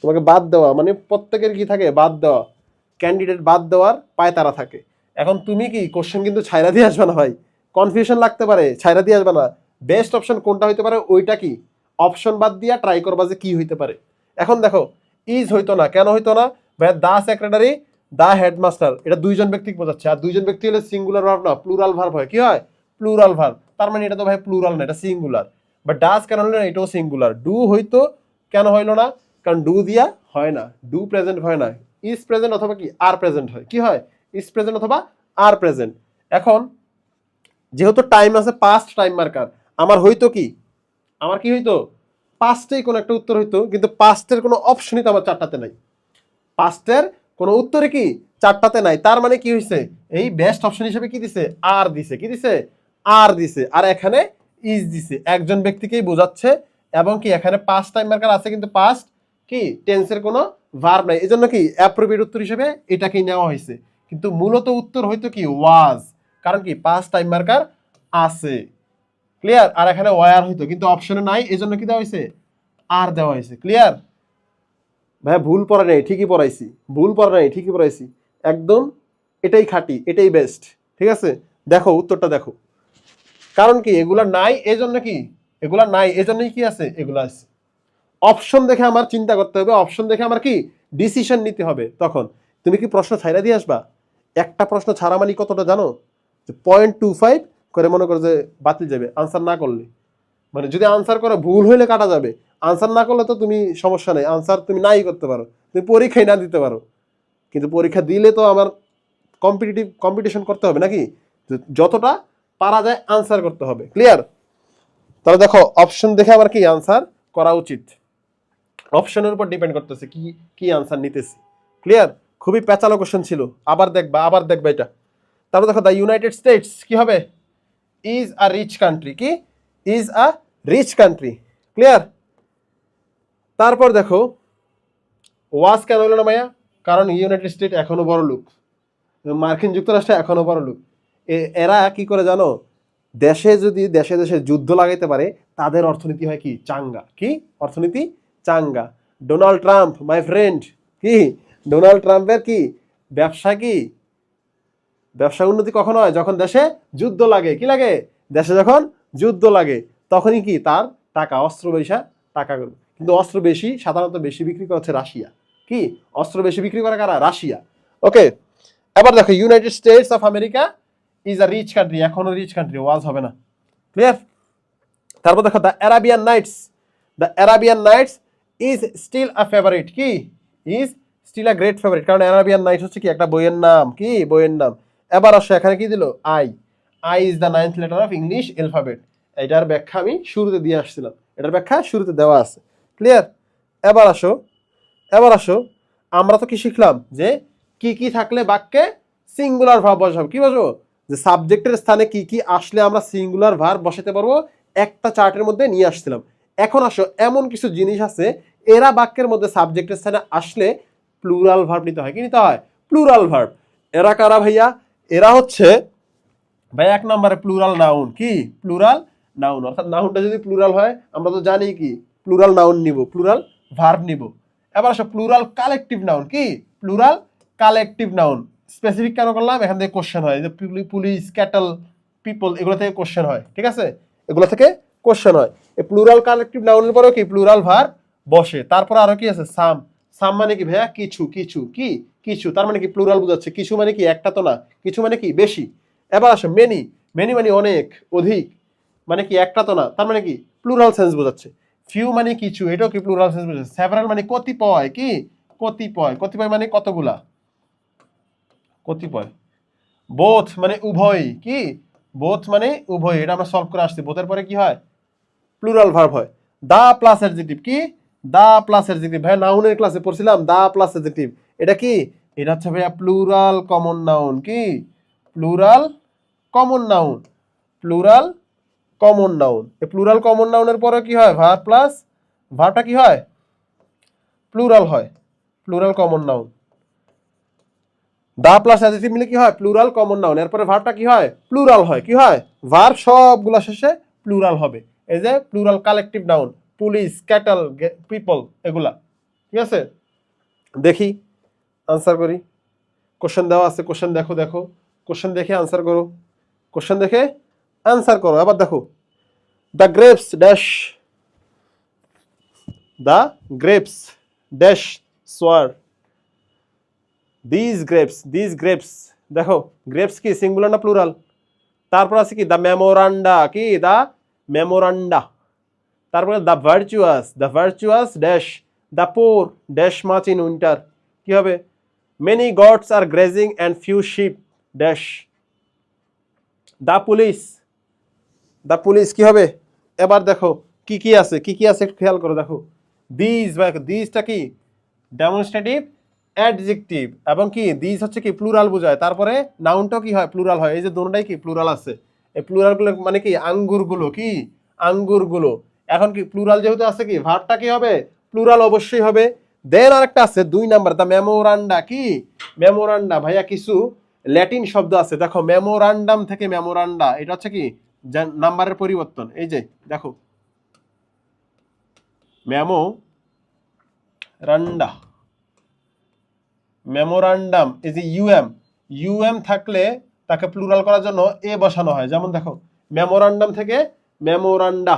তোমাকে বাদ দেওয়া মানে প্রত্যেকের কি থাকে, বাদ দেওয়া, ক্যান্ডিডেট বাদ দেওয়ার পায় তারা থাকে। এখন তুমি কি কোশ্চেন কিন্তু ছাইরা দিয়ে আসবে না ভাই, কনফিউশন লাগতে পারে, ছাইরা দিয়ে আসবে না। বেস্ট অপশন কোনটা হইতে পারে ওইটা কি অপশন বাদ দিয়া ট্রাই করবা যে কি হইতে পারে। এখন দেখো ইজ হইতো না, কেন হইতো না ভাই, দা সেক্রেটারি, দা হেডমাস্টার, এটা দুইজন ব্যক্তিকে বোঝাচ্ছে। আর দুইজন ব্যক্তি হলে সিঙ্গুলার ভার্ব না, প্লুরাল ভার্ব হয়। কি হয়, প্লুরাল ভার্ব। তার মানে এটা তো ভাই প্লুরাল না, এটা সিঙ্গুলার। বাট ডাস কেন হলো না, এটাও সিঙ্গুলার। ডু হইতো, কেন হইলো না, কারণ ডু দিয়া হয় না, ডু প্রেজেন্ট হয় না, ইজ প্রেজেন্ট অথবা কি আর প্রেজেন্ট হয়। কি হয়, ইজ প্রেজেন্ট অথবা আর প্রেজেন্ট। এখন যেহেতু টাইম আছে পাস্ট টাইম মার্কার, আমার হইতো কি, আমার কি হইতো, পাস্টেই কোনো একটা উত্তর হইতো, কিন্তু পাস্টের কোনো অপশনই তো আমার চারটাতে নাই। পাস্টের কোনো উত্তরে কি চারটাতে নাই। তার মানে কি হয়েছে, এই বেস্ট অপশন হিসেবে কি দিছে, আর দিছে। কি দিছে, আর দিছে। আর এখানে ইজ দিছে, একজন ব্যক্তিকেই বোঝাচ্ছে। এবং কি এখানে পাস্ট টাইম মার্কার আছে, কিন্তু পাস্ট কি টেন্সের কোনো ভার্ব নাই, এজন্য কি অ্যাপ্রোপ্রিয়েট উত্তর হিসেবে এটাকেই নেওয়া হয়েছে। কিন্তু মূলত উত্তর হয়তো কি ওয়াজ, কারণ কি পাস্ট টাইম মার্কার আছে। ক্লিয়ার। আর এখানে ওয়ার হইতো, কিন্তু অপশনে নাই, এজন্য কি দেওয়া হয়েছে, আর দেওয়া হয়েছে। ক্লিয়ার। ভাই ভুল পড়া নেই, ঠিকই পড়াইছি, ভুল পড়া নেই, ঠিকই পড়াইছি, একদম এটাই খাঁটি, এটাই বেস্ট। ঠিক আছে, দেখো উত্তরটা দেখো। কারণ কি এগুলা নাই, এজন্য কি এগুলা নাই, এজন্যই কি আছে, এগুলা আছে। অপশন দেখে আমার চিন্তা করতে হবে, অপশন দেখে আমার কি ডিসিশন নিতে হবে। তখন তুমি কি প্রশ্ন ছাইরা দিয়ে আসবা, একটা প্রশ্ন ছাড়া মানে কতটা জানো, 0.25 করে মনে করো যে বাতিল যাবে আনসার না করলে। মানে যদি আনসার করে ভুল হইলে কাটা যাবে, আনসার না করলে তো তুমি সমস্যা নেই, আনসার তুমি নাই করতে পারো, তুমি পরীক্ষায় না দিতে পারো। কিন্তু পরীক্ষা দিলে তো আমার কম্পিটিশন করতে হবে নাকি, যতটা পারা যায় আনসার করতে হবে। ক্লিয়ার। তাহলে দেখো অপশন দেখে আমার কি আনসার করা উচিত, অপশনের উপর ডিপেন্ড করতেছে কি কি আনসার নিতেছি। ক্লিয়ার। খুবই প্যাচালো কোশ্চেন ছিল, আবার দেখবা এটা। তারপর দেখো দ্য ইউনাইটেড স্টেটস কি হবে, ইজ আ রিচ কান্ট্রি। কি is a rich country. Clear. তারপর দেখো ওয়াজ কেন হলো না ভাইয়া, কারণ ইউনাইটেড স্টেট এখনো বড় লোক, মার্কিন যুক্তরাষ্ট্র এখনো বড় লোক। এরা কি করে জানো, দেশে যদি দেশে দেশে যুদ্ধ লাগাইতে পারে, তাদের অর্থনীতি হয় কি চাঙ্গা। কি অর্থনীতি চাঙ্গা। ডোনাল্ড ট্রাম্প মাই ফ্রেন্ড, কি ডোনাল্ড ট্রাম্পের কি ব্যবসা, কি ব্যবসা উন্নতি কখন হয়, যখন দেশে যুদ্ধ লাগে। কি লাগে, দেশে যখন যুদ্ধ লাগে তখনই কি তার টাকা, অস্ত্র পয়সা টাকা করবে। কিন্তু অস্ত্র বেশি সাধারণত বেশি বিক্রি করে হচ্ছে রাশিয়া। কি অস্ত্র বেশি বিক্রি করে কারা, রাশিয়া। ওকে। এবার দেখো United States of America is a rich country, এখনো রিচ কান্ট্রি, ওয়াজ হবে না। ক্লিয়ার। তারপর দেখো the Arabian Nights, the Arabian Nights is still a favourite. কি is still a great favourite, কারণ অ্যারাবিয়ান নাইটস হচ্ছে কি একটা বইয়ের নাম। কি বইয়ের নাম। এবার আসো এখানে কি দিল, I, I is the 9th letter of English alphabet. এটার ব্যাখ্যা আমি শুরুতে দিয়ে আসছিলাম, এটার ব্যাখ্যা শুরুতে দেওয়া আছে। ক্লিয়ার। এবার আসো, এবার আসো, আমরা তো কি শিখলাম যে কি কি থাকলে বাক্যে সিঙ্গুলার ভার্ব বসাবো। কি বসবো, যে সাবজেক্টের স্থানে কি কি আসলে আমরা সিঙ্গুলার ভার্ব বসাতে পারবো, একটা চার্টের মধ্যে নিয়ে আসছিলাম। এখন আসো এমন কিছু জিনিস আছে এরা বাক্যের মধ্যে সাবজেক্টের স্থানে আসলে প্লুরাল ভার্ব নিতে হয়। কি নিতে হয়, প্লুরাল ভার্ব। এরা কারা ভাইয়া, এরা হচ্ছে ভাই 1 নম্বরে প্লুরাল নাউন। কি প্লুরাল নাউন, অর্থাৎ নাউনটা যদি প্লুরাল হয় আমরা তো জানি কি প্লুরাল নাউন নিব, প্লুরাল ভার্ব নিব। এবার আসো প্লুরাল কালেকটিভ নাউন। কি প্লুরাল কালেকটিভ নাউন। স্পেসিফিক কেন করলাম, এখান থেকে কোশ্চেন হয়, যে পুলিশ, ক্যাটল, পিপল, এগুলো থেকে কোশ্চেন হয়। ঠিক আছে, এগুলো থেকে কোশ্চেন হয়। এই প্লুরাল কালেকটিভ নাউনের পরেও কি প্লুরাল ভার্ব বসে। তারপর আরো কি আছে, সাম। সাম মানে কি ভাইয়া, কিছু, কিছু, কি কিছু, তার মানে কি প্লুরাল বোঝাচ্ছে। কিছু মানে কি একটা তো না, কিছু মানে কি বেশি। এবার আসো মেনি, মেনি মানে অনেক, অধিক, মানে কি একটা তো না, তার মানে কি প্লুরাল সেন্স বোঝাচ্ছে। ফিউ মানে কিছু, এটাও কি প্লুরাল সেন্স বোঝাচ্ছে। সেভারাল মানে কতিপয়। কি কতিপয়, কতিপয় মানে কতগুলা, কতিপয়। বোথ মানে উভয়। কি বোথ মানে উভয়, এটা আমরা সলভ করে আসছি। বোথের পরে কি হয়, প্লুরাল ভার্ব হয়। The plus adjective. কি দা প্লাস অ্যাডজেক্টিভ, ভাই নাউনের ক্লাসে পড়ছিলাম দা প্লাস অ্যাডজেক্টিভ। এটা কি? এটা হচ্ছে ভাইয়া প্লুরাল কমন নাউন। কি? Plural common noun, plural common noun. এই প্লুরাল কমন নাউনের পরে কি হয়? ভার্ব প্লাস ভার্বটা কি হয়? প্লুরাল হয়, plural common noun. The plus adjective মিলে কি হয়? Plural common noun. এরপরে ভার্বটা কি হয়? প্লুরাল হয়। কি হয়? ভার্ব সবগুলা শেষে প্লুরাল হবে। এই যে plural collective noun, police, cattle, people, এগুলা। ঠিক আছে, দেখি আনসার করি। কোশ্চেন দেওয়া আছে, কোশ্চেন দেখো, দেখো কোশ্চেন দেখে আনসার করো, কোশ্চেন দেখে আনসার করো। আবার দেখো, the grapes dash, the grapes dash sour, this grapes, this grapes. দেখো গ্রেপস কি সিঙ্গুলার না প্লুরাল? তারপর আছে কি? দ্য মেমোরান্ডা, কি? The memoranda. তারপরে the virtuous dash the poor dash much in winter, কি হবে? Many goats are grazing and few sheep dash. The police, the police কি হবে? এবার দেখো কি কি আছে, কি কি আছে একটু খেয়াল করো। দেখো দিস, দিসটা কি? ডেমনস্ট্রেটিভ অ্যাডজেক্টিভ, এবং কি দিস হচ্ছে কি? প্লুরাল বোঝায়। তারপরে নাউনটাও কি হয়? প্লুরাল হয়। এই যে দুটোটাই কি? প্লুরাল আছে। এই প্লুরালগুলো মানে কি? আঙ্গুরগুলো, কি? আঙ্গুরগুলো। এখন কি প্লুরাল যেহেতু আছে, কি ভার্বটা কি হবে? প্লুরাল অবশ্যই হবে। দেন আরেকটা আছে 2 নাম্বার, দা মেমোরান্ডা। কি? মেমোরান্ডা ভাইয়া কিছু ল্যাটিন শব্দ আছে। দেখো মেমোরান্ডাম থেকে মেমোরান্ডা, এটা হচ্ছে কি? নাম্বারের পরিবর্তন। এই যে দেখো মেমোরান্ডা, মেমোরান্ডাম, এই যে ইউএম, ইউএম থাকলে তাকে প্লুরাল করার জন্য এ বসানো হয়। যেমন দেখো মেমোরান্ডাম থেকে মেমোরান্ডা।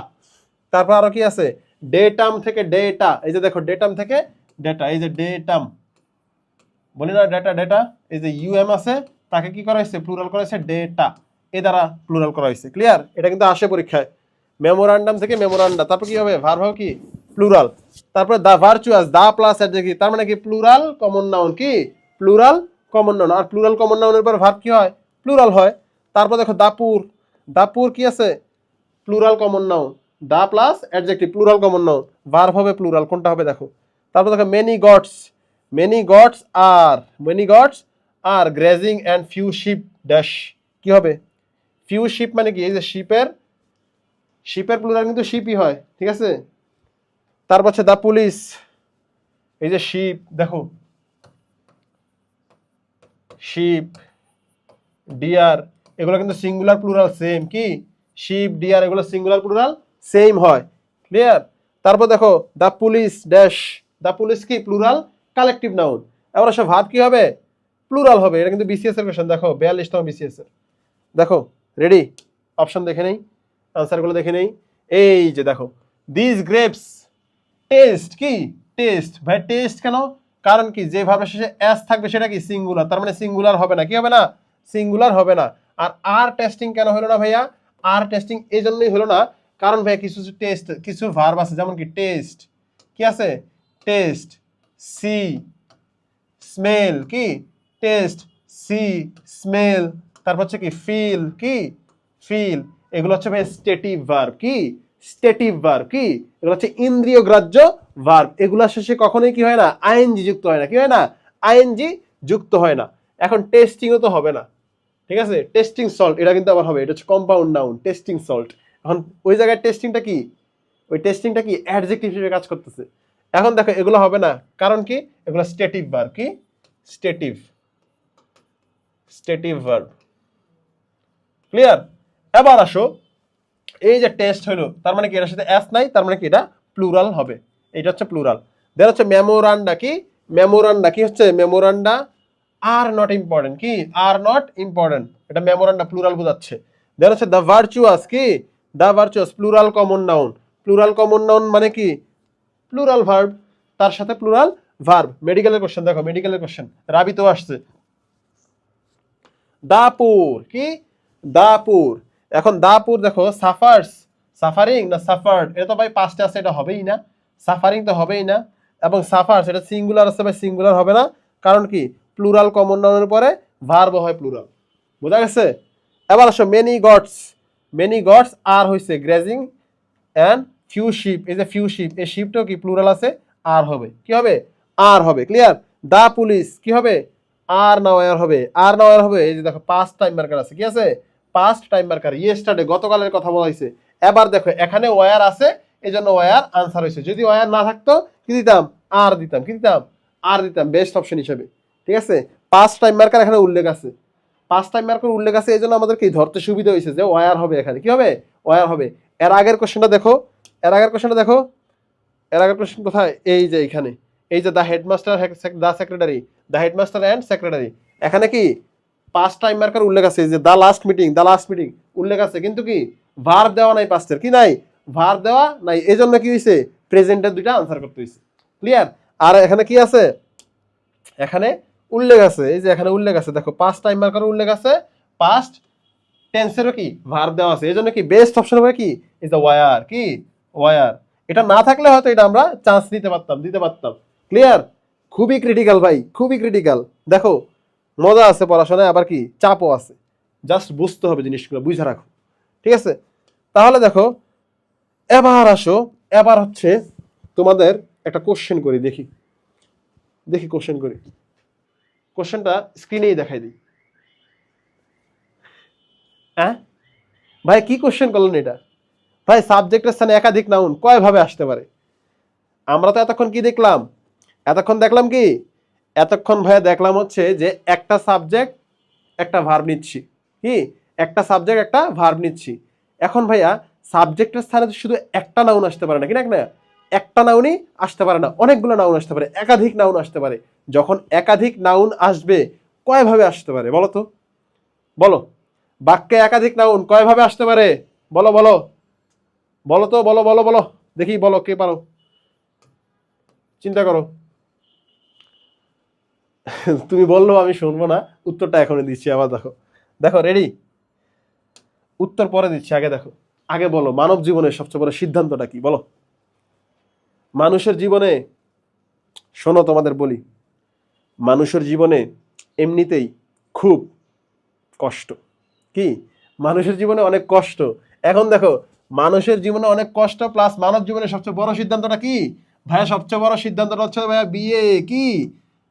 তারপর আরো কি আছে? ডেটাম থেকে ডেটা, এই যে দেখো ডেটাম থেকে ডেটা, এই যে ডেটাম, বলি না ডেটা, ডেটা। এই যে ইউএম আছে, তাকে কি করা হয়েছে? প্লুরাল করা হয়েছে ডেটা, এ দ্বারা প্লুরাল করা হয়েছে। ক্লিয়ার? এটা কিন্তু আসে পরীক্ষায়। মেমোরান্ডাম থেকে মেমোরান্ডা, তারপর কি হবে? ভার্ব হবে কি? প্লুরাল। তারপরে the virtuous, the plus adjective, তার মানে কি? Plural common noun. কি? Plural common noun. আর প্লুরাল কমন নাউনের পর ভার্ব কি হয়? প্লুরাল হয়। তারপর দেখো দাপুর, দাপুর কি আছে? Plural common noun. The plus adjective, plural common noun, verb হবে প্লুরাল। কোনটা হবে দেখো। তারপর দেখো many goats, many goats are, many goats are grazing and few sheep dash, কি হবে? ফিউ শিপ মানে কি? এই যে শিপের, শিপের প্লুরাল কিন্তু শিপই হয়। ঠিক আছে। তারপর হচ্ছে দা পুলিশ, এই যে শিপ, দেখো শিপ, ডিয়ার, এগুলো কিন্তু সিঙ্গুলার প্লুরাল সেম। কি? শিপ, ডিয়ার, এগুলো সিঙ্গুলার প্লুরাল সেম হয়। ক্লিয়ার? তারপর দেখো দা পুলিশ ড্যাশ, দা পুলিশ কি? Plural collective noun. এবার আসলে ভার্ব কি হবে? প্লুরাল হবে। এটা কিন্তু বিসিএস এর কোশ্চেন। দেখো 42তম বিসিএস এর। দেখো রেডি? অপশন দেখে নেই, আনসারগুলো দেখে নেই। এই যে দেখো দিস গ্রেপস টেস্ট, কি? টেস্ট। ভাই টেস্ট কেন? কারণ কি? যে ভার্বের শেষে এস থাকবে সেটা কি? সিঙ্গুলার, তার মানে সিঙ্গুলার হবে না। কি হবে না? সিঙ্গুলার হবে না। আর আর টেস্টিং কেন হলো না ভাইয়া? আর টেস্টিং এই জন্যই হলো না, কারণ ভাইয়া কিছু টেস্ট, কিছু ভার্ব আছে, যেমন কি টেস্ট, কি আছে? টেস্ট, সি, স্মেল, কি? Taste, see, smell. তারপর হচ্ছে কি? ফিল, কি? ফিল। এগুলো হচ্ছে ভাই স্টেটিভ ভার্ব। কি? Stative verb. কি? এগুলো হচ্ছে ইন্দ্রিয় গ্রাহ্য ভার্ব। এগুলা শেষে কখনোই কি হয় না? আইএনজি যুক্ত হয় না। কি হয় না? আইএনজি যুক্ত হয় না। এখন টেস্টিংও তো হবে না। ঠিক আছে, টেস্টিং সল্ট, এটা কিন্তু আবার হবে। এটা হচ্ছে কম্পাউন্ড নাউন, টেস্টিং সল্ট। এখন ওই জায়গায় টেস্টিংটা কি? ওই টেস্টিংটা কি? অ্যাডজেক্টিভ হিসেবে কাজ করতেছে। এখন দেখো এগুলো হবে না, কারণ কি? এগুলো স্টেটিভ ভার্ব। কি? Stative, stative verb. ক্লিয়ার? এবার আসো, এই যে টেস্ট হলো, তার মানে কি? এটার সাথে এস নাই, তার মানে কি? এটা প্লুরাল হবে। এটা হচ্ছে প্লুরাল। দেন হচ্ছে মেমোরান্ডা। কি? মেমোরান্ডা কি হচ্ছে? Memoranda are not important. কি? আর নট ইম্পর্টেন্ট, এটা মেমোরান্ডা প্লুরাল বোঝাচ্ছে। দেন হচ্ছে দ্য ভার্চুয়াস। কি? The virtuous plural common noun. Plural common noun মানে কি? প্লুরাল ভার্ব, তার সাথে প্লুরাল ভার্ব। মেডিকেলের কোশ্চেন দেখো, মেডিকেলের কোশ্চেন রাবিতো আসছে। দাপুর, কি? দাপুর। এখন দাপুর দেখো সাফার্স, সাফারিং না সাফার্ড, এটা তো ভাই পাঁচটা আছে, এটা হবেই না। সাফারিং তো হবেই না, এবং সাফার্স এটা সিঙ্গুলার আছে ভাই, সিঙ্গুলার হবে না। কারণ কি? প্লুরাল কমন নাউনের পরে ভার্ব হয় প্লুরাল। বোঝা গেছে? এবার আসো মেনি গডস, মেনি গডস আর হইছে গ্রেজিং অ্যান্ড ফিউ শিপ, এই যে ফিউ শিপ, এই শিপটাও কি প্লুরাল আছে, আর হবে, কি হবে, আর হবে, ক্লিয়ার। দা পুলিশ কি হবে, আর না ওয়ার হবে, আর না ওয়ার হবে। এই যে দেখো পাস্ট টাইম মার্কার আছে, কি আছে, পাস্ট টাইম মার্কার, ইয়েস্টারডে গতকালের কথা বলা হয়েছে। এবার দেখো এখানে ওয়ার আছে, এই জন্য ওয়ার আনসার হয়েছে। যদি ওয়ার না থাকতো কি দিতাম, আর দিতাম, কি দিতাম, আর দিতাম, বেস্ট অপশন হিসেবে, ঠিক আছে। পাস্ট টাইম মার্কার এখানে উল্লেখ আছে, পাস্ট টাইম মার্কার উল্লেখ আছে, এই জন্য আমাদের কি ধরতে সুবিধা হয়েছে যে ওয়ার হবে, এখানে কি হবে, ওয়ার হবে। এর আগের কোশ্চেনটা দেখো, এর আগের কোশ্চেনটা দেখো, এর আগের কোশ্চেন কোথায়, এই যে এখানে, এই যে the headmaster, the secretary, the headmaster and secretary, এখানে কি পাস্ট টাইম মার্কার উল্লেখ আছে, যে the last meeting, the last meeting উল্লেখ আছে, কিন্তু কি ভার্ব দেওয়া নাই, পাস্টের কি নাই, ভার্ব দেওয়া নাই, এই জন্য কি হয়েছে, প্রেজেন্টের দুইটা আনসার করতে হয়েছে, ক্লিয়ার। আর এখানে কি আছে, এখানে উল্লেখ আছে, এই যে এখানে উল্লেখ আছে, দেখো পাস্ট টাইম মার্কার উল্লেখ আছে, পাস্ট টেন্সেরও কি ভার্ব দেওয়া আছে, এই জন্য কি বেস্ট অপশন হবে কি, ইজ দ্য ওয়ার, কি ওয়ার। এটা না থাকলে হয়তো এটা আমরা চান্স দিতে পারতাম, ক্লিয়ার। খুবই ক্রিটিক্যাল ভাই, খুবই ক্রিটিক্যাল। দেখো মজা আছে পড়াশোনায়, আবার কি চাপও আছে, জাস্ট বুঝতে হবে জিনিসগুলো, বুঝে রাখো, ঠিক আছে। তাহলে দেখো এবার আসো, এবার হচ্ছে তোমাদের একটা কোশ্চেন করি, দেখি কোশ্চেন করি, কোশ্চেনটা স্ক্রিনেই দেখাই দিই। হ্যাঁ ভাই কি কোশ্চেন করলেন এটা, ভাই সাবজেক্টের স্থানে একাধিক নাউন কয় ভাবে আসতে পারে। আমরা তো এতক্ষণ কি দেখলাম, দেখলাম কি, এতক্ষণ ভাইয়া দেখলাম হচ্ছে যে একটা সাবজেক্ট একটা ভার্ব নিচ্ছি, কি একটা সাবজেক্ট একটা ভার্ব নিচ্ছি। এখন ভাইয়া সাবজেক্টের স্থানে শুধু একটা নাউন আসতে পারে না, কি না, একটা নাউনই আসতে পারে না, অনেকগুলো নাউন আসতে পারে, একাধিক নাউন আসতে পারে। যখন একাধিক নাউন আসবে কয় ভাবে আসতে পারে বলো তো, বলো, বাক্যে একাধিক নাউন কয় ভাবে আসতে পারে, বলো বলো বলো তো, বলো বলো বলো, দেখি বলো, কে পারো, চিন্তা করো। তুমি বললো আমি শুনবো না, উত্তরটা এখনই দিচ্ছি। আবার দেখো, দেখো রেডি, উত্তর পরে দিচ্ছি, আগে দেখো, আগে বলো মানব জীবনের সবচেয়ে বড় সিদ্ধান্তটা কি, বলো। মানুষের জীবনে, শোনো তোমাদের বলি, মানুষের জীবনে এমনিতেই খুব কষ্ট, কি মানুষের জীবনে অনেক কষ্ট। এখন দেখো মানুষের জীবনে অনেক কষ্ট প্লাস মানব জীবনের সবচেয়ে বড় সিদ্ধান্তটা কি ভাইয়া, সবচেয়ে বড় সিদ্ধান্তটা হচ্ছে ভাইয়া বিয়ে, কি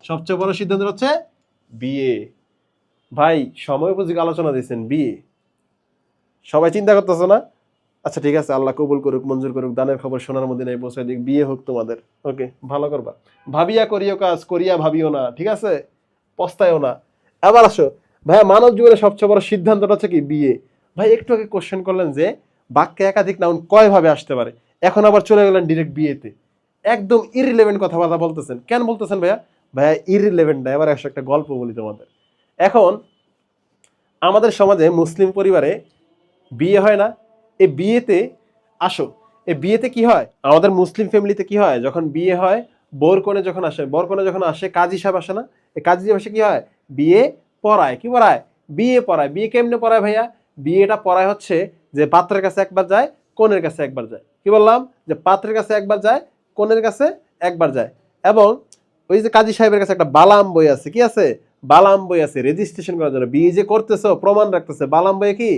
সবচেয়ে বড় সিদ্ধান্ত হচ্ছে বিয়ে। ভাই সময় উপযোগী আলোচনা দিয়েছেন, বিয়ে, সবাই চিন্তা করতেছো না। আচ্ছা ঠিক আছে, আল্লাহ কবুল করুক, মঞ্জুর করুক, দানের খবর সোনার মদিনায় পৌঁছায় দিক, বিয়ে হোক তোমাদের, ওকে ভালো করবা, ভাবিয়া করিও কাজ, করিয়া ভাবিও না, ঠিক আছে, পস্তায়ও না। আবার আসো ভাইয়া, মানব জীবনের সবচেয়ে বড় সিদ্ধান্তটা হচ্ছে কি বিয়ে। ভাই একটু আগে কোশ্চেন করলেন যে বাক্যে একাধিক নাউন কয় ভাবে আসতে পারে, এখন আবার চলে গেলেন ডিরেক্ট বিয়েতে, একদম ইররিলেভেন্ট কথাবার্তা বলতেছেন, কেন বলতেছেন ভাইয়া, ভাইয়া ইররিলেভেন্ট না। এবার একটা গল্প বলি তোমাদের। এখন আমাদের সমাজে মুসলিম পরিবারে বিয়ে হয় না, এই বিয়েতে আসো, এই বিয়েতে কি হয়, আমাদের মুসলিম ফ্যামিলিতে কি হয়, যখন বিয়ে হয় বর কনে যখন আসে, কাজী সাহেব আসে না, এই কাজী সাহেব আসে কি হয়, বিয়ে পড়ায়, কি পড়ায়, বিয়ে পড়ায়। বিয়ে কেমনে পড়ায় ভাইয়া, বিয়েটা পড়ায় হচ্ছে যে পাত্রের কাছে একবার যায়, কনের কাছে একবার যায়, কি বললাম, যে পাত্রের কাছে একবার যায়, কনের কাছে একবার যায়। এবং ওই যে কাজী সাহেবের কাছে একটা বালাম বই আছে, কি আছে, বালাম বই আছে, রেজিস্ট্রেশন করার জন্য, বিয়ে যে করতেছো প্রমাণ রাখতেছে, বালাম বইয়ে কি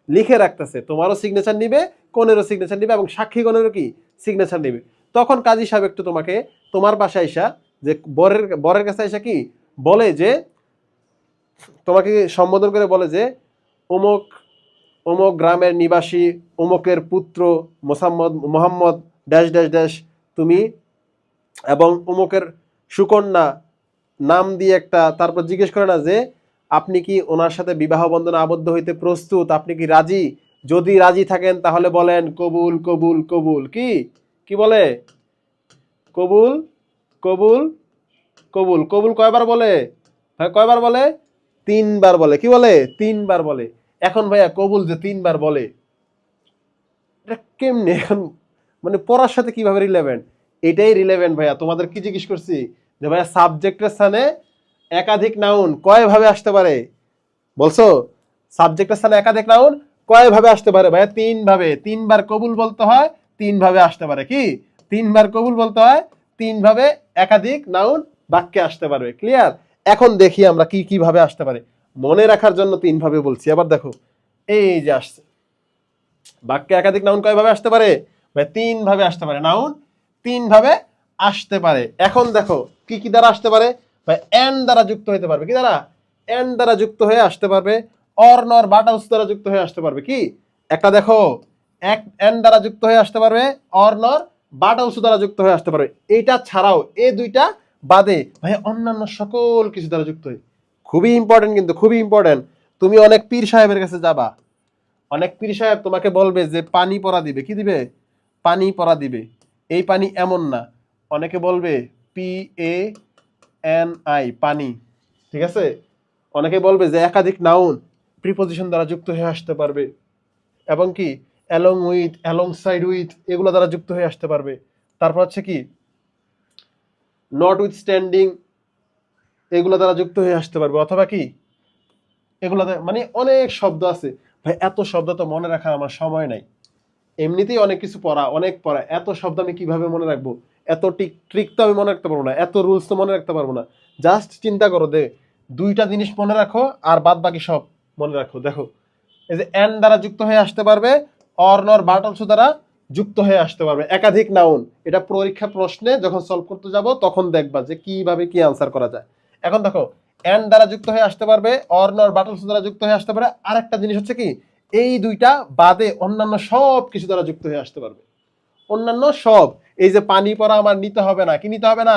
লিখে রাখতেছে, তোমারও সিগনেচার নিবে, কনেরও সিগনেচার নিবে, এবং সাক্ষীগণেরও কি সিগনেচার নিবে। তখন কাজী সাহেব একটু তোমাকে তোমার বাসায় আইসা, যে বরের কাছে আইসা কি বলে, যে তোমাকে সম্বোধন করে বলে যে অমুক অমুক গ্রামের নিবাসী, অমুকের পুত্র মোহাম্মদ ড্যাশ ড্যাশ ড্যাশ, তুমি এবং অমুকের সুকন্যা, নাম দিয়ে একটা, তারপর জিজ্ঞেস করে না যে আপনি কি ওনার সাথে বিবাহ বন্ধনে আবদ্ধ হইতে প্রস্তুত, আপনি কি রাজি, যদি রাজি থাকেন তাহলে বলেন কবুল কবুল কবুল, কি কি বলে, কবুল কবুল কবুল। কবুল কয়বার বলে ভাই, কয়বার বলে, তিনবার বলে, কি বলে, তিনবার বলে। এখন ভাইয়া কবুল যে তিনবার বলে, এটা কেমনে, এখন মানে পড়ার সাথে কিভাবে রিলেভেন্ট, এটাই রিলেভেন্ট ভাইয়া। তোমাদের কি জিজ্ঞেস করছি যে ভাইয়া সাবজেক্টের স্থানে একাধিক নাউন কয় ভাবে আসতে পারে, বলছো সাবজেক্টের স্থানে একাধিক নাউন কয় ভাবে আসতে পারে ভাইয়া, তিন ভাবে, তিনবার কবুল বলতে হয়, তিন ভাবে আসতে পারে, কি তিনবার কবুল বলতে হয়, তিন ভাবে একাধিক নাউন বাক্যে আসতে পারবে, ক্লিয়ার। এখন দেখি আমরা কি কি ভাবে আসতে পারে, মনে রাখার জন্য তিন ভাবে বলছি। আবার দেখো এই যে আসছে, বাক্যে একাধিক নাউন কয় ভাবে আসতে পারে ভাই 3 ভাবে আসতে পারে, নাউন 3 ভাবে আসতে পারে। এখন দেখো কি কি দ্বারা আসতে পারে ভাই, এন্ড দ্বারা যুক্ত হতে পারবে, কি দ্বারা, এন্ড দ্বারা যুক্ত হয়ে আসতে পারবে, অর নর বাট অলসো দ্বারা যুক্ত হয়ে আসতে পারবে। কি একটা দেখো, এক এন্ড দ্বারা যুক্ত হয়ে আসতে পারবে, অর নর বাট অলসো দ্বারা যুক্ত হয়ে আসতে পারবে। এইটা ছাড়াও এই দুইটা বাদে ভাই অন্যান্য সকল কিছু দ্বারা যুক্ত হয়। খুবই ইম্পর্টেন্ট, কিন্তু খুবই ইম্পর্টেন্ট। তুমি অনেক পীর সাহেবের কাছে যাবা, অনেক পীর সাহেব তোমাকে বলবে যে পানি পড়া দিবে, কি দিবে, পানি পড়া দিবে। এই পানি এমন না, অনেকে বলবে PANI পানি, ঠিক আছে। অনেকে বলবে যে একাধিক নাউন প্রিপজিশন দ্বারা যুক্ত হয়ে আসতে পারবে, এবং কি along with, along side with, এগুলো দ্বারা যুক্ত হয়ে আসতে পারবে। তারপর হচ্ছে কি নট উইথ স্ট্যান্ডিং, এগুলো দ্বারা যুক্ত হয়ে আসতে পারবে, অথবা কি এগুলো মানে অনেক শব্দ আছে ভাই। এত শব্দ তো মনে রাখার আমার সময় নাই, এমনিতেই অনেক কিছু পড়া, অনেক পড়া, এত শব্দ আমি কিভাবে মনে রাখবো, এত ট্রিক তো আমি মনে রাখতে পারবো না, এত রুলস তো মনে রাখতে পারবো না। জাস্ট চিন্তা করো দে, দুইটা জিনিস মনে রাখো আর বাদ বাকি সব মনে রাখো। দেখো এই যে এন্ড দ্বারা যুক্ত হয়ে আসতে পারবে, অর নর বাট অলসো দ্বারা যুক্ত হয়ে আসতে পারবে, একাধিক নাউন। এটা পরীক্ষা প্রশ্নে যখন সলভ করতে যাব তখন দেখবা যে কিভাবে কি আনসার করা যায়। এখন দেখো এন্ড দ্বারা যুক্ত হয়ে আসতে পারবে, অর নর বাট অলসো দ্বারা যুক্ত হয়ে আসতে পারে। আরেকটা জিনিস হচ্ছে কি, এই দুইটা বাদে অন্যান্য সব কিছু দ্বারা যুক্ত হয়ে আসতে পারবে, অন্যান্য সব। এই যে পানি পড়া আমার নিতে হবে না, কি নিতে হবে না,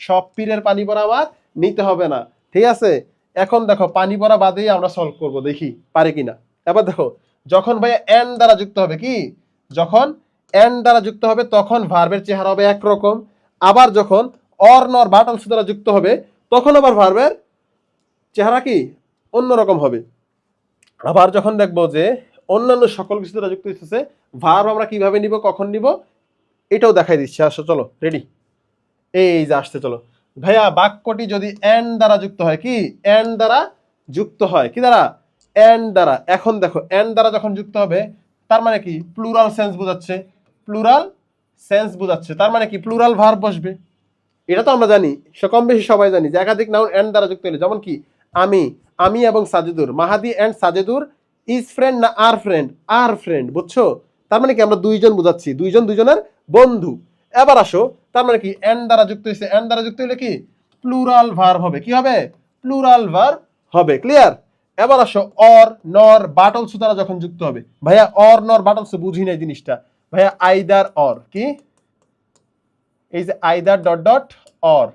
সব পীরের পানি পড়া আমার নিতে হবে না, ঠিক আছে। এখন দেখো পানি পড়া বাদেই আমরা সলভ করব, দেখি পারে কিনা। এবার দেখো যখন ভাই এন্ড দ্বারা যুক্ত হবে, কি যখন এন্ড দ্বারা যুক্ত হবে তখন ভার্বের চেহারা হবে একরকম, আবার যখন অর নর বাট অলসো দ্বারা যুক্ত হবে তখন আবার ভার্বের চেহারা কি অন্যরকম হবে। আবার যখন দেখবো যে অন্যান্য সকল কিছু দ্বারা যুক্ত হচ্ছে, ভার্ব আমরা কিভাবে নিব, কখন নিব, এটাও দেখাই দিচ্ছি। আসো চলো রেডি, এই যে আসছে, চলো ভাইয়া। বাক্যটি যদি এন্ড দ্বারা যুক্ত হয়, কি এন্ড দ্বারা যুক্ত হয়, কি দ্বারা, এন্ড দ্বারা। এখন দেখো এন্ড দ্বারা যখন যুক্ত হবে তার মানে কি প্লুরাল সেন্স বোঝাচ্ছে, প্লুরাল সেন্স বোঝাচ্ছে, তার মানে কি প্লুরাল ভার্ব বসবে। এটা তো আমরা জানি, সে কম বেশি সবাই জানি যে একাধিক নাউন এন্ড দ্বারা যুক্ত হলে, যেমন কি আমি, আমি এবং সাজেদুর, মাহাদি এন্ড সাজেদুর ইজ ফ্রেন্ড না আর ফ্রেন্ড, আর ফ্রেন্ড, বুঝছো। তার মানে কি আমরা দুইজন বুঝাচ্ছি, দুইজন দুইজনের বন্ধু। এবার আসো, তার মানে কি এন্ড দ্বারা যুক্ত হয়েছে, এন্ড দ্বারা যুক্ত হলে কি প্লুরাল ভার্ব হবে, কি হবে, প্লুরাল ভার্ব হবে। ক্লিয়ার। এবার আসো অর নর বাট অলসো দ্বারা যখন যুক্ত হবে, ভাইয়া অর নর বাট অলসো বুঝি নাই জিনিসটা, ভাইয়া আইদার অর, কি এই যে আইদার ডট ডট অর,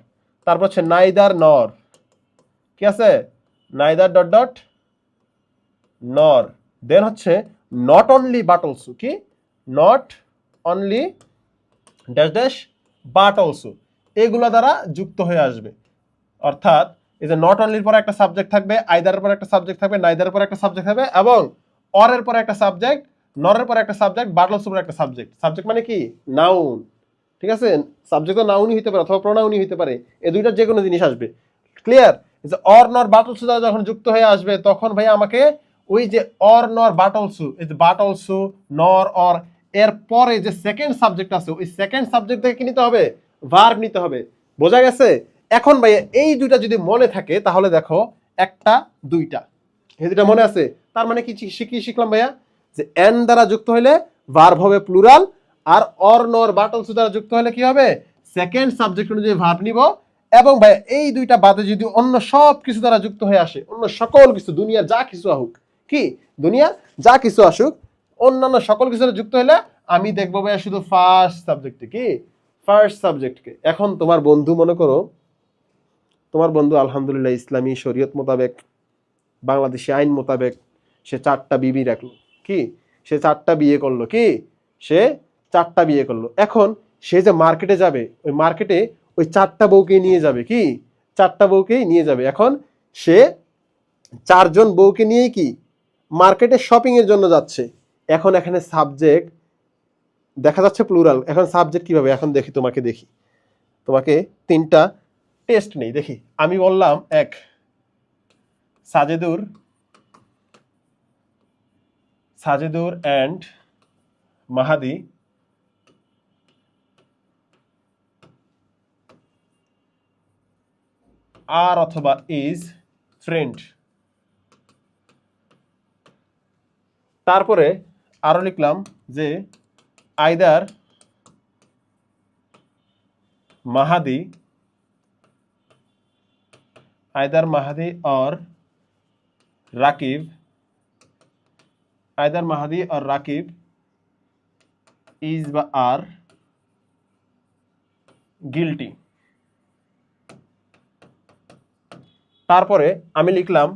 তারপর হচ্ছে নাইদার নর, কি আছে নাইদার ডট ডট নর, দেন হচ্ছে নট অনলি বাট অলসো, কি not only dash dash but also, এগুলো দ্বারা যুক্ত হয়ে আসবে। অর্থাৎ এই যে নট অনলির পরে একটা সাবজেক্ট থাকবে, আইদারের পরে একটা সাবজেক্ট থাকবে, নাইদারের পরে একটা সাবজেক্ট থাকবে, এবং অরের পরে একটা সাবজেক্ট, নরের পরে একটা সাবজেক্ট, বাট অলসোর পরে একটা সাবজেক্ট। সাবজেক্ট মানে কি নাউন, ঠিক আছে। সাবজেক্ট তো নাউনই হতে পারে অথবা প্রোনাউনই হতে পারে, এই দুইটার যে কোনো জিনিস আসবে। ক্লিয়ার। যে অর নর বাট অলসো দ্বারা যখন যুক্ত হয়ে আসবে তখন ভাই আমাকে ওই যে অর নর বাট অলসো, এই যে বাট অলসো নর অর, এর পরে যে সেকেন্ড সাবজেক্ট আছে ওই সেকেন্ড সাবজেক্ট থেকে কি নিতে হবে, ভার্ব নিতে হবে। বোঝা গেছে। এখন ভাই এই দুইটা যদি মনে থাকে তাহলে দেখো একটা দুইটা, এই দুইটা মনে আছে, তার মানে কি কি শিখলাম ভাইয়া, যে এন দ্বারা যুক্ত হলে ভার্ব হবে প্লুরাল, আর অর নর বাট অলসো দ্বারা যুক্ত হলে কি হবে, সেকেন্ড সাবজেক্ট অনুযায়ী ভার্ব নিব। এবং ভাই এই দুইটা বাদে যদি অন্য সব কিছু দ্বারা যুক্ত হয়ে আসে, অন্য সকল কিছু, দুনিয়ার যা কিছু আসুক, কি দুনিয়ার যা কিছু আসুক, অন্যান্য সকল কিছু যুক্ত হলে আমি দেখবো ভাইয়া শুধু ফার্স্ট সাবজেক্টে, কি ফার্স্ট সাবজেক্টকে। এখন তোমার বন্ধু, মনে করো তোমার বন্ধু আলহামদুলিল্লাহ ইসলামী শরীয়ত মোতাবেক, বাংলাদেশি আইন মোতাবেক সে 4টা বিবি রাখলো, কি সে 4টা বিয়ে করলো, কি সে 4টা বিয়ে করলো। এখন সে যে মার্কেটে যাবে, ওই মার্কেটে ওই 4টা বউকে নিয়ে যাবে, কি 4টা বউকেই নিয়ে যাবে। এখন সে 4জন বউকে নিয়েই কি মার্কেটে শপিং এর জন্য যাচ্ছে। এখন এখানে সাবজেক্ট দেখা যাচ্ছে প্লুরাল, এখন সাবজেক্ট কিভাবে, এখন দেখি তোমাকে, দেখি তোমাকে 3টা টেস্ট নেই, দেখি। আমি বললাম এক, সাজেদুর, সাজেদুর অ্যান্ড মাহাদি আর অথবা ইজ ফ্রেন্ড। তারপরে আরো লিখলাম যে either Mahadi, either Mahadi or Rakib, either Mahadi or Rakib is বা আর গিলটি। তারপরে আমি লিখলাম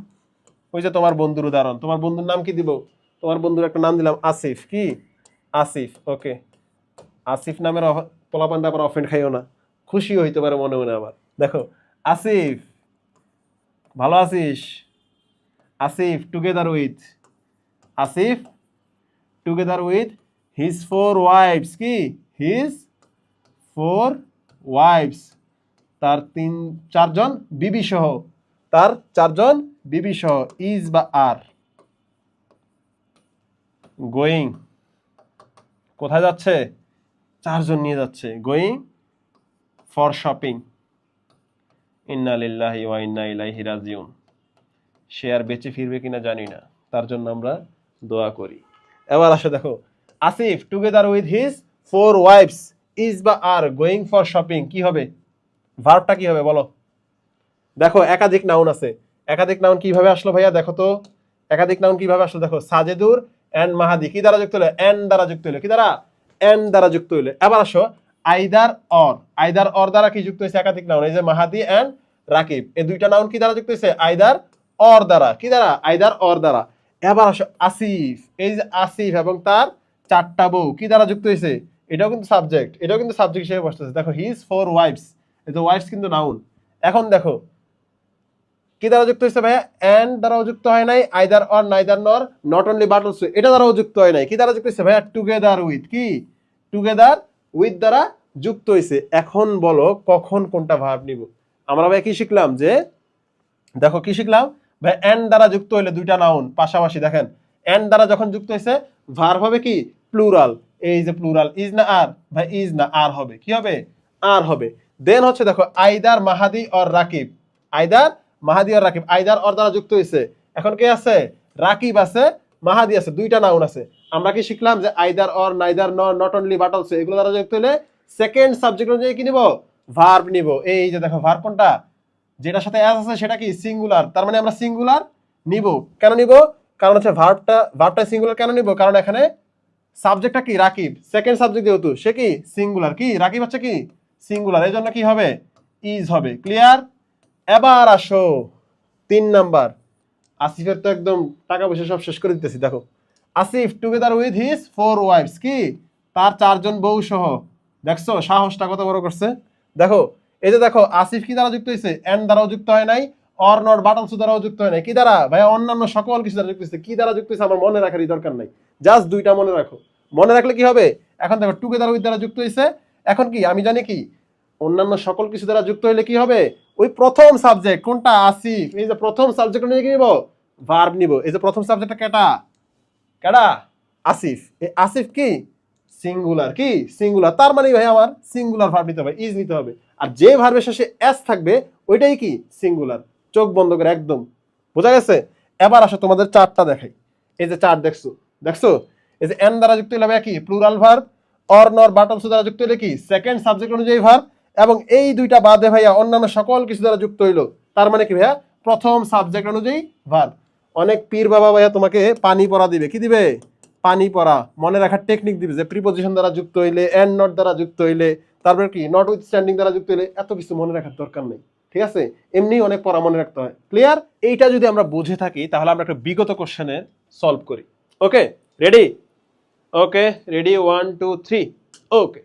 ওই যে তোমার বন্ধুর উদাহরণ, তোমার বন্ধুর নাম কি দিব? তোমার বন্ধুর একটা নাম দিলাম আসিফ। কি? আসিফ। ওকে, আসিফ নামের পোলাপানটা আবার অফেন্ড খাইও না, খুশি হইতে পারে মনে মনে। আবার দেখো, আসিফ ভালো আছিস? Asif together with, Asif together with his 4 wife's. কি? হিজ 4 ওয়াইফস, তার 4জন বিবি সহ, তার 4জন বিবি সহ ইজ বা আর গোয়িং, কোথায় যাচ্ছে? 4জন নিয়ে যাচ্ছে, গোয়িং ফর শপিং। ইন্না লিল্লাহি ওয়া ইন্না ইলাইহি রাজিউন। সে আর বেঁচে ফিরবে কিনা জানি না, তার জন্য আমরা দোয়া করি। এবার আসো দেখো, Asif together with his 4 wife's is বা আর গোয়িং ফর শপিং, কি হবে? ভার্বটা কি হবে বলো? দেখো একাধিক নাউন আছে, একাধিক নাউন কিভাবে আসলো ভাইয়া? দেখো তো একাধিক নাউন কিভাবে আসলো, দেখো সাজেদুর এন্ড মাহাদি কি দ্বারা যুক্ত হলো? এন দ্বারা যুক্ত হলো। কি দ্বারা? এন দ্বারা যুক্ত হলো। এবার আসো আইদার অর, আইদার অর দ্বারা কি যুক্ত হয়েছে? একাধিক নাউন, এই যে মাহাদি এন্ড রাকিব, এই দুইটা নাউন কি দ্বারা যুক্ত হয়েছে? আইদার অর দ্বারা। কি দ্বারা? আইদার অর দ্বারা। এবার আসো আসিফ, এই যে আসিফ এবং তার 4টা বউ কি দ্বারা যুক্ত হয়েছে? এটাও কিন্তু সাবজেক্ট, এটাও কিন্তু সাবজেক্ট হিসেবে বসতেছে। দেখো হিজ 4 ওয়াইফস, এই যে ওয়াইফস কিন্তু নাউন। এখন দেখো কি দ্বারা যুক্ত হয়েছে ভাইয়া? এন্ড দ্বারাও যুক্ত হয় নাই, আইদার অর নাইদার নর নট অনলি বাট অলসো এটা দ্বারাও যুক্ত হয় নাই। কি দ্বারা যুক্ত হয়েছে ভাইয়া? Together with. কি? টুগেদার উইথ দ্বারা যুক্ত হয়েছে। এখন বলো কখন কোনটা ভার্ব নিব? আমরা ভাই কি শিখলাম? যে দেখো কি শিখলাম ভাই, এন্ড দ্বারা যুক্ত হইলে দুইটা নাউন পাশাপাশি, দেখেন এন্ড দ্বারা যখন যুক্ত হয়েছে ভার্ব হবে কি? প্লুরাল। এই যে প্লুরাল, ইজ না আর? ভাই ইজ না আর হবে, কি হবে? আর হবে। দেন হচ্ছে দেখো either Mahadi or Rakib, either Mahadi or Rakib, either or দ্বারা যুক্ত হয়েছে। এখন কে আছে? রাকিব আছে, মাহাদি আছে, দুইটা নাউন আছে। আমরা কি শিখলাম? যে আইদার অর নাইদার নর নট অনলি বাট অলসো এগুলো দ্বারা যুক্ত হলে সেকেন্ড সাবজেক্ট অনুযায়ী কি নিব? ভার্ব নিব। এই যে দেখো ভার্ব কোনটা? যেটার সাথে অ্যাস আছে সেটা কি? সিঙ্গুলার। তার মানে আমরা সিঙ্গুলার নিব। কেন নিব? কারণ হচ্ছে ভার্বটা সিঙ্গুলার কেন নিব? কারণ এখানে সাবজেক্টটা কি? রাকিব, সেকেন্ড সাবজেক্ট যেহেতু সে কি? সিঙ্গুলার। কি? রাকিব হচ্ছে কি? সিঙ্গুলার, এই জন্য কি হবে? ইজ হবে। ক্লিয়ার? এবার আসো 3 নাম্বার। আসিফের তো একদম টাকা পয়সা সব শেষ করে দিতেছি। দেখো Asif together with his 4 wife's, কি? তার 4জন বউ সহ। দেখছো সাহসটা কত বড় করছে? দেখো এই যে দেখো আসিফ কি দ্বারা যুক্ত হয়েছে? এন্ড দ্বারাও যুক্ত হয় নাই, অর নট বাট অলসো দ্বারাও যুক্ত হয় নাই। কি দ্বারা ভাইয়া? অন্যান্য সকল কিছু দ্বারা যুক্ত হয়েছে। কি দ্বারা যুক্ত হয়েছে আমার মনে রাখারই দরকার নাই, জাস্ট দুইটা মনে রাখো। মনে রাখলে কি হবে? এখন দেখো টুগেদার উইথ দ্বারা যুক্ত হয়েছে। এখন কি আমি জানি কি অন্যান্য সকল কিছু দ্বারা যুক্ত হইলে কি হবে? ওই প্রথম সাবজেক্ট কোনটা? আসিফ, এই যে প্রথম সাবজেক্ট নিয়ে কি নিব? ভার্ব নিব। এই যে প্রথম সাবজেক্টটা কেটা? কেডা? আসিফ। এই আসিফ কি? সিঙ্গুলার। কি? সিঙ্গুলার। তার মানে ভাই আমার সিঙ্গুলার ভার্ব নিতে হবে, ইজ নিতে হবে। আর যে ভার্বের শেষে এস থাকবে ওইটাই কি? সিঙ্গুলার। চোখ বন্ধ করে একদম, বোঝা গেছে? এবার আসো তোমাদের 4টা দেখাই। এই যে 4 দেখছো, দেখছো? এই যে এন দ্বারা যুক্ত হলে কি? Plural verb. Or nor but also দ্বারা যুক্ত হলে কি? সেকেন্ড সাবজেক্ট অনুযায়ী ভার্ব। এবং এই দুইটা বাদে ভাইয়া অন্যান্য সকল কিছু দ্বারা যুক্ত হইলো, তার মানে কি ভাইয়া? প্রথম সাবজেক্ট অনুযায়ী ভার্ব। অনেক পীর বাবা ভাইয়া তোমাকে পানি পড়া দিবে। কি দিবে? পানি পড়া। মনে রাখার টেকনিক দিবে যে প্রিপোজিশন দ্বারা যুক্ত হইলে, এন্ড নট দ্বারা যুক্ত হইলে, তারপর কি নট উইথ স্ট্যান্ডিং দ্বারা যুক্ত হইলে, এত কিছু মনে রাখার দরকার নেই। ঠিক আছে? এমনি অনেক পড়া মনে রাখতে হয়। ক্লিয়ার? এইটা যদি আমরা বুঝে থাকি তাহলে আমরা একটা বিগত কোশ্চেনের সলভ করি। Okay ready? ওকে রেডি, 1 2 3 ওকে।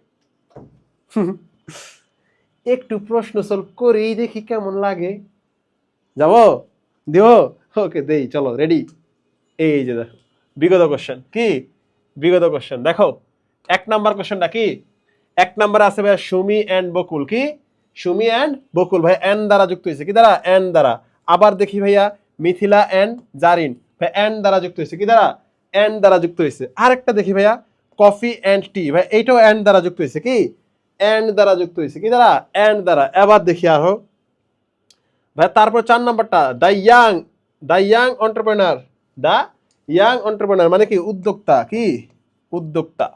একটু প্রশ্ন সলভ করেই দেখি কেমন লাগে। যাবো? দিব? ওকে দেই, চলো রেডি। এই যে দেখো বিগত কোশ্চেন। কি? বিগত কোশ্চেন। দেখো 1 নাম্বার কোশ্চেনটা কি? 1 নাম্বারে আছে ভাই সুমি এন্ড বকুল। কি? সুমি এন্ড বকুল ভাই এন দ্বারা যুক্ত হয়েছে। কি দ্বারা? এন দ্বারা। আবার দেখি ভাইয়া মিথিলা এন্ড জারিন, ভাই এন দ্বারা যুক্ত হয়েছে। কি দ্বারা? এন দ্বারা যুক্ত হয়েছে। আরেকটা দেখি ভাইয়া কফি এন্ড টি, ভাই এইটাও এন দ্বারা যুক্ত হয়েছে। কি? এন দ্বারা যুক্ত হয়েছে। কি দ্বারা? এন দ্বারা। এবার দেখি আরো ভাই তারপর 4 নাম্বারটা the young entrepreneur, the young entrepreneur মানে কি? উদ্যোক্তা। কি? উদ্যোক্তা।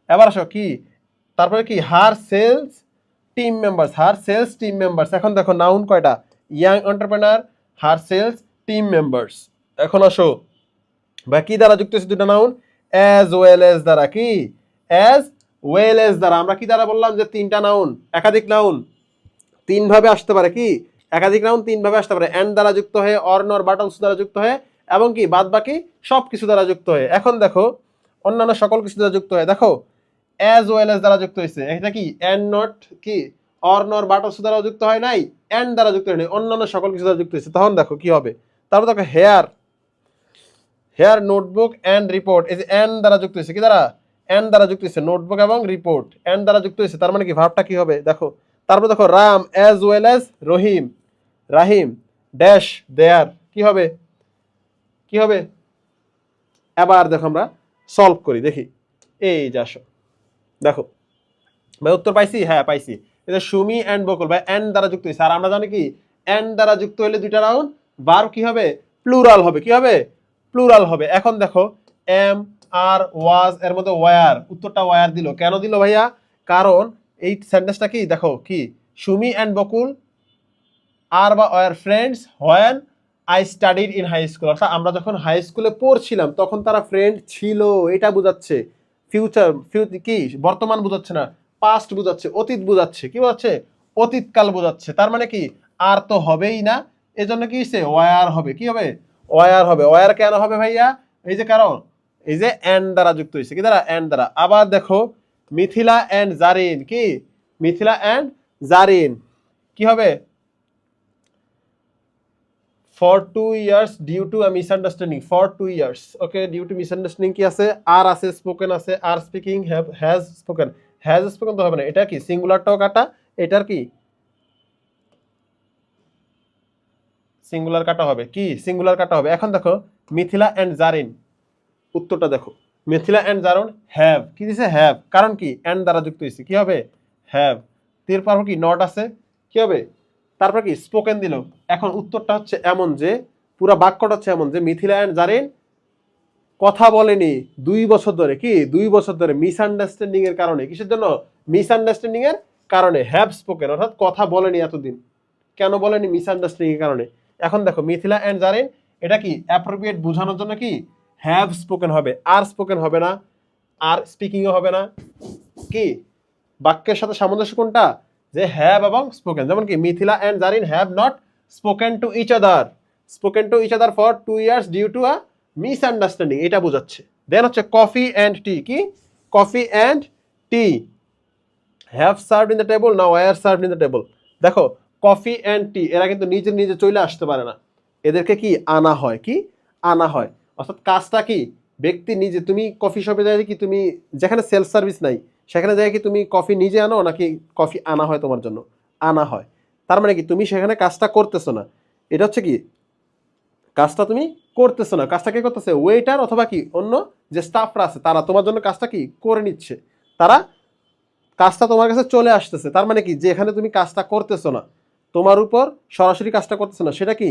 এবার আসো কি তারপরে কি হার সেলস টিম মেম্বার্স, হার সেলস টিম মেম্বার্স। এখন দেখো নাউন কয়টা, young entrepreneur, her sales team members. এখন আসো বা কি দ্বারা যুক্ত হয়েছে দুটা নাউন, অ্যাজ ওয়েল এজ দ্বারা, কি অ্যাজ ওয়েল এজ দ্বারা। আমরা কি দ্বারা বললাম যে তিনটা নাউন, একাধিক নাউন তিন ভাবে আসতে পারে, কি একাধিক নাউন তিন ভাবে আসতে পারে, এন্ড দ্বারা যুক্ত হয়ে, অর নর বাট অলসো দ্বারা যুক্ত হয়ে, এবং কি বাদ বাকি সব কিছু দ্বারা যুক্ত হয়ে। এখন দেখো অন্যান্য সকল কিছু দ্বারা যুক্ত হয়ে, দেখো অ্যাজ ওয়েল এজ দ্বারা যুক্ত হয়েছে, এটা কি এন্ড নট কি অর নর বাট অলসো দ্বারা যুক্ত হয় নাই, এন্ড দ্বারা যুক্ত হয় নাই, অন্যান্য সকল কিছু দ্বারা যুক্ত হয়েছে। তখন দেখো কি হবে, তারপর দেখো here, here notebook and report, এই যে এন্ড দ্বারা যুক্ত হয়েছে, কি দ্বারা এন্ড দ্বারা যুক্ত হয়েছে, নোটবুক এবং রিপোর্ট এন্ড দ্বারা যুক্ত হয়েছে, তার মানে কি ভার্বটা কি হবে দেখো। তারপর দেখো রাম অ্যাজ ওয়েল অ্যাজ রহিম, রাহিম ড্যাশ দেয়ার, কি হবে কি হবে। এবার দেখো আমরা সলভ করি দেখি, এই যে আসো দেখো ভাই উত্তর পাইছি, হ্যাঁ পাইছি। এটা সুমি এন্ড বকুল ভাই এন্ড দ্বারা যুক্ত হয়েছে, আর আমরা জানি কি এন্ড দ্বারা যুক্ত হলে দুইটা নাউন ভার্ব কি হবে, প্লুরাল হবে, কি হবে প্লুরাল হবে। এখন দেখো এম আর ওয়াজ এর মধ্যে ওয়ার, উত্তরটা ওয়ার দিল, কেন দিল ভাইয়া, কারণ এই সেন্টেন্সটা কি দেখো কি সুমি এন্ড বকুল আর বা were friends when I studied in high school, অর্থাৎ আমরা যখন হাই স্কুলে পড়ছিলাম তখন তারা ফ্রেন্ড ছিল, এটা বোঝাচ্ছে। ফিউচার কি বর্তমান বোঝাচ্ছে না, পাস্ট বোঝাচ্ছে, অতীত বোঝাচ্ছে, কি বোঝাচ্ছে অতীতকাল বোঝাচ্ছে। তার মানে কি আর তো হবেই না, এজন্য কি হচ্ছে ওয়ার হবে, কি হবে ওয়ার হবে। ওয়ার কেন হবে ভাইয়া, এই যে কারণ এই যে এন্ড দ্বারা যুক্ত হয়েছে, কি দ্বারা এন্ড দ্বারা। আবার দেখো মিথিলা এন্ড জারিন, কি মিথিলা এন্ড জারিন কি হবে, for 2 years due to a misunderstanding, for 2 years, okay, due to misunderstanding কি আছে, আর আছে স্পোকেন আছে, are speaking, has spoken, has spoken তো হবে না, এটা কি সিঙ্গুলারটাও কাটা, এটার কি সিঙ্গুলার কাটা হবে, কি সিঙ্গুলার কাটা হবে। এখন দেখো মিথিলা এন্ড জারিন, উত্তরটা দেখো মিথিলা এন্ড জারিন হ্যাভ, কি দিছে হ্যাভ, কারণ কি এন্ড দ্বারা যুক্ত হয়েছে, কি হবে হ্যাভ। তারপর কি নট আছে, কি হবে তারপর কি স্পোকেন দিল। এখন উত্তরটা হচ্ছে এমন যে পুরো বাক্যটা হচ্ছে এমন যে মিথিলা এন্ড জারিন কথা বলেনি 2 বছর ধরে, কি 2 বছর ধরে মিসআন্ডারস্ট্যান্ডিং এর কারণে, কিসের জন্য মিসআন্ডারস্ট্যান্ডিং এর কারণে, হ্যাভ স্পোকেন অর্থাৎ কথা বলেনি এতদিন, কেন বলেনি মিসআন্ডারস্ট্যান্ডিং এর কারণে। এখন দেখো মিথিলা এন্ড জারিন এটা কি অ্যাপ্রোপ্রিয়েট বোঝানোর জন্য কি হ্যাভ স্পোকেন হবে, আর স্পোকেন হবে না, আর স্পিকিংও হবে না, কি বাক্যের সাথে সামঞ্জস্য কোনটা, যে হ্যাভ এবং স্পোকেন। যেমন কি Mithila and Zarin have not spoken to each other, spoken to each other for 2 years due to a misunderstanding, এটা বোঝাচ্ছে। দেন হচ্ছে কফি এন্ড টি, কি coffee and tea have served in the table, না were served in the table. দেখো coffee and tea এরা কিন্তু নিজে নিজে চলে আসতে পারে না, এদেরকে কি আনা হয়, কি আনা হয়, অর্থাৎ কাজটা কি ব্যক্তি নিজে। তুমি কফি শপে যাই কি তুমি যেখানে সেলফ সার্ভিস নাই সেখানে যাই কি তুমি কফি নিজে আনো, নাকি কফি আনা হয় তোমার জন্য, আনা হয়। তার মানে কি তুমি সেখানে কাজটা করতেছো না, এটা হচ্ছে কি কাজটা তুমি করতেছো না, কাজটা কে করতেছে ওয়েটার অথবা কি অন্য যে স্টাফরা আছে তারা তোমার জন্য কাজটা কি করে নিচ্ছে, তারা কাজটা তোমার কাছে চলে আসতেছে। তার মানে কি যে এখানে তুমি কাজটা করতেছো না, তোমার উপর সরাসরি কাজটা করতেছো না, সেটা কি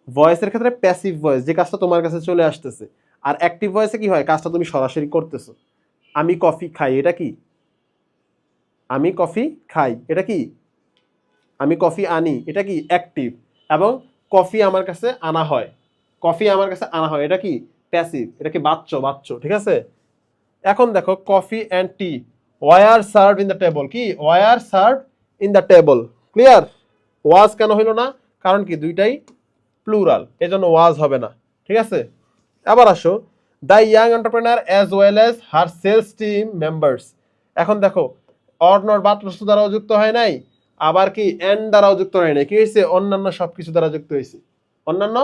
ভয়েসের ক্ষেত্রে প্যাসিভ ভয়েস, যে কাজটা তোমার কাছে চলে আসতেছে। আর অ্যাক্টিভ ভয়েসে কি হয়, কাজটা তুমি সরাসরি করতেছো। আমি কফি খাই, এটা কি আমি কফি খাই, এটা কি আমি কফি আনি, এটা কি অ্যাক্টিভ। এবং কফি আমার কাছে আনা হয়, কফি আমার কাছে আনা হয়, এটা কি প্যাসিভ, এটা কি বাচ্চ বাচ্চ, ঠিক আছে। এখন দেখো coffee and tea were serve in the table, কি were serve in the table, clear. Was কেন হইল না, কারণ কি দুইটাই প্লুরাল, এজন্য ওয়াজ হবে না, ঠিক আছে। আবার আসো the young entrepreneur as well as her sales team members. এখন দেখো অর নট বাট বস্তু দ্বারাও যুক্ত হয় নাই, আবার কি এন্ড দ্বারাও যুক্ত হয় নাই, কি হয়েছে অন্যান্য সবকিছু দ্বারা যুক্ত হয়েছে, অন্যান্য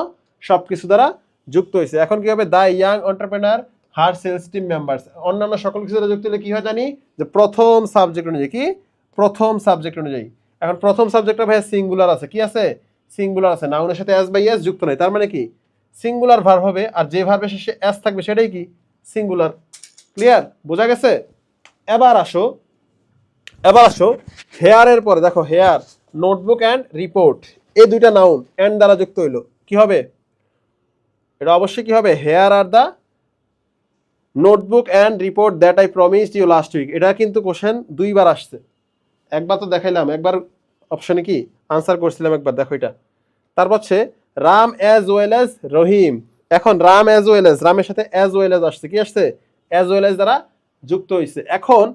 সবকিছু দ্বারা যুক্ত হয়েছে। এখন কি হবে the young entrepreneur her sales team members, অন্যান্য সকল কিছু দ্বারা যুক্ত হলে কি হয় জানি, যে প্রথম সাবজেক্ট অনুযায়ী, কি প্রথম সাবজেক্ট অনুযায়ী। এখন প্রথম সাবজেক্টটা ভাই সিঙ্গুলার আছে, কি আছে সিঙ্গুলার আছে, নাউনের সাথে এস বাই এস যুক্ত নাই, তার মানে কি সিঙ্গুলার ভার্ব হবে, আর যে ভার্বের শেষে এস থাকবে সেটাই কি সিঙ্গুলার, ক্লিয়ার বোঝা গেছে। এবার আসো হেয়ারের পরে দেখো হেয়ার নোটবুক অ্যান্ড রিপোর্ট, এই দুইটা নাউন এন্ড দ্বারা যুক্ত হইলো, কি হবে এটা অবশ্যই কি হবে here are the notebook and report that I promised you last week. এটা কিন্তু কোশ্চেন দুইবার আসছে, একবার তো দেখাইলাম, একবার অপশনে কি আনসার করছিলাম একবার, দেখো এটা। তারপর হচ্ছে রাম অ্যাজ ওয়েল অ্যাজ রহিম। এখন রাম অ্যাজ ওয়েল অ্যাজ, রামের সাথে অ্যাজ ওয়েল অ্যাজ আসছে, কি আসছে? অ্যাজ ওয়েল অ্যাজ দ্বারা যুক্ত হয়েছে। এখন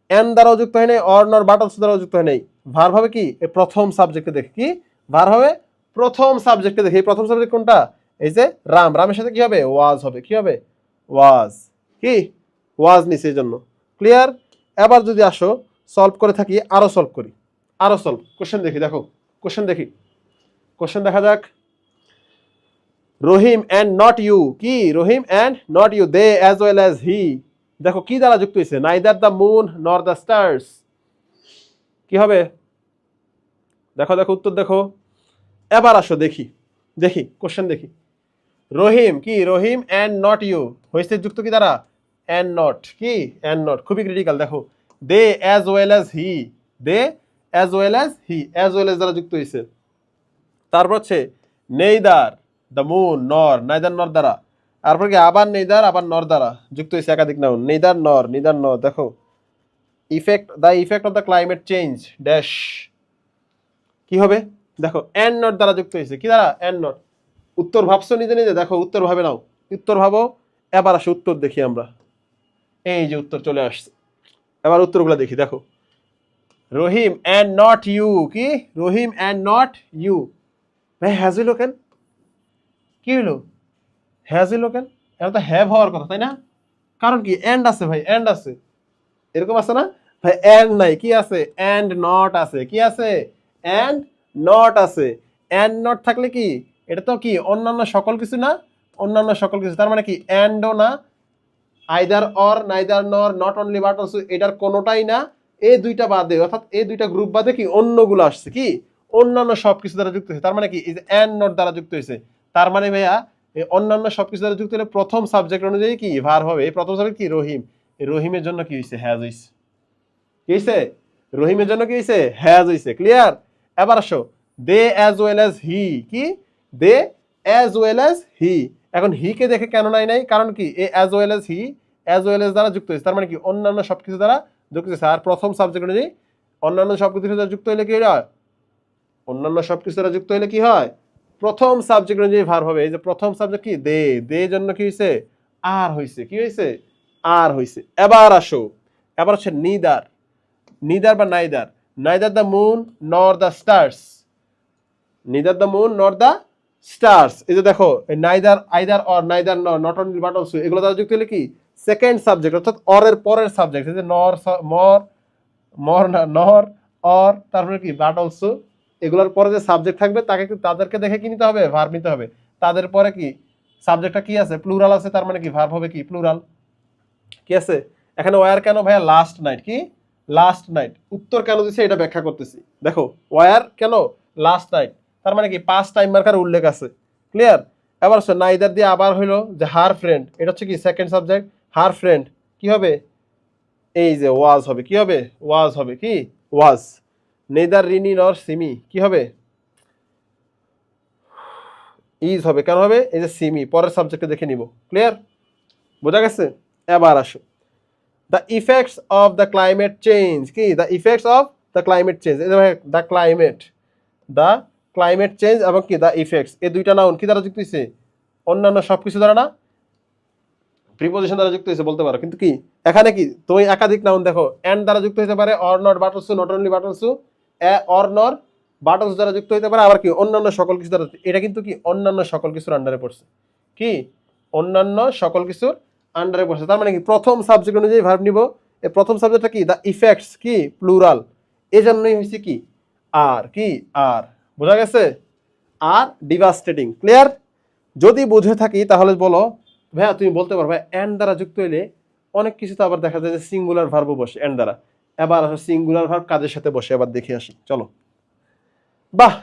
এন দ্বারাও যুক্ত হয় নাই, অর নর বাট অলসো দ্বারাও যুক্ত হয় নাই। ভার হবে কি এই প্রথম সাবজেক্টে দেখে, কি ভার হবে প্রথম সাবজেক্টে দেখে। এই প্রথম সাবজেক্ট কোনটা? এই যে রাম, রামের সাথে কি হবে? ওয়াজ হবে। কি হবে? ওয়াজ। কি ওয়াজ নিছে এই জন্য। ক্লিয়ার? এবার যদি আসো সলভ করে থাকি, আরো সলভ করি, আরো সলভ কোশ্চেন দেখি। দেখো কোশ্চেন দেখি, কোশ্চেন দেখা যাক। রহিম অ্যান্ড নট ইউ, কি Rahim and not you, they as well as he. দেখো কি দ্বারা যুক্ত হয়েছে? Neither the moon nor the stars. কি হবে? দেখো দেখো উত্তর দেখো। এবার আসো দেখি, দেখি কোশ্চেন দেখি। রহিম, কি রহিম অ্যান্ড নট ইউ হয়েছে যুক্ত কি দ্বারা? And not. কি অ্যান্ড নট, খুবই ক্রিটিক্যাল। দেখো they as well as he, they as well as he, as well as দ্বারা যুক্ত হয়েছে। তারপর হচ্ছে neither the moon nor, neither nor দ্বারা। তারপর কি আবার নেইদার আবার নর দ্বারা যুক্ত হয়েছে একাধিক নাউন, নেইদার নর, নিদার নর। দেখো effect, the effect of the climate change dash. কি হবে? দেখো অ্যান্ড নট দ্বারা যুক্ত হয়েছে, কি দ্বারা? And not. উত্তর ভাবছো নিজে নিজে? দেখো উত্তর ভাবে নাও, উত্তর ভাবো। এবার আসো উত্তর দেখি আমরা। এই যে উত্তর চলে আসছে, এবার উত্তরগুলো দেখি। দেখো রহিম অ্যান্ড নট ইউ, কি রহিম অ্যান্ড নট ইউ। ভাই হ্যাজ হইলো কেন? কি হইলো? হ্যাজ হইলো কেন? এটা তো হ্যাভ হওয়ার কথা, তাই না? কারণ কি এন্ড আছে ভাই, এন্ড আছে, এরকম আছে না ভাই? এন্ড নাই, কি আছে? এন্ড নট আছে। কি আছে? এন্ড নট আছে। এন্ড নট থাকলে কি এটা তো কি অন্যান্য সকল কিছু না? অন্যান্য সকল কিছু, তার মানে কি এন্ডও না, আইদার অর, নাইদার নর, নট অনলি বাট অলসো, এটার কোনোটাই না। এই দুইটা বাদে, অর্থাৎ এই দুইটা গ্রুপ বাদে কি অন্যগুলো আসছে, কি অন্যান্য সবকিছু দ্বারা যুক্ত হয়েছে। তার মানে কি এই যে এন্ড নট দ্বারা যুক্ত হয়েছে, তার মানে ভাইয়া এই অন্যান্য সবকিছু দ্বারা যুক্ত হলে প্রথম সাবজেক্ট অনুযায়ী কি ভার হবে? এই প্রথম সাবজেক্ট কি? রহিম। এই রহিমের জন্য কি হয়েছে? হ্যাজ হয়েছে। কি হয়েছে? রহিমের জন্য কি হয়েছে? হ্যাজ হয়েছে। ক্লিয়ার? এবার আসো they as well as he, কি they as well as he. এখন হি কে দেখে কেন নাই নাই? কারণ কি a as well as he, as well as দ্বারা যুক্ত হয়েছে, তার মানে কি অন্যান্য সবকিছু দ্বারা যুক্ত হয়েছে। আর প্রথম সাবজেক্ট অনুযায়ী অন্যান্য সবকিছু দ্বারা যুক্ত হলে কি হয়? অন্যান্য সবকিছু দ্বারা যুক্ত হলে কি হয়? প্রথম সাবজেক্ট অনুযায়ী ভার হবে। এই যে প্রথম সাবজেক্ট কি? দে, দে জন্য কি হয়েছে? আর হয়েছে। কি হয়েছে? আর হয়েছে। এবার আসো, এবার হচ্ছে নিদার, নিদার বা neither, neither the moon nor the stars, neither the moon nor the stars. এই যে দেখো নাইদার, আইদার অর, নাইদার নর, নট অনলি বাট অলসো, এগুলো দ্বারা যুক্ত হলে কি সেকেন্ড সাবজেক্ট, অর্থাৎ অরের পরের সাবজেক্ট। এই যে নর, মর, মর না নর, অর, তারপরে কি বাট অলসো, এগুলোর পরে যে সাবজেক্ট থাকবে তাকে তাদেরকে দেখে কি নিতে হবে? ভার্ব নিতে হবে। তাদের পরে কি সাবজেক্টটা কি আছে? প্লুরাল আছে, তার মানে কি ভার্ব হবে কি? প্লুরাল। কি আছে এখানে? ওয়ার কেন ভাইয়া? Last night. কি লাস্ট নাইট? উত্তর কেন দিছে এটা ব্যাখ্যা করতেছি। দেখো ওয়ার কেন লাস্ট নাইট, তার মানে কি পাঁচ টাইম মার্কার উল্লেখ আছে। ক্লিয়ার? এবার হচ্ছে নাইদার দিয়ে আবার হইলো যে হার ফ্রেন্ড, এটা হচ্ছে কি সেকেন্ড সাবজেক্ট। হার ফ্রেন্ড কি হবে? এই যে ওয়াজ হবে। কি হবে? ওয়াজ হবে। কি ওয়াজ। নেদার রিনি নর সিমি কি হবে? ইজ হবে। কেন হবে? এই যে সিমি পরের সাবজেক্টে দেখে নিব। ক্লিয়ার? বোঝা গেছে? এবার আসো the effects of the climate change, কি the effects of the climate change. এই যে the climate, the climate change এবং কি দ্য ইফেক্টস, এই দুইটা নাউন কি দ্বারা যুক্ত হয়েছে? অন্যান্য সবকিছু দ্বারা না, প্রিপোজিশন দ্বারা যুক্ত হয়েছে বলতে পারো। কিন্তু কি এখানে কি তুমি একাধিক নাউন দেখো, এন্ড দ্বারা যুক্ত হতে পারে, or not but also, not only but also, or nor but also দ্বারা যুক্ত হতে পারে, আবার কি অন্যান্য সকল কিছু দ্বারা। এটা কিন্তু কি অন্যান্য সকল কিছুর আন্ডারে পড়ছে। কি অন্যান্য সকল কিছুর আন্ডারে পড়ছে, তার মানে কি প্রথম সাবজেক্ট অনুযায়ী ভার্ব নিব। এই প্রথম সাবজেক্টটা কি? দ্য ইফেক্টস, কি প্লুরাল, এই জন্যই হয়েছে কি আর। কি আর। বোঝা গেছে? আর ডিভাস্টেটিং। ক্লিয়ার? যদি বুঝে থাকি তাহলে বলো ভাইয়া, তুমি বলতে পারো ভাই এন্ড দ্বারা যুক্ত হইলে অনেক কিছু তো আবার দেখা যায় যে সিঙ্গুলার ভার্বও বসে এন্ড দ্বারা। এবার আসো সিঙ্গুলার ভার্ব কাজের সাথে বসে, এবার দেখে আসি চলো। বাহ,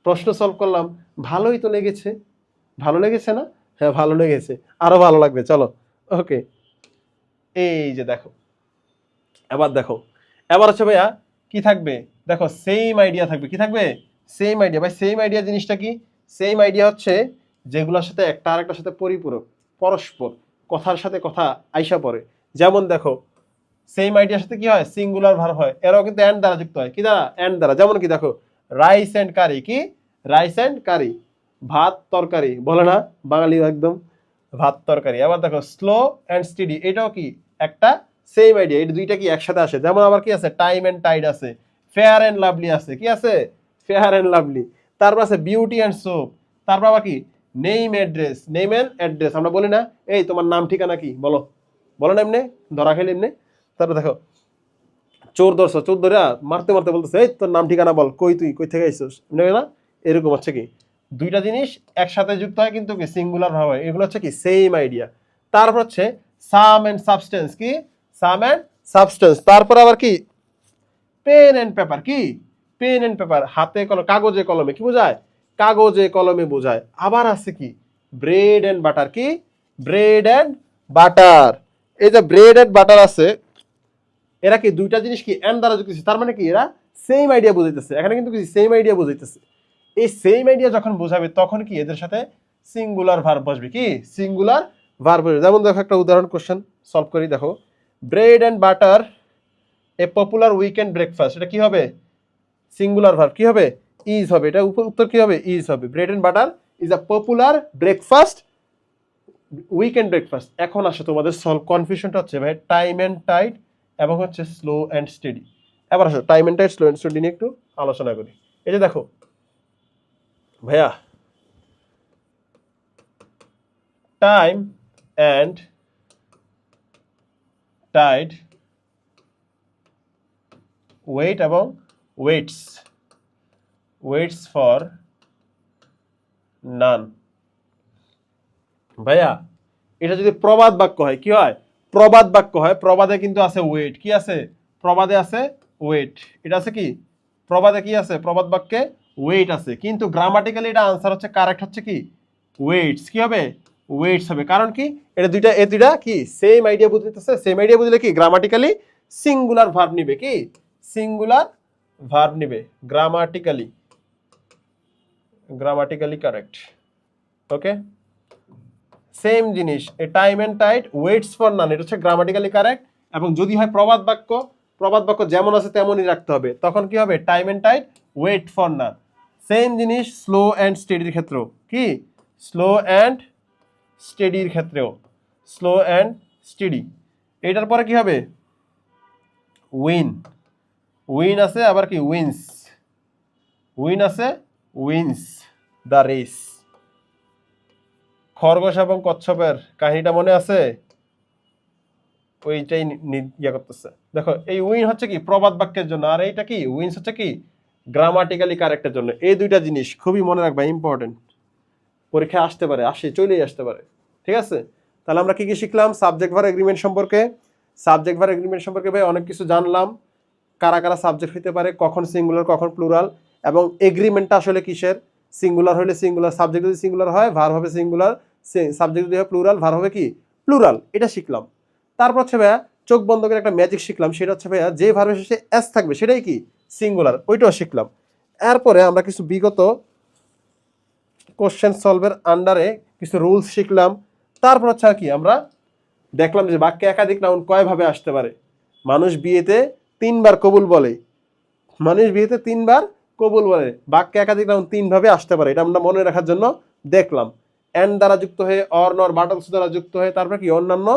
প্রশ্ন সলভ করলাম, ভালোই তো লেগেছে। ভালো লেগেছে না? হ্যাঁ ভালো লেগেছে, আরো ভালো লাগবে। চলো ওকে, এই যে দেখো, এবার দেখো, এবার হচ্ছে ভাইয়া কি থাকবে? দেখো সেম আইডিয়া থাকবে। কি থাকবে? Same idea. ভাই সেম আইডিয়া জিনিসটা কি? সেম আইডিয়া হচ্ছে যেগুলোর সাথে একটা আরেকটার সাথে পরিপূরক, পরস্পর কথার সাথে কথা আইসা পড়ে। যেমন দেখো সেম আইডিয়ার সাথে কি হয়, সিঙ্গুলার ভার্ব হয়, এরাও কিন্তু এন্ড দ্বারা যুক্ত হয়। কি দ্বারা? এন্ড দ্বারা। যেমন কি দেখো রাইস এন্ড কারি, কি রাইস এন্ড কারি, ভাত তরকারি, বলে না বাঙালি একদম, ভাত তরকারি। আবার দেখো স্লো এন্ড স্টেডি, এটাও কি একটা সেম আইডিয়া, এটা দুইটা কি একসাথে আসে। যেমন আবার কি আছে, টাইম এন্ড টাইড আছে, ফেয়ার এন্ড লাভলি আছে, কি আছে, ফেয়ার এন্ড লাভলি। তারপর আছে বিউটি এন্ড সোপ, তারপর আবার কি name address, name and address. আমরা বলি না এই তোমার নাম ঠিকানা কি, বলো, বলো না এমনি, ধরা খেলে এমনি। তারপর দেখো চোর ধরছো, চোর ধরে মারতে মারতে বলতেছে এই তোর নাম ঠিকানা বল, কই তুই কই থেকে আইছিস না, এরকম হচ্ছে কি দুইটা জিনিস একসাথে যুক্ত হয় কিন্তু কি সিঙ্গুলার ভাবে হয়, এগুলো হচ্ছে কি সেম আইডিয়া। তারপর হচ্ছে সাম এন্ড সাবস্টেন্স, কি সাম এন্ড সাবস্টেন্স। তারপর আবার কি পেন এন্ড পেপার, কি পেন এন্ড পেপার, হাতে কলম, কাগজে কলমে, কি বোঝায়, কাগজে কলমে বোঝায়। আবার আছে কি ব্রেড এন্ড বাটার, কি ব্রেড এন্ড বাটার। এই যে ব্রেড এন্ড বাটার আছে, এরা কি দুইটা জিনিস কি এন্ড দ্বারা যুক্ত, তার মানে কি এরা সেম আইডিয়া বুঝাইতেছে। এখানে কিন্তু কিছু সেম আইডিয়া বুঝাইতেছে। এই সেম আইডিয়া যখন বোঝাবে তখন কি এদের সাথে সিঙ্গুলার ভার্ব বসবে, কি সিঙ্গুলার ভার্ব বসবে। যেমন দেখো একটা উদাহরণ কোশ্চেন সলভ করি, দেখো bread and butter a popular weekend breakfast, এটা কি হবে, সিঙ্গুলার ভার্ব, কি হবে, ইজ হবে। এটা উত্তর কি হবে, ইজ হবে। Bread and butter is a popular breakfast, weekend breakfast. এখন আসে তোমাদের সলভ, কনফিউশনটা হচ্ছে ভাই টাইম এন্ড টাইড এবং হচ্ছে স্লো অ্যান্ড স্টেডি। এবার আসো time and tide slow and steady নিয়ে একটু আলোচনা করি। এই যে দেখো ভাইয়া টাইম অ্যান্ড টাইড ওয়েট এবং ওয়েটস, ওয়েটস ফর নান। ভাইয়া এটা যদি প্রবাদ বাক্য হয়, কি হয়, প্রবাদ বাক্য হয়, প্রবাদে কিন্তু আছে ওয়েট, কি আছে, প্রবাদে আছে ওয়েট। এটা আছে কি প্রবাদে, কি আছে, প্রবাদ বাক্যে ওয়েট আছে। কিন্তু গ্রামাটিক্যালি এটা আনসার হচ্ছে কারেক্ট হচ্ছে কি ওয়েটস, কি হবে, ওয়েটস হবে। কারণ কি এটা দুইটা, এ দুইটা কি সেম আইডিয়া বুঝতেছে। সেম আইডিয়া বুঝলে কি গ্রামাটিক্যালি সিঙ্গুলার ভার্ব নিবে, কি সিঙ্গুলার ভার্ব নিবে, grammatically, grammatically correct. Okay, same জিনিস, এ time and tide waits for none, এটা হচ্ছে গ্রামাটিক্যালি কারেক্ট। এবং যদি হয় প্রবাদ বাক্য, প্রবাদ বাক্য যেমন আছে তেমনই রাখতে হবে, তখন কি হবে time and tide wait for none. Same জিনিস স্লো অ্যান্ড স্টেডির ক্ষেত্রেও, কি স্লো অ্যান্ড স্টেডির ক্ষেত্রেও, স্লো অ্যান্ড স্টেডি। এটার পরে কি হবে উইন, উইন আছে, আবার কি উইন্স, উইন আছে, উইন্স দ্য রেস। খরগোশ এবং কচ্ছপের কাহিনীটা মনে আছে, ওইটাই ইয়া করতেছে। দেখো এই উইন হচ্ছে কি প্রবাদ বাক্যের জন্য, আর এইটা কি উইন্স হচ্ছে কি গ্রামাটিক্যালি কারেক্টের জন্য। এই দুইটা জিনিস খুবই মনে রাখবা, ইম্পর্টেন্ট, পরীক্ষায় আসতে পারে, চলেই আসতে পারে। ঠিক আছে, তাহলে আমরা কি কি শিখলাম সাবজেক্ট ভার এগ্রিমেন্ট সম্পর্কে। সাবজেক্ট ভার এগ্রিমেন্ট সম্পর্কে ভাই অনেক কিছু জানলাম, কারা কারা সাবজেক্ট হইতে পারে, কখন সিঙ্গুলার কখন প্লুরাল, এবং এগ্রিমেন্টটা আসলে কিসের, সিঙ্গুলার হলে সিঙ্গুলার, সাবজেক্ট যদি সিঙ্গুলার হয় ভার হবে সিঙ্গুলার, সাবজেক্ট যদি হয় প্লুরাল ভার হবে কি প্লুরাল, এটা শিখলাম। তারপর হচ্ছে ভাইয়া চোখ বন্ধ করে একটা ম্যাজিক শিখলাম, সেটা হচ্ছে ভাইয়া যে ভার্বের শেষে এস থাকবে সেটাই কি সিঙ্গুলার, ওইটাও শিখলাম। এরপরে আমরা কিছু বিগত কোশ্চেন সলভের আন্ডারে কিছু রুলস শিখলাম। তারপর হচ্ছে কি আমরা দেখলাম যে বাক্যে একাধিক নাউন কয়ভাবে আসতে পারে। মানুষ বিয়েতে 3 বার কবুল বলে, মানুষ বিয়েতে 3 বার কবুল বলে, বাক্যে একাধিক নাউন 3 ভাবে আসতে পারে, এটা আমরা মনে রাখার জন্য দেখলাম। এন্ড দ্বারা যুক্ত হয়ে, অর নর বাটলস দ্বারা যুক্ত হয়ে, তারপর কি অন্যান্য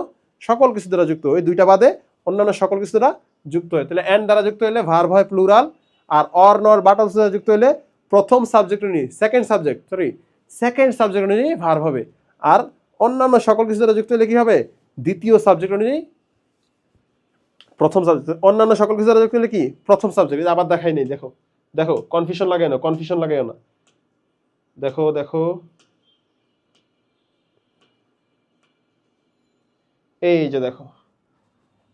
সকল কিছু দ্বারা যুক্ত হয়ে, দুইটা বাদে অন্যান্য সকল কিছু দ্বারা যুক্ত হয়। তাহলে এন্ড দ্বারা যুক্ত হলে ভার্ব হয় প্লুরাল, আর অর নর বাটলস দ্বারা যুক্ত হলে প্রথম সাবজেক্ট অনুযায়ী, সেকেন্ড সাবজেক্ট অনুযায়ী ভার্ব হবে। আর অন্যান্য সকল কিছু দ্বারা যুক্ত হলে কি হবে দ্বিতীয় সাবজেক্ট অনুযায়ী প্রথম সাবজেক্ট, অন্যান্য সকল কিছু দ্বারা যুক্ত হলে কি প্রথম সাবজেক্ট। আবার দেখাই নেই, দেখো দেখো কনফিউশন লাগে না, কনফিউশন লাগে না, দেখো দেখো এই যে দেখো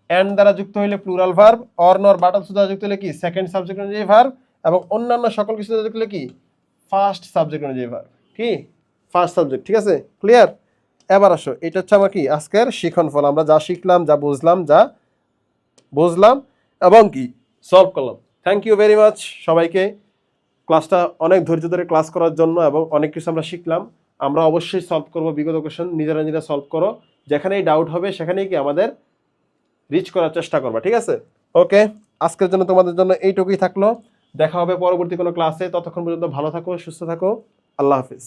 এন্ড দ্বারা যুক্ত হইলে প্লুরাল ভার্ব, অর নর বাটলস দ্বারা যুক্ত হলে কি সেকেন্ড সাবজেক্ট অনুযায়ী ভার্ব, এবং অন্যান্য সকল কিছু দ্বারা যুক্ত হলে কি ফার্স্ট সাবজেক্ট অনুযায়ী ভার্ব, কি ফার্স্ট সাবজেক্ট। ঠিক আছে, ক্লিয়ার। এবার আসো, এটা হচ্ছে আমার কি আজকের শিখন ফল, আমরা যা শিখলাম, যা বুঝলাম এবং কি সলভ করলাম। থ্যাংক ইউ ভেরি মাচ সবাইকে, ক্লাসটা অনেক ধৈর্য ধরে ক্লাস করার জন্য, এবং অনেক কিছু আমরা শিখলাম। আমরা অবশ্যই সলভ করবো বিগত কোশ্চেন, নিজেরা সলভ করো, যেখানেই ডাউট হবে সেখানেই কি আমাদের রিচ করার চেষ্টা করবা, ঠিক আছে? ওকে, আজকের জন্য তোমাদের জন্য এইটুকুই থাকলো। দেখা হবে পরবর্তী কোনো ক্লাসে। ততক্ষণ পর্যন্ত ভালো থাকো, সুস্থ থাকো। আল্লাহ হাফিজ।